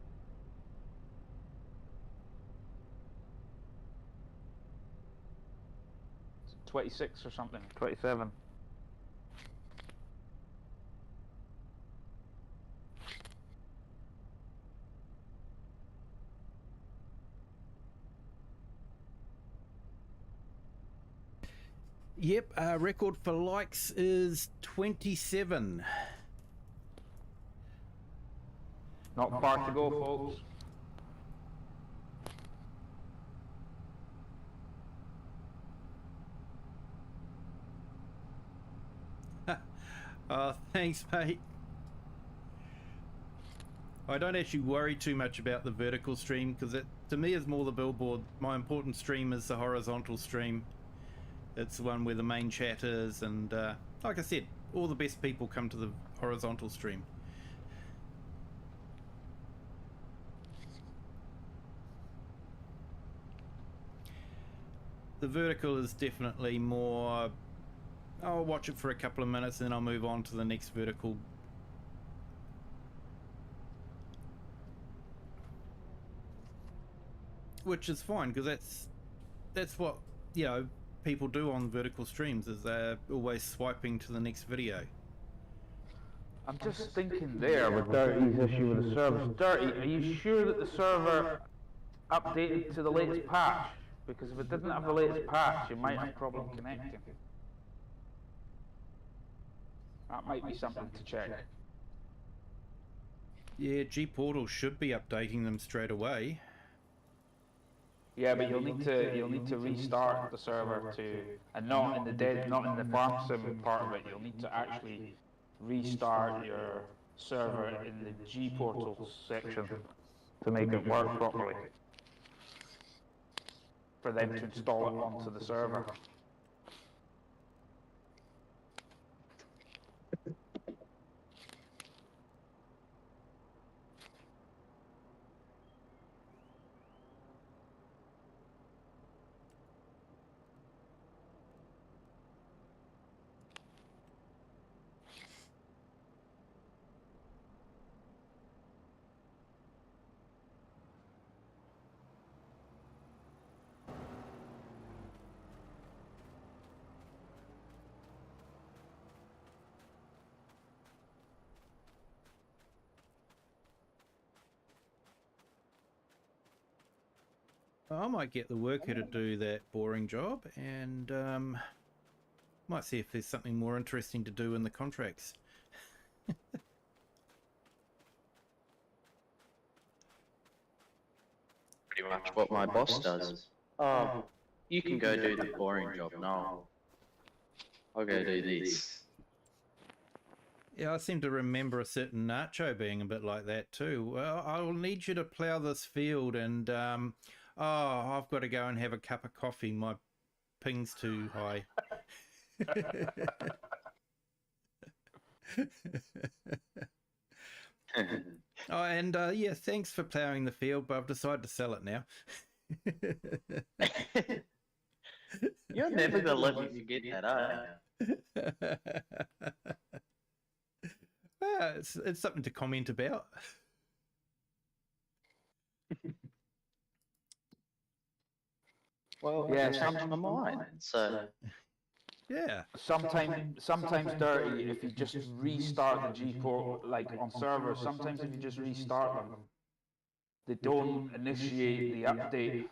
26 or something, 27. Yep, record for likes is 27. Not far to go, folks. Oh, thanks, mate. I don't actually worry too much about the vertical stream because it, to me, is more the billboard. My important stream is the horizontal stream. It's the one where the main chat is, and like I said, all the best people come to the horizontal stream. The vertical is definitely more, I'll watch it for a couple of minutes and then I'll move on to the next vertical. Which is fine, because that's what, you know, people do on vertical streams, is they're always swiping to the next video. I'm just thinking there with Dirty's issue with the server. Dirty, are you sure that the server updated to the latest patch? Because if it didn't have the latest patch, you might have a problem connecting. That might be something to check. Yeah, G-Portal should be updating them straight away. Yeah, but you'll need to restart the server to, and not in the farm sim part of it. You'll need to actually restart your server in the G-Portal section to make it work properly. For them to install it onto the server. I might get the worker to do that boring job, and might see if there's something more interesting to do in the contracts. Pretty much what my boss does. Oh, you can go do the boring job. No, I'll go do this. Yeah, I seem to remember a certain Nacho being a bit like that too. Well, I'll need you to plough this field, and Oh, I've got to go and have a cup of coffee. My ping's too high. Oh, and yeah, thanks for ploughing the field, but I've decided to sell it now. You're never gonna let me forget that, are Well, it's something to comment about. Well, Yeah, I changed my mind. So Yeah. Sometimes dirty. If you just restart the G port, like on servers, sometimes if you just restart them, they don't initiate the update.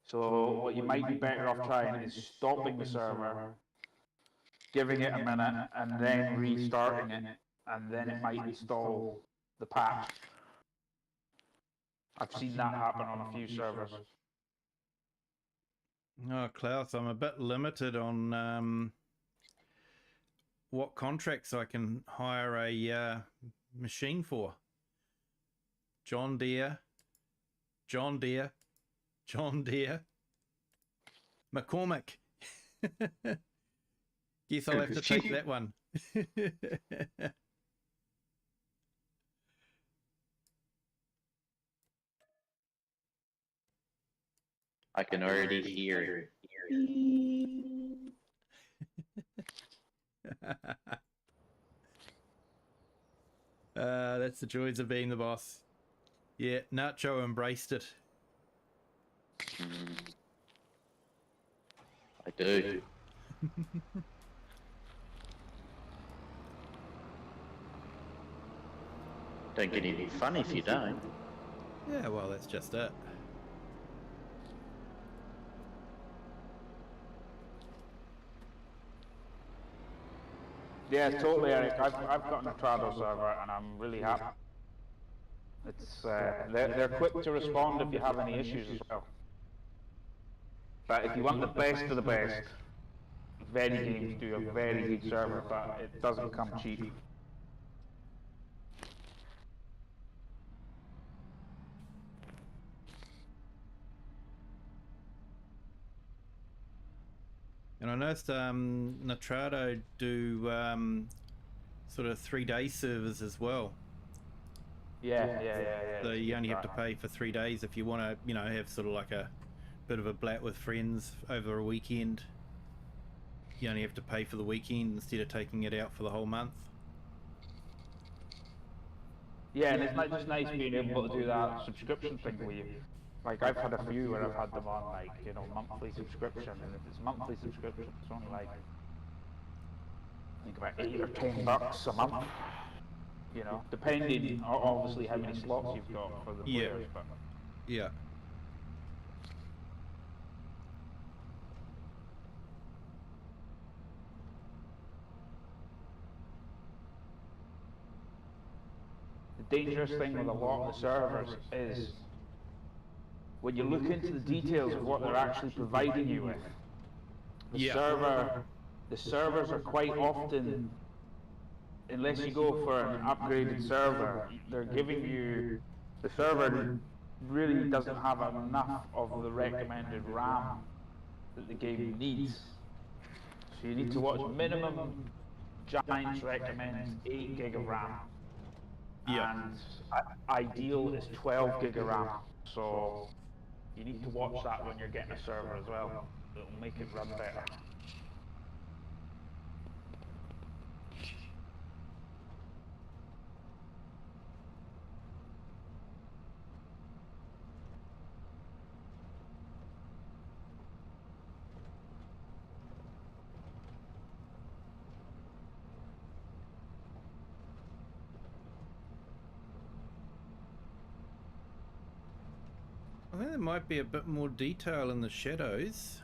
So what you might be better off trying is stopping the server, giving it a minute, and then restarting it, and then it might install the patch. I've seen that happen on a few servers. Oh, Klaus, I'm a bit limited on what contracts I can hire a machine for. John Deere, John Deere, John Deere, McCormick. Guess I'll have to take that one. I can already hear it. That's the joys of being the boss. Yeah, Nacho embraced it. I do. Don't get any fun if you don't. Yeah, well, that's just it. Yeah, totally, Eric. I've got an Trado server, and I'm really happy. It's they're quick to respond if you have any issues as well. But if you want the best of the best, Very Games do a very good server, but it doesn't come cheap. And I noticed Natrado do sort of 3-day servers as well. Yeah. So you only have to pay for 3 days if you want to, you know, have sort of like a bit of a blat with friends over a weekend. You only have to pay for the weekend instead of taking it out for the whole month. Yeah, and it's not just nice being able to do that subscription thing where you, like I've had a few where I've had them on like, you know, monthly subscription, and if it's monthly subscription, it's only like, I think about $8 or $10 a month. You know, depending obviously how many slots you've got for the players, but Yeah. the dangerous thing with a lot of the servers is when you look into the details of what they're actually providing you with, the servers are quite often, unless you go for an upgraded server, they're giving you, the server really doesn't have enough of the recommended RAM that the game needs. So you need to watch minimum. Giants recommends 8 gig of RAM. And ideal is 12 gig of RAM. So you need to watch that when you're getting a server as well. It'll make it run better. I think there might be a bit more detail in the shadows.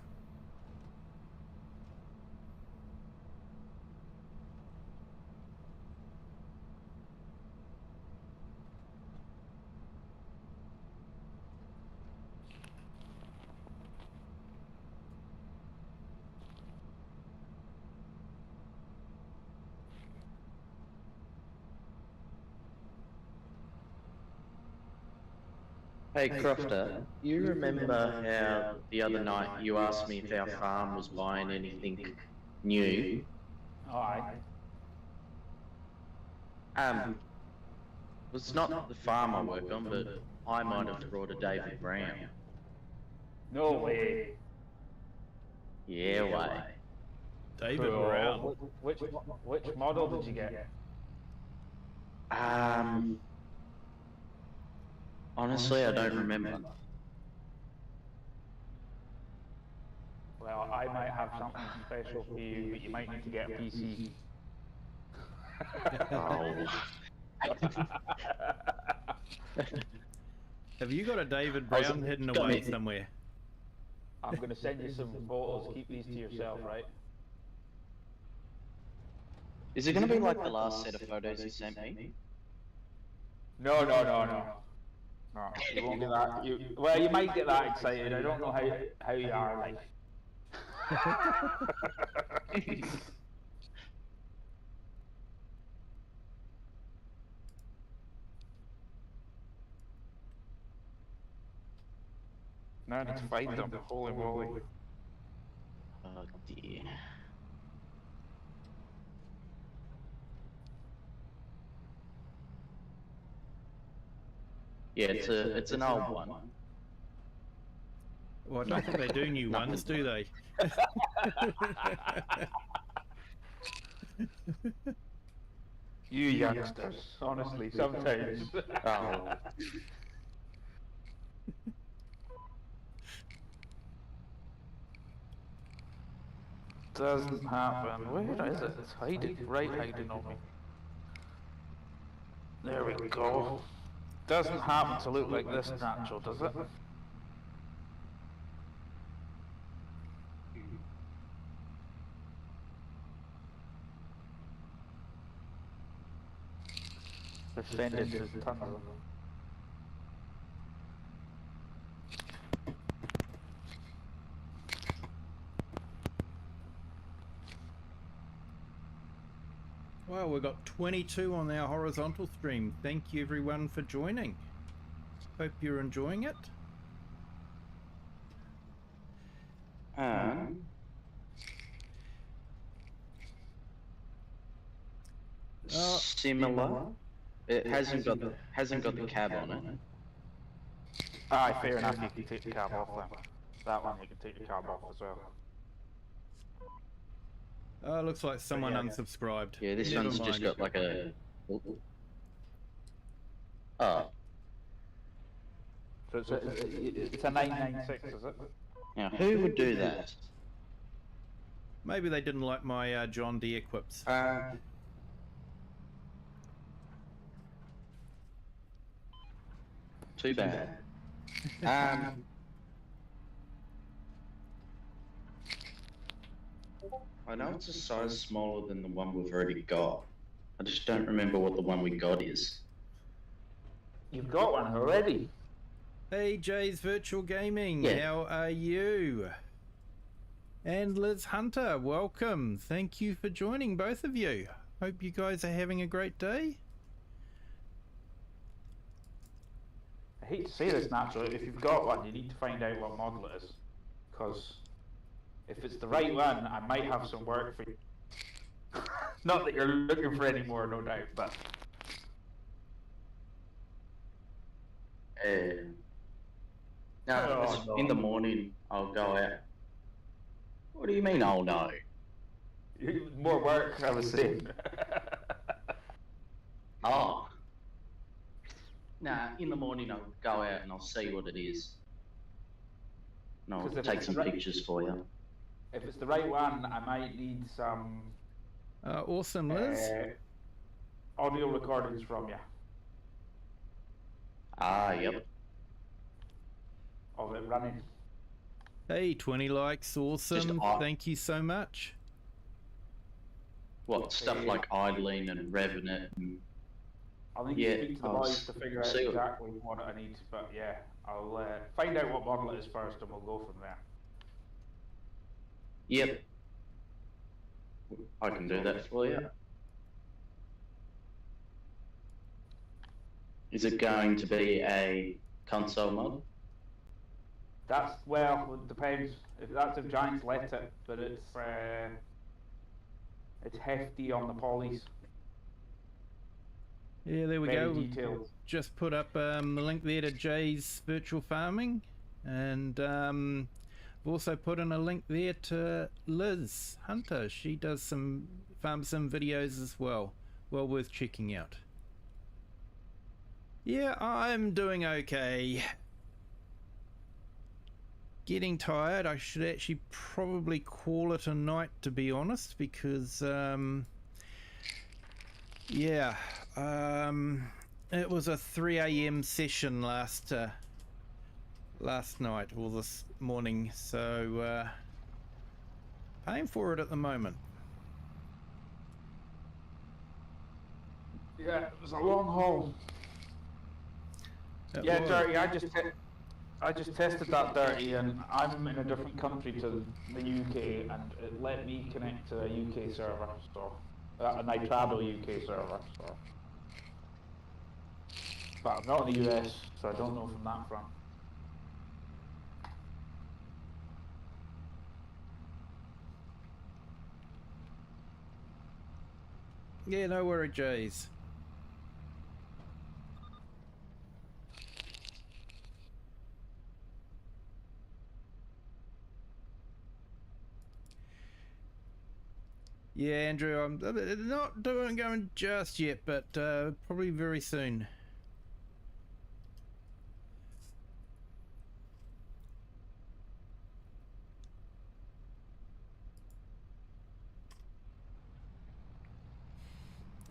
Hey Crofter, you remember how the other night you asked me if our farm was buying anything new? Aye. It's not the farm I work on, but I might have brought a David Brown. No way. Yeah, way. David Cool. Brown. Which model did you get? Honestly, I don't remember. Well, I might have something special for you, but you might need to get a PC. Oh. Have you got a David Brown hidden away somewhere? I'm going to send you some photos. Keep these to yourself, right? Is it going to be like the last set of photos you sent me? No. No, you won't get that. Well, you might get that excited. I don't know how you are like. Now I need to find them. Holy moly. Oh dear. Yeah, it's an old one. Well, I don't think they do new ones, do they? You youngsters, honestly, sometimes. Oh. Doesn't happen. Where is it? It's hiding. Right hiding on me. There we go. Doesn't happen to look like this natural, does it? Descendants is tons of them. Well, we've got 22 on our horizontal stream. Thank you everyone for joining. Hope you're enjoying it. Similar. It hasn't got the cab on it. Aye, fair enough, you can take the cab off then. That one you can take the cab off as well. Looks like someone unsubscribed. Yeah, this Never one's just mind. got like a. Oh. So it's a 996, is it? Now, who would do that? Maybe they didn't like my John Deere quips. Too bad. I know it's a size smaller than the one we've already got. I just don't remember what the one we got is. You've got one already. Hey Jay's Virtual Gaming, Yeah. how are you? And Liz Hunter, welcome. Thank you for joining, both of you. Hope you guys are having a great day. I hate to say this, naturally. If you've got one, you need to find out what model it is. Because if it's the right one, I might have some work for you. Not that you're looking for any more, no doubt, but... No, in the morning I'll go out. What do you mean, oh no? More work, I was saying. Oh. Nah, in the morning I'll go out and I'll see what it is. And I'll 'Cause if take it's some right- pictures for you. If it's the right one, I might need some Awesome, Liz. audio recordings from you Ah, yep. of it running. Hey, 20 likes, awesome. Thank you so much. What, stuff like idling and revving it and... I'll need Yeah, to speak to the I'll boys to figure out see what- exactly what I need, but yeah, I'll find out what model it is first and we'll go from there. Yep. I can do that for you. Is it going to be a console mod? That's, well, it depends. If that's if Giants let it, but it's hefty on the polys. Yeah, there we Very go. detailed. Just put up the link there to Jay's virtual farming, and I've also put in a link there to Liz Hunter. She does some farm sim videos as well. Well worth checking out. Yeah, I'm doing okay. Getting tired. I should actually probably call it a night, to be honest, because yeah, it was a 3 a.m. session last night or this morning, so paying for it at the moment. Yeah, it was a long haul. It Yeah, was. Dirty, I just tested that, Dirty, and I'm in a different country to the UK, and it let me connect to a UK server, so a Nitrado UK server. So, but I'm not in the US, so I don't know from that front. Yeah, no worry, Jays. Yeah, Andrew, I'm not going just yet, but probably very soon.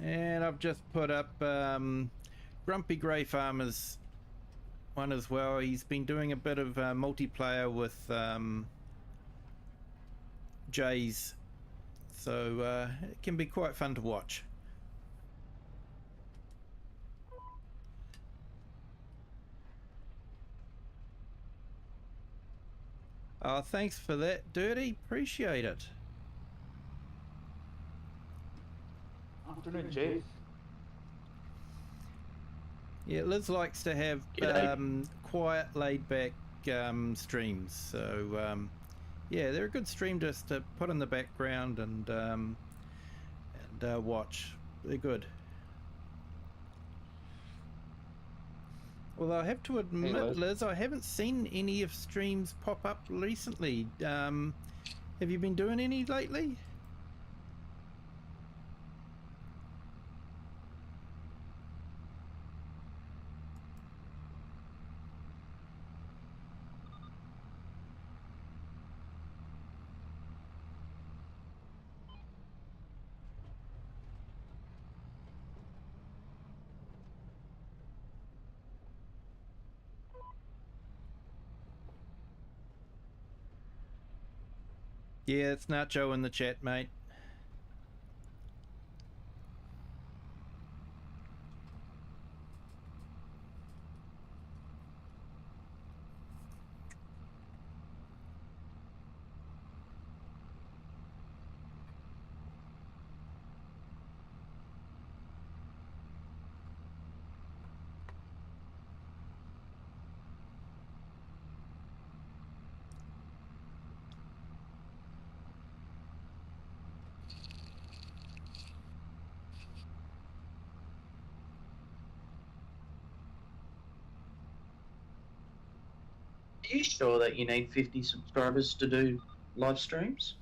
And I've just put up Grumpy Grey Farmer's one as well. He's been doing a bit of multiplayer with Jays, so it can be quite fun to watch. Oh, thanks for that, Dirty. Appreciate it. Afternoon, Jay. Yeah, Liz likes to have quiet, laid-back streams, so yeah, they're a good stream just to put in the background and watch. They're good. Although I have to admit, Hey, Liz, I haven't seen any of streams pop up recently. Have you been doing any lately? Yeah, it's Nacho in the chat, mate. Are you sure that you need 50 subscribers to do live streams?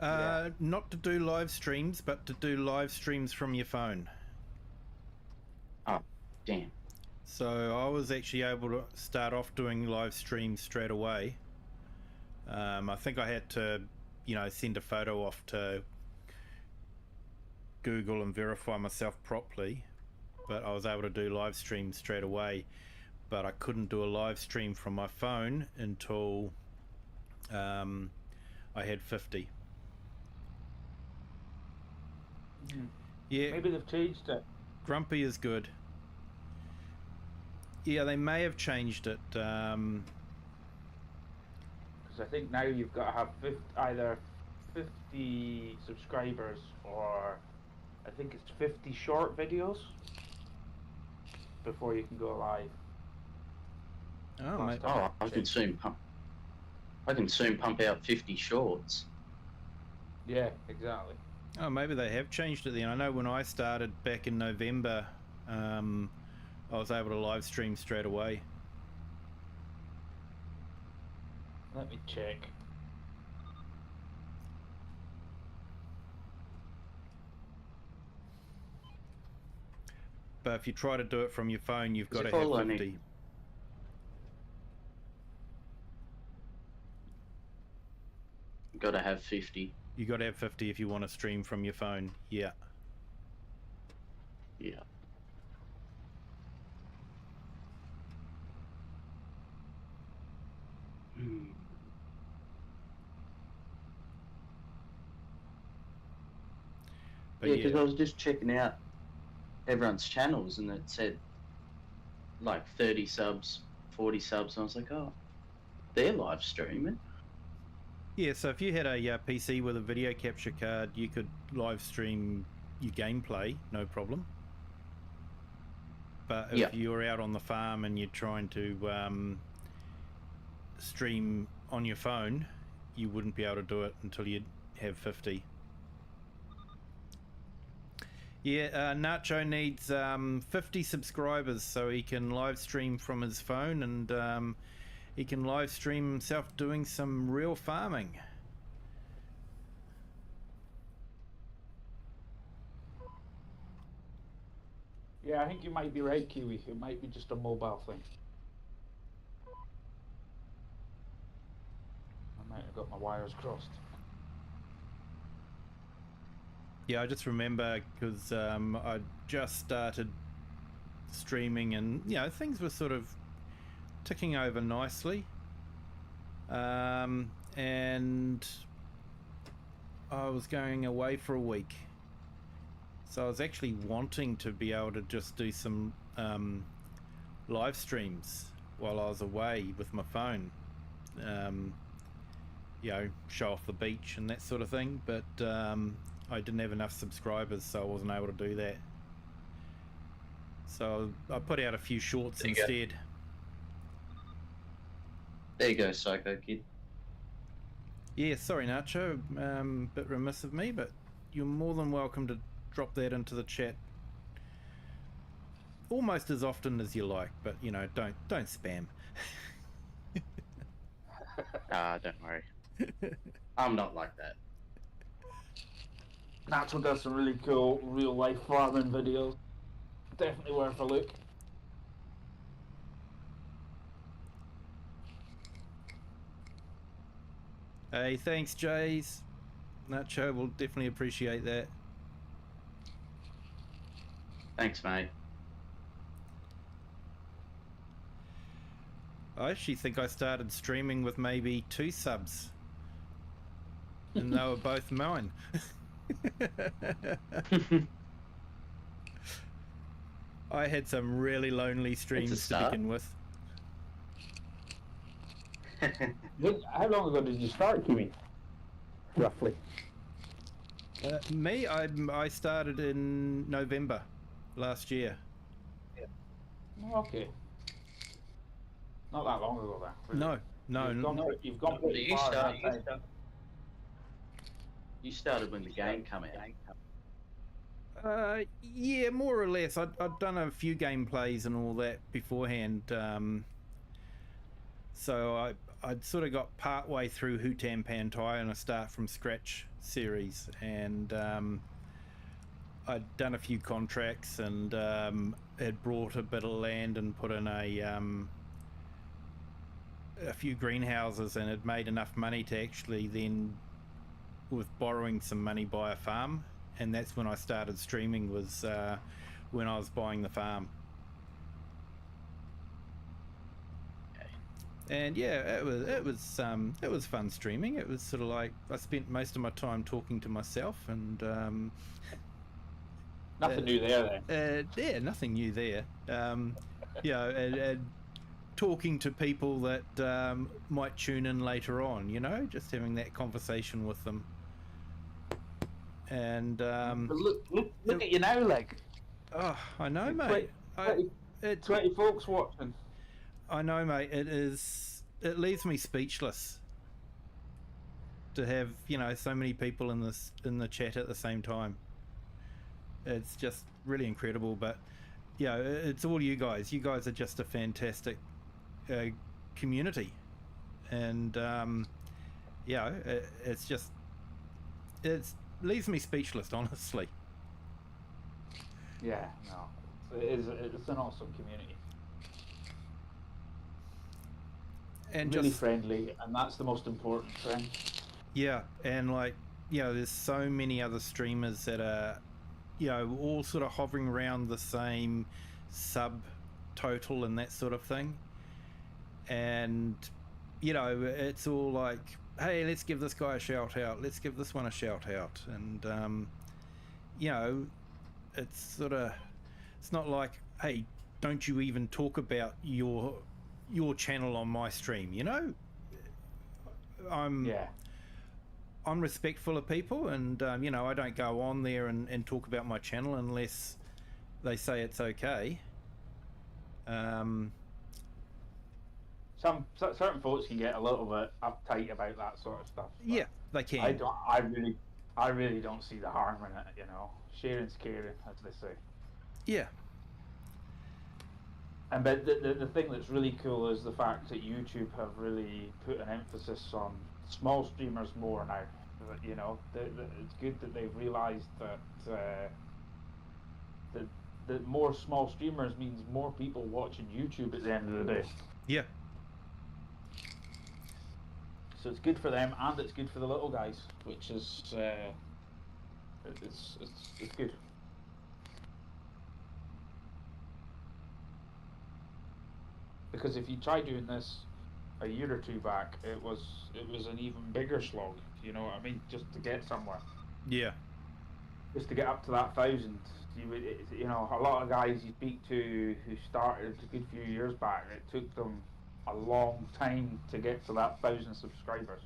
Yeah. Not to do live streams, but to do live streams from your phone. Oh, damn. So I was actually able to start off doing live streams straight away. I think I had to, send a photo off to Google and verify myself properly, but I was able to do live streams straight away. But I couldn't do a live stream from my phone until I had 50. Yeah, Maybe they've changed it. Grumpy is good. Yeah, they may have changed it. Because I think now you've got to have either 50 subscribers or I think it's 50 short videos before you can go live. Oh, mate. Oh, I can soon pump out 50 shorts. Yeah, exactly. Oh, maybe they have changed it then. I know when I started back in November, I was able to live stream straight away. Let me check. But if you try to do it from your phone, you've got to Is it all I have need? 50. Got to have 50. You got to have 50 if you want to stream from your phone. Yeah. Yeah. But Yeah, because I was just checking out everyone's channels and it said like 30 subs, 40 subs, and I was like, oh, they're live streaming. Yeah, so if you had a PC with a video capture card, you could live stream your gameplay, no problem. But if you're out on the farm and you're trying to stream on your phone, you wouldn't be able to do it until you have 50. Yeah, Nacho needs 50 subscribers so he can live stream from his phone, and he can live stream himself doing some real farming. Yeah, I think you might be right, Kiwi. It might be just a mobile thing. I might have got my wires crossed. Yeah, I just remember because I just started streaming, and you know, things were sort of ticking over nicely, and I was going away for a week, so I was actually wanting to be able to just do some live streams while I was away with my phone, you know, show off the beach and that sort of thing, but I didn't have enough subscribers, so I wasn't able to do that. So I put out a few shorts instead. There you go, Psycho Kid. Yeah, sorry Nacho, bit remiss of me, but you're more than welcome to drop that into the chat almost as often as you like, but you know, don't spam. Don't worry. I'm not like that. Nacho does some really cool real life farming videos. Definitely worth a look. Hey, thanks Jays. Nacho will definitely appreciate that. Thanks, mate. I actually think I started streaming with maybe 2 subs, and they were both mine. I had some really lonely streams to begin with. How long ago did you start, Kiwi? Roughly. Me, I started in November last year. Okay. Not that long ago, then. No. You've gone So pretty you far. started, in that time. you started when the game came out. Yeah, more or less. I'd done a few gameplays and all that beforehand. So I'd sort of got part way through Hutan Pantai and a Start From Scratch series, and I'd done a few contracts and had brought a bit of land and put in a few greenhouses, and had made enough money to actually then, with borrowing some money, buy a farm. And that's when I started streaming, was when I was buying the farm. And yeah, it was fun streaming. It was sort of like I spent most of my time talking to myself, and Nothing new there, then. yeah, nothing new there. You know, and talking to people that might tune in later on. You know, just having that conversation with them. And But look at you now, like. oh, I know, mate. 20 folks watching. I know, mate. It leaves me speechless to have, you know, so many people in the chat at the same time. It's just really incredible. But yeah, it's all you guys. You guys are just a fantastic community, and yeah, it leaves me speechless, honestly. Yeah, no, it's an awesome community. And really just friendly, and that's the most important thing. yeah, and like, you know, there's so many other streamers that are, you know, all sort of hovering around the same sub total and that sort of thing. And, you know, it's all like, hey, let's give this guy a shout out, let's give this one a shout out. And, you know, it's sort of, it's not like, hey, don't you even talk about your channel on my stream, you know? I'm respectful of people, and you know, I don't go on there and talk about my channel unless they say it's okay. Some certain folks can get a little bit uptight about that sort of stuff. Yeah, they can. I really don't see the harm in it. You know, sharing's caring, as they say. Yeah. And but the thing that's really cool is the fact that YouTube have really put an emphasis on small streamers more now. You know, it's good that they've realised that that more small streamers means more people watching YouTube at the end of the day. Yeah. So it's good for them, and it's good for the little guys, which is it's good. Because if you try doing this a year or two back, it was an even bigger slog. You know what I mean? Just to get somewhere. Yeah. Just to get up to that 1,000. You know, a lot of guys you speak to who started a good few years back, it took them a long time to get to that 1,000 subscribers.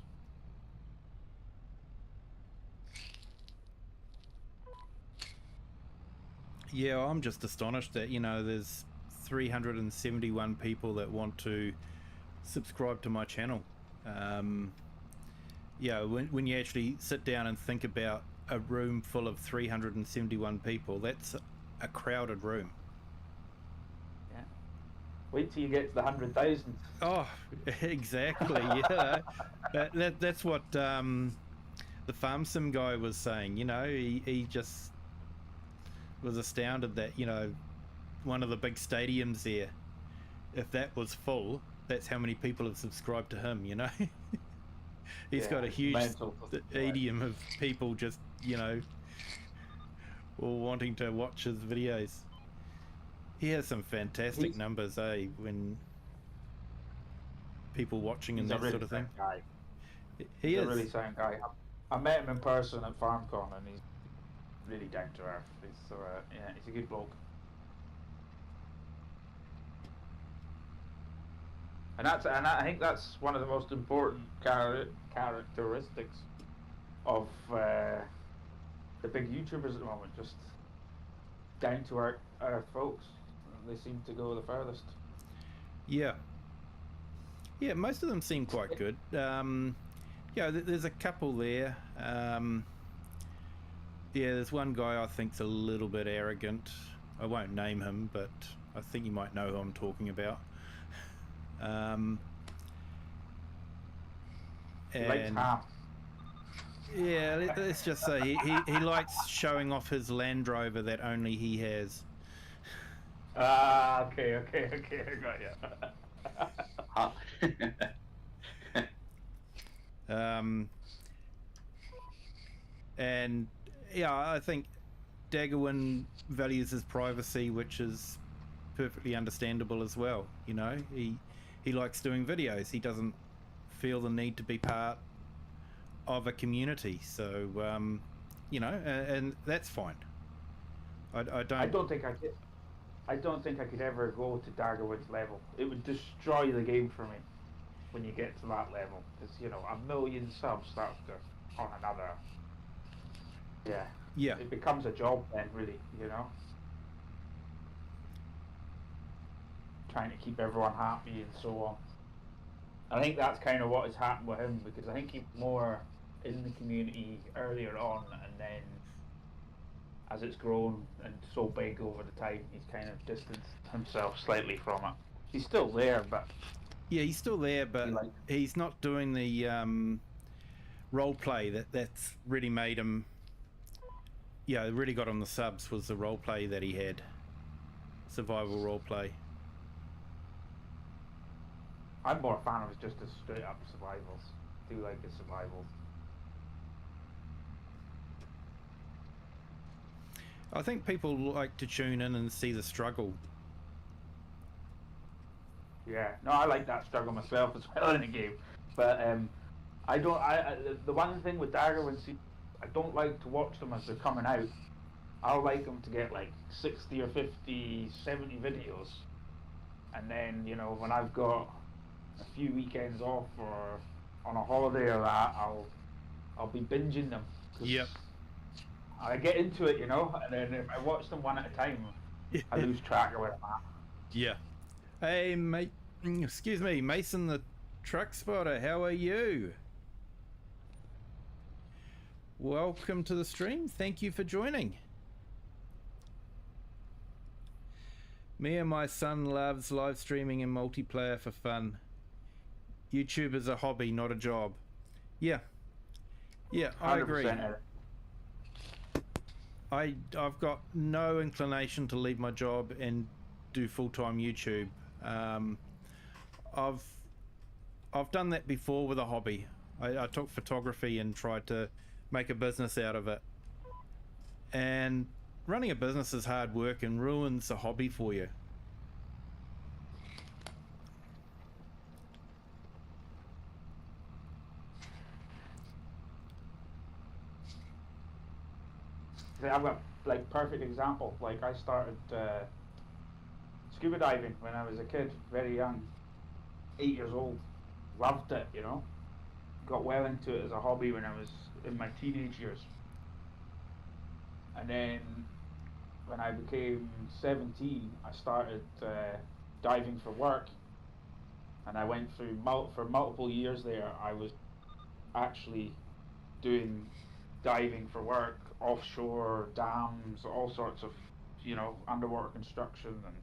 Yeah, I'm just astonished that, you know, there's 371 people that want to subscribe to my channel. Yeah, when you actually sit down and think about a room full of 371 people, that's a crowded room. Yeah. Wait till you get to the 100,000. Oh, exactly. Yeah, that's what the Farm Sim guy was saying. You know, he just was astounded that, you know, one of the big stadiums there, if that was full, that's how many people have subscribed to him. You know. He's got a huge stadium of people just, you know, all wanting to watch his videos. He has some fantastic numbers, when people watching and that sort of thing. Guy. He's a really sound guy. I met him in person at FarmCon, and he's really down to earth. He's a good bloke. And I think that's one of the most important characteristics of the big YouTubers at the moment. Just down to earth folks. They seem to go the furthest. Yeah. Yeah, most of them seem quite good. Yeah, there's a couple there. Yeah, there's one guy I think's a little bit arrogant. I won't name him, but I think you might know who I'm talking about. And yeah, let's just say he likes showing off his Land Rover that only he has. Okay, I got you. And yeah, I think Daggerwin values his privacy, which is perfectly understandable as well. You know, he likes doing videos. He doesn't feel the need to be part of a community. So, you know, and that's fine. I don't think I could ever go to Daggerwood's level. It would destroy the game for me when you get to that level. Because, you know, 1 million subs, that's just on another. Yeah. Yeah. It becomes a job then, really, you know. trying to keep everyone happy and so on. I think that's kind of what has happened with him, because I think he was more in the community earlier on, and then as it's grown and so big over the time, he's kind of distanced himself slightly from it. He's still there, but Yeah, he's still there, but he's not doing the role play that's really made him. Yeah, it really got him the subs was the role play that he had, survival role play. I'm more a fan of just the straight up survivals. I do like the survivals. I think people like to tune in and see the struggle. Yeah, no, I like that struggle myself as well in the game, but I don't. The one thing with Daggerwin, I don't like to watch them as they're coming out. I like them to get like 60 or 50, 70 videos, and then when I've got a few weekends off or on a holiday or that, I'll be binging them. Yep. I get into it, and then if I watch them one at a time, I lose track of where I'm at. Yeah. Hey, mate. Excuse me, Mason the Truck Spotter. How are you? Welcome to the stream. Thank you for joining. Me and my son loves live streaming and multiplayer for fun. YouTube is a hobby, not a job. Yeah. Yeah, I agree. 100%. I've got no inclination to leave my job and do full-time YouTube. I've done that before with a hobby. I took photography and tried to make a business out of it. And running a business is hard work and ruins a hobby for you. I've got like perfect example. Like I started scuba diving when I was a kid, very young, 8 years old. Loved it, Got well into it as a hobby when I was in my teenage years. And then when I became 17, I started diving for work. And I went through for multiple years there. I was actually doing diving for work, offshore dams, all sorts of, underwater construction and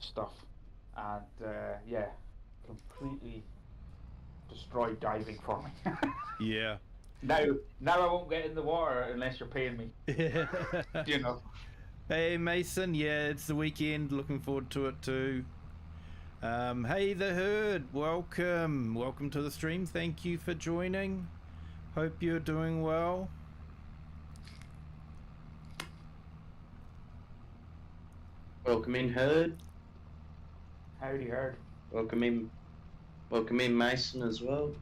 stuff. And yeah, completely destroyed diving for me. Yeah. Now I won't get in the water unless you're paying me. Hey Mason, yeah, it's the weekend. Looking forward to it too. Hey the herd, welcome to the stream. Thank you for joining. Hope you're doing well. Welcome in, herd. Howdy, herd. Welcome in, Mason as well.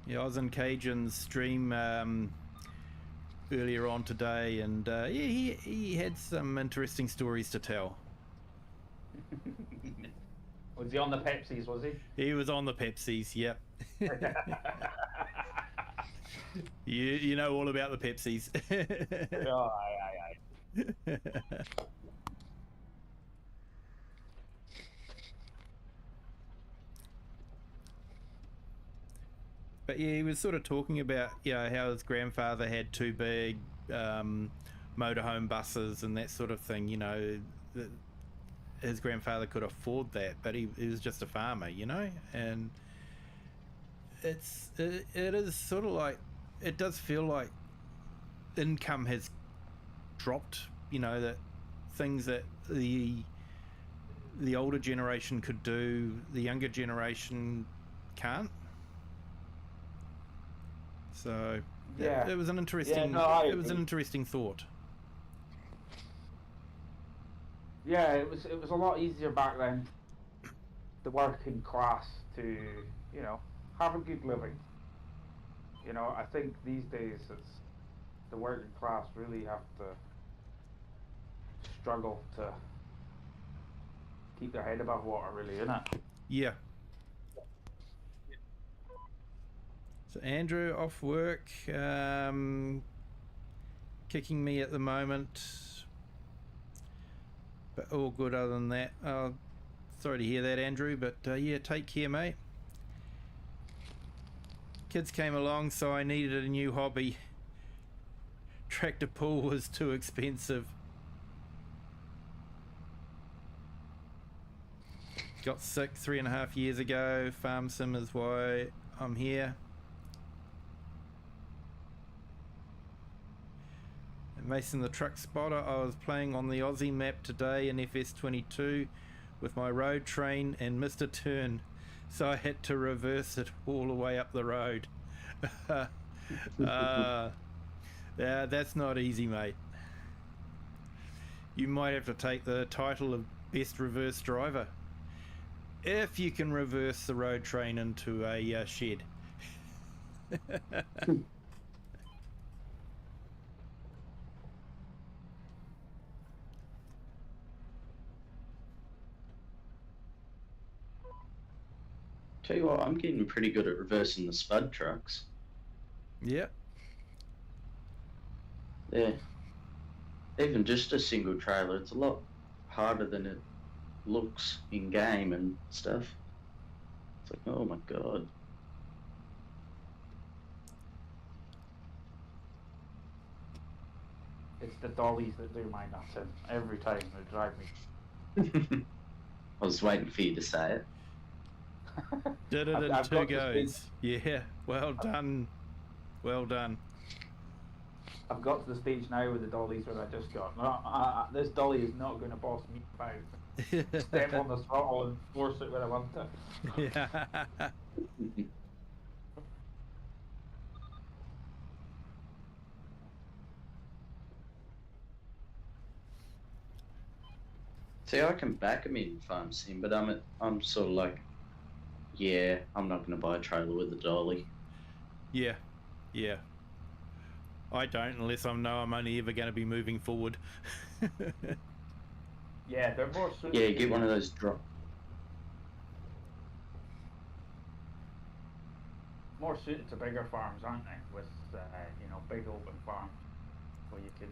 Yeah, I was in Cajun's stream earlier on today, and yeah, he had some interesting stories to tell. Was he on the Pepsis, was he? He was on the Pepsis, yep. You know all about the Pepsis. Oh, aye. But yeah, he was sort of talking about how his grandfather had two big motorhome buses and that sort of thing. His grandfather could afford that, but he was just a farmer, and it is sort of like, it does feel like income has dropped, that things that the older generation could do, the younger generation can't. So yeah, it was an interesting it was an interesting thought. Yeah, it was a lot easier back then, the working class, to have a good living. I think these days it's the working class really have to struggle to keep their head above water, really, isn't it? Yeah. So Andrew off work, kicking me at the moment, but all good other than that. Sorry to hear that, Andrew, but yeah, take care, mate. Kids came along, so I needed a new hobby. Tractor pull was too expensive. Got sick 3.5 years ago. Farm sim is why I'm here. And Mason the truck spotter, I was playing on the Aussie map today in FS22 with my road train and missed a turn, so I had to reverse it all the way up the road. Yeah, that's not easy, mate. You might have to take the title of best reverse driver if you can reverse the road train into a shed. Tell you what, I'm getting pretty good at reversing the spud trucks. Yep. Yeah. Even just a single trailer, it's a lot harder than it looks in game and stuff. It's like, oh my god. It's the dollies that do my nuts in every time. They drive me. I was waiting for you to say it. Did it in I've 2 got to goes. Yeah, well done. Well done. I've got to the stage now with the dollies where I just got, no, this dolly is not going to boss me about. Step on the throttle and force it where I want it. Yeah. See, I can back him in farm sim, but I'm sort of like, yeah, I'm not going to buy a trailer with a dolly. Yeah. Yeah. I don't, unless I know I'm only ever going to be moving forward. Yeah, they're more suited. Yeah, get one of those More suited to bigger farms, aren't they? With you know, big open farms where you can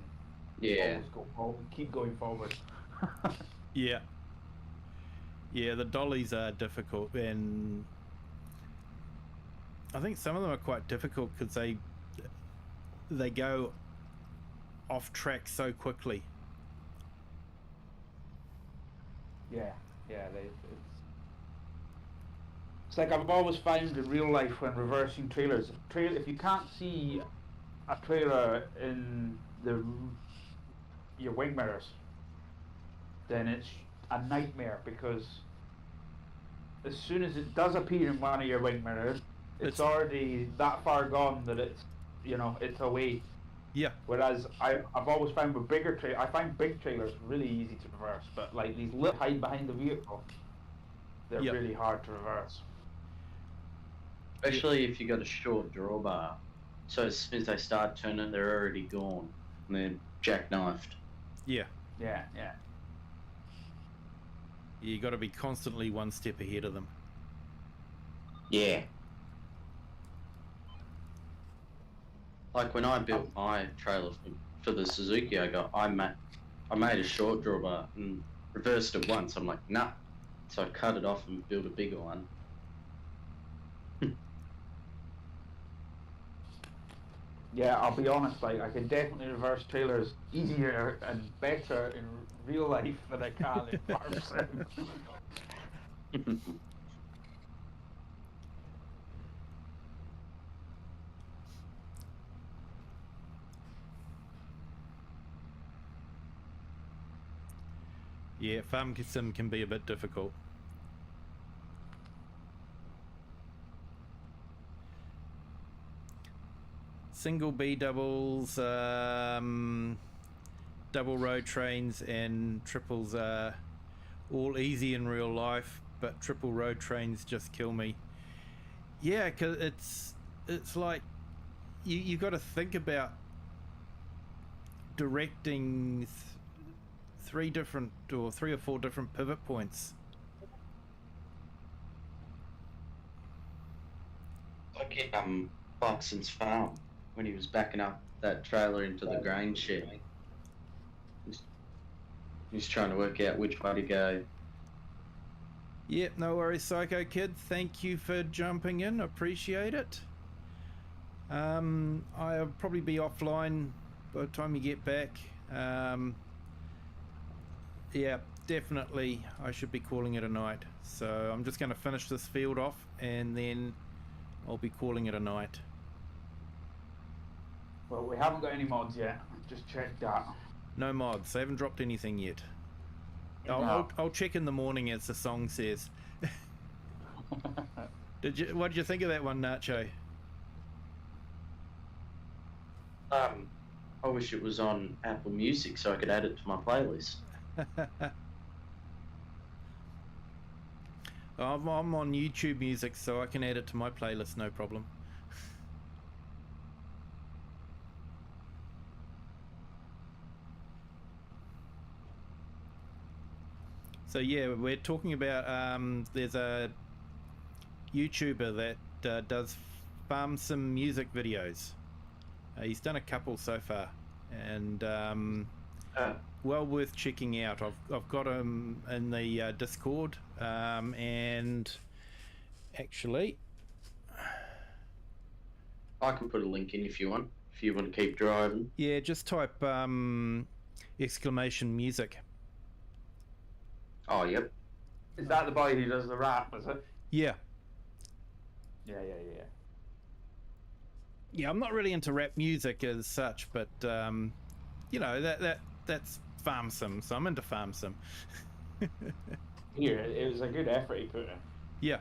always go forward, keep going forward. Yeah. Yeah, the dollies are difficult, and I think some of them are quite difficult because they go off track so quickly. Yeah, it's like I've always found in real life when reversing trailers. If you can't see a trailer in your wing mirrors, then it's a nightmare, because as soon as it does appear in one of your wing mirrors, it's already that far gone that it's, you know, it's away. Yeah. Whereas I've always found with bigger trailers, I find big trailers really easy to reverse, but like these little hide behind the vehicle, they're really hard to reverse. Especially if you got a short drawbar. So as soon as they start turning, they're already gone. And they're jackknifed. Yeah. Yeah. You got to be constantly one step ahead of them. Yeah. Like when I built my trailer for the Suzuki, I made a short drawbar and reversed it once. I'm like, nah. So I cut it off and built a bigger one. Yeah, I'll be honest, like I can definitely reverse trailers easier and better in real life than I can in farm sim. Yeah, farm sim can be a bit difficult. Single B doubles, double road trains, and triples are all easy in real life, but triple road trains just kill me. Yeah, because it's like you got to think about directing 3 or 4 different pivot points Like in Clarkson's farm when he was backing up that trailer into the grain shed. He's trying to work out which way to go. Yep, no worries, Psycho Kid. Thank you for jumping in. Appreciate it. I'll probably be offline by the time you get back. Yeah, definitely I should be calling it a night. So I'm just going to finish this field off and then I'll be calling it a night. Well, we haven't got any mods yet. Just checked that. No mods. I haven't dropped anything yet. No. I'll check in the morning as the song says. What did you think of that one, Nacho? I wish it was on Apple Music so I could add it to my playlist. I'm on YouTube Music, so I can add it to my playlist, no problem. So yeah, we're talking about there's a YouTuber that does farm sim music videos. He's done a couple so far, and well worth checking out. I've got him in the Discord, and actually, I can put a link in if you want to keep driving. yeah, just type exclamation music. Oh, yep. Is that the boy who does the rap, is it? Yeah. Yeah. Yeah, I'm not really into rap music as such, but you know, that's farm sim, so I'm into farm sim. Here, it was a good effort he put in. Yeah,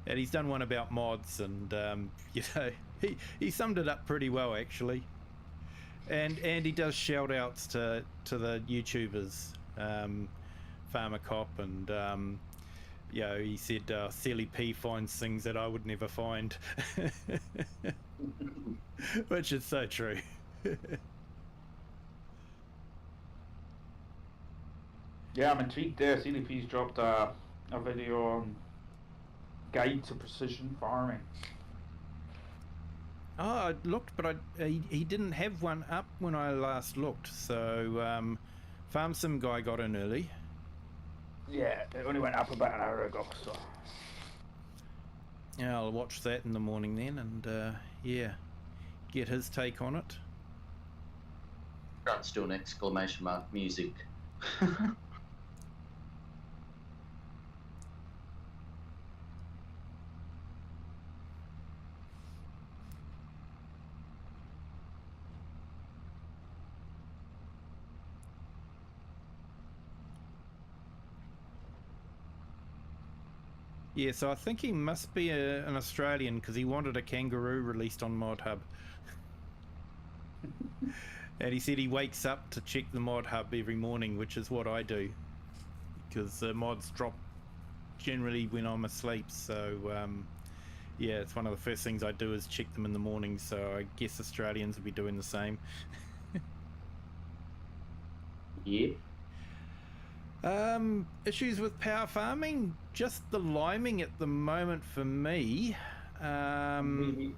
and he's done one about mods, and you know, he summed it up pretty well actually. And he does shout outs to the YouTubers, Farmer Cop, and you know, he said Silly P finds things that I would never find, which is so true. Yeah, I'm intrigued there. CDP's dropped a video on guide to precision farming. Oh, I looked, but he didn't have one up when I last looked, so Farm Sim guy got in early. Yeah, it only went up about an hour ago, so... Yeah, I'll watch that in the morning then, and yeah, get his take on it. Can't do an exclamation mark music. Yeah, so I think he must be an Australian because he wanted a kangaroo released on Mod Hub. And he said he wakes up to check the Mod Hub every morning, which is what I do, because the mods drop generally when I'm asleep. So yeah, it's one of the first things I do is check them in the morning. So I guess Australians will be doing the same. Yeah. Issues with power farming? Just the liming at the moment for me. Maybe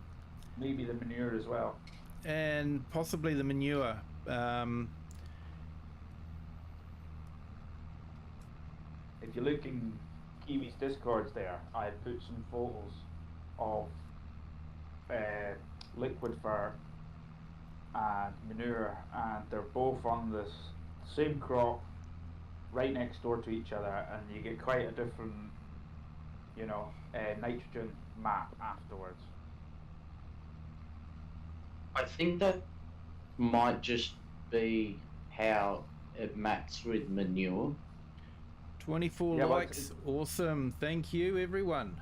the manure as well. And possibly the manure. If you look in Kiwi's Discords there, I put some photos of liquid fur and manure, and they're both on this same crop, right next door to each other, and you get quite a different, you know, nitrogen map afterwards. I think that might just be how it maps with manure. 24 Yeah, well, likes. Awesome. Thank you, everyone.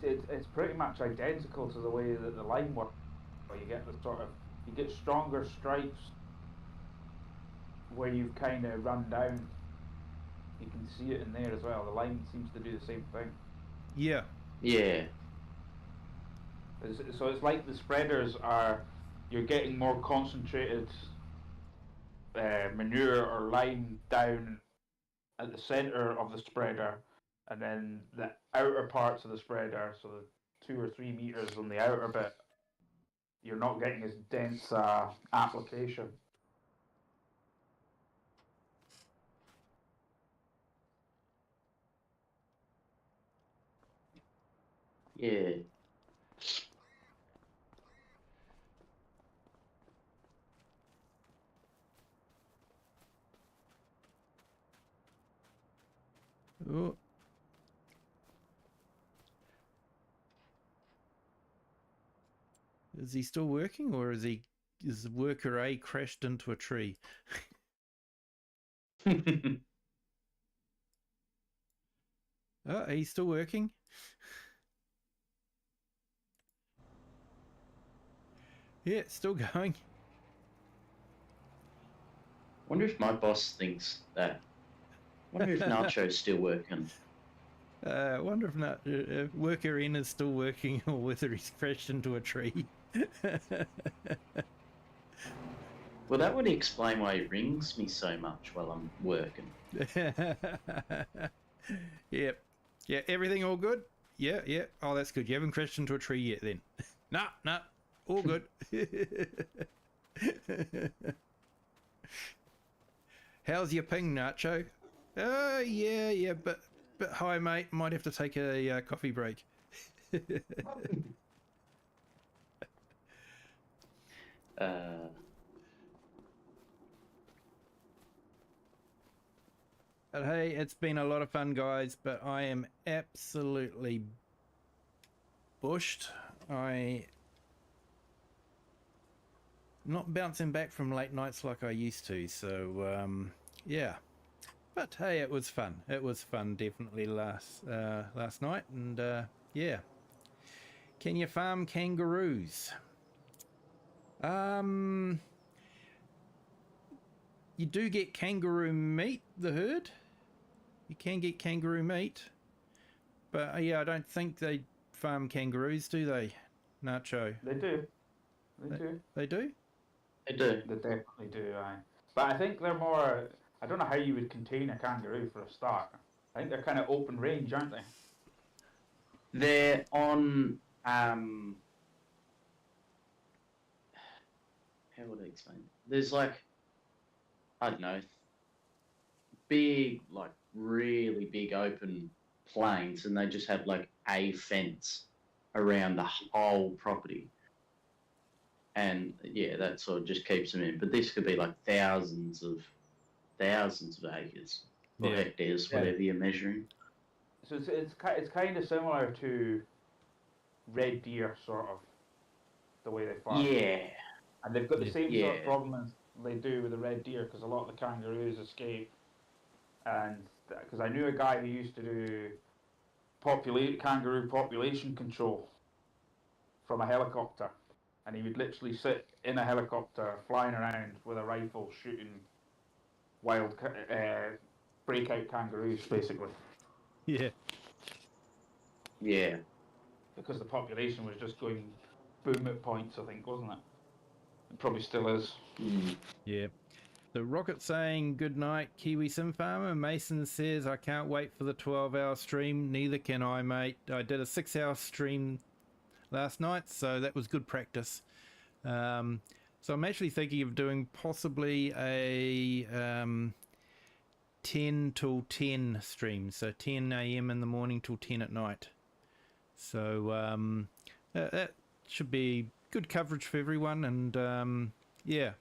It's pretty much identical to the way that the line works. Where you get the you get stronger stripes where you've kind of run down. You can see it in there as well. The line seems to do the same thing. Yeah. Yeah. So it's like the spreaders you're getting more concentrated manure or lime down at the center of the spreader, and then the outer parts of the spreader, so 2 or 3 meters on the outer bit, you're not getting as dense application. Yeah. Oh. Is he still working, or is worker A crashed into a tree? Oh, he's still working. Yeah, it's still going. Wonder if my boss thinks that. Wonder if Nacho's still working. I wonder if not, worker N is still working, or whether he's crashed into a tree. Well, that would explain why he rings me so much while I'm working. Yep. Yeah, everything all good? Yeah, yeah. Oh, that's good. You haven't crashed into a tree yet then? Nah, all good. How's your ping, Nacho? Yeah, but hi, mate. Might have to take a coffee break. But hey, it's been a lot of fun, guys, but I am absolutely bushed. I'm not bouncing back from late nights like I used to, so yeah. But hey, it was fun. It was fun, definitely, last night, and yeah. Can you farm kangaroos? You do get kangaroo meat, the herd. You can get kangaroo meat. But yeah, I don't think they farm kangaroos, do they, Nacho? They do. They do. They do? They do. They definitely do, aye. But I think they're more... I don't know how you would contain a kangaroo for a start. I think they're kind of open range, aren't they? They're on... how would I explain? There's like... I don't know, big, like really big open plains, and they just have like a fence around the whole property. And yeah, that sort of just keeps them in. But this could be like thousands of acres or hectares, whatever you're measuring. So it's kind of similar to red deer, sort of, the way they farm. Yeah. And they've got the same sort of problem they do with the red deer, because a lot of the kangaroos escape. And because I knew a guy who used to do kangaroo population control from a helicopter, and he would literally sit in a helicopter flying around with a rifle shooting wild breakout kangaroos, basically. Yeah. Yeah. Because the population was just going boom at points, I think, wasn't it? It probably still is. Yeah. The Rocket saying good night, Kiwi Sim Farmer. Mason says, I can't wait for the 12-hour stream. Neither can I, mate. I did a 6-hour stream last night, so that was good practice. So I'm actually thinking of doing possibly a 10 till 10 stream. So 10 a.m. in the morning till 10 at night. So that should be good coverage for everyone, and yeah,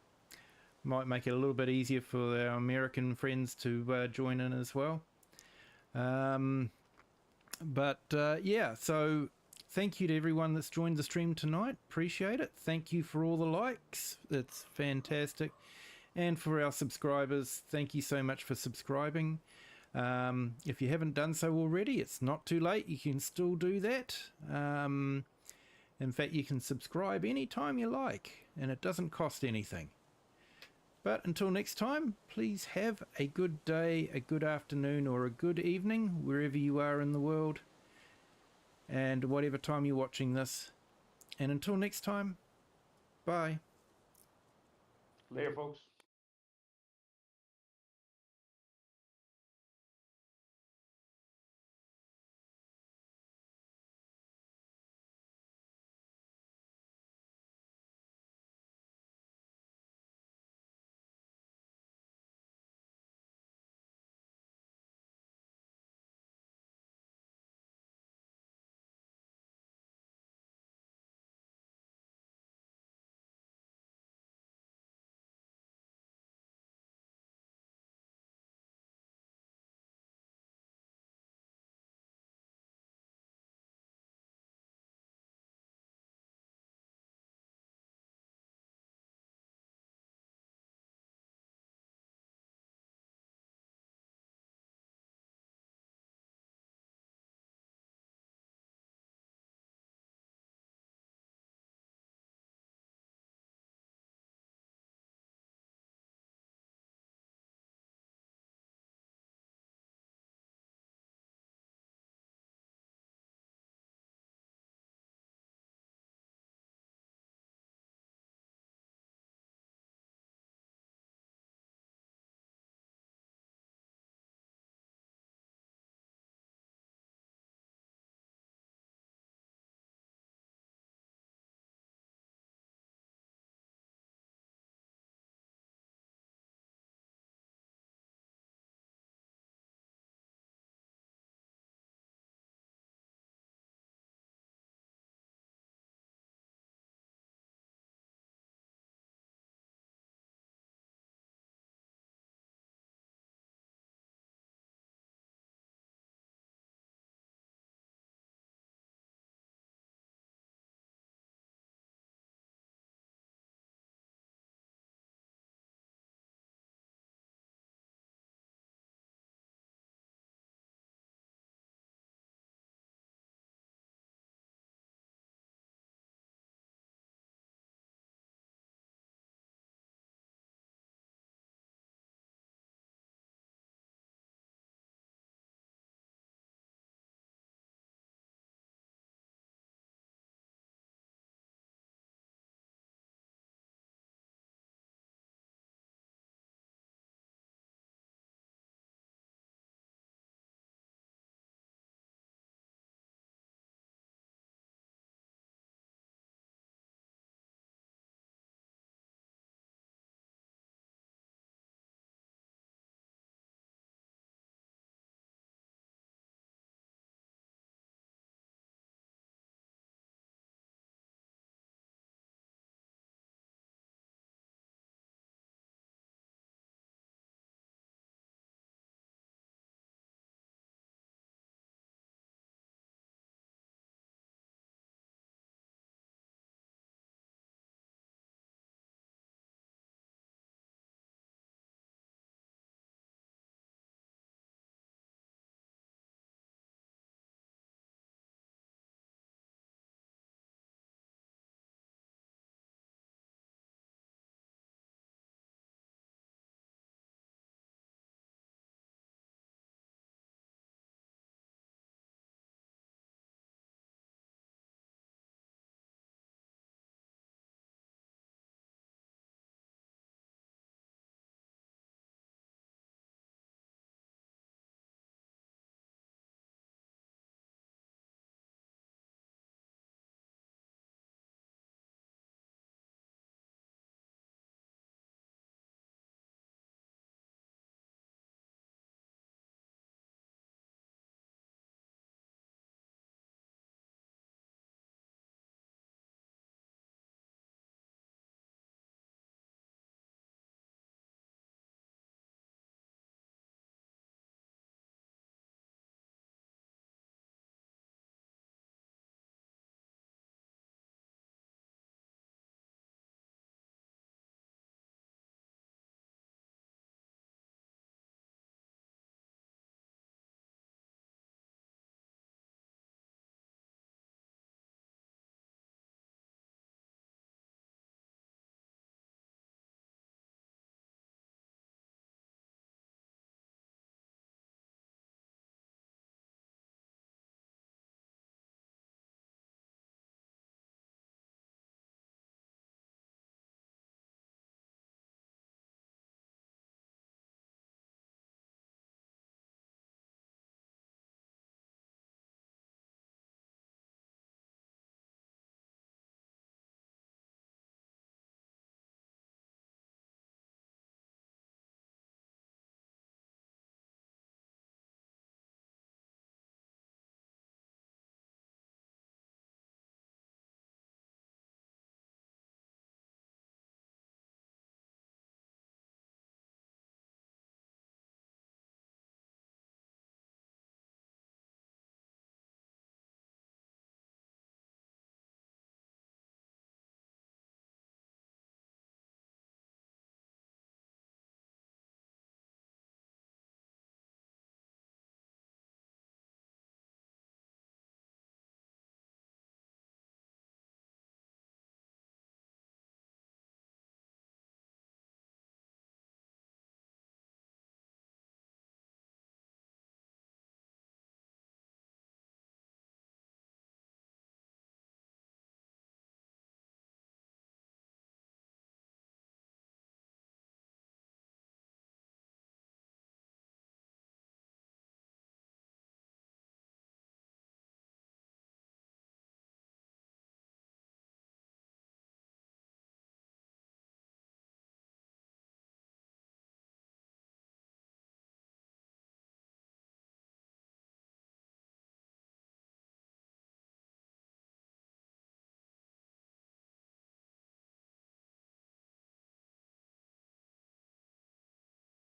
might make it a little bit easier for our American friends to join in as well. But yeah, so thank you to everyone that's joined the stream tonight. Appreciate it. Thank you for all the likes. It's fantastic. And for our subscribers, thank you so much for subscribing. If you haven't done so already, it's not too late. You can still do that. In fact, you can subscribe anytime you like, and it doesn't cost anything. But until next time, please have a good day, a good afternoon, or a good evening, wherever you are in the world, and whatever time you're watching this. And until next time, bye. Later, folks.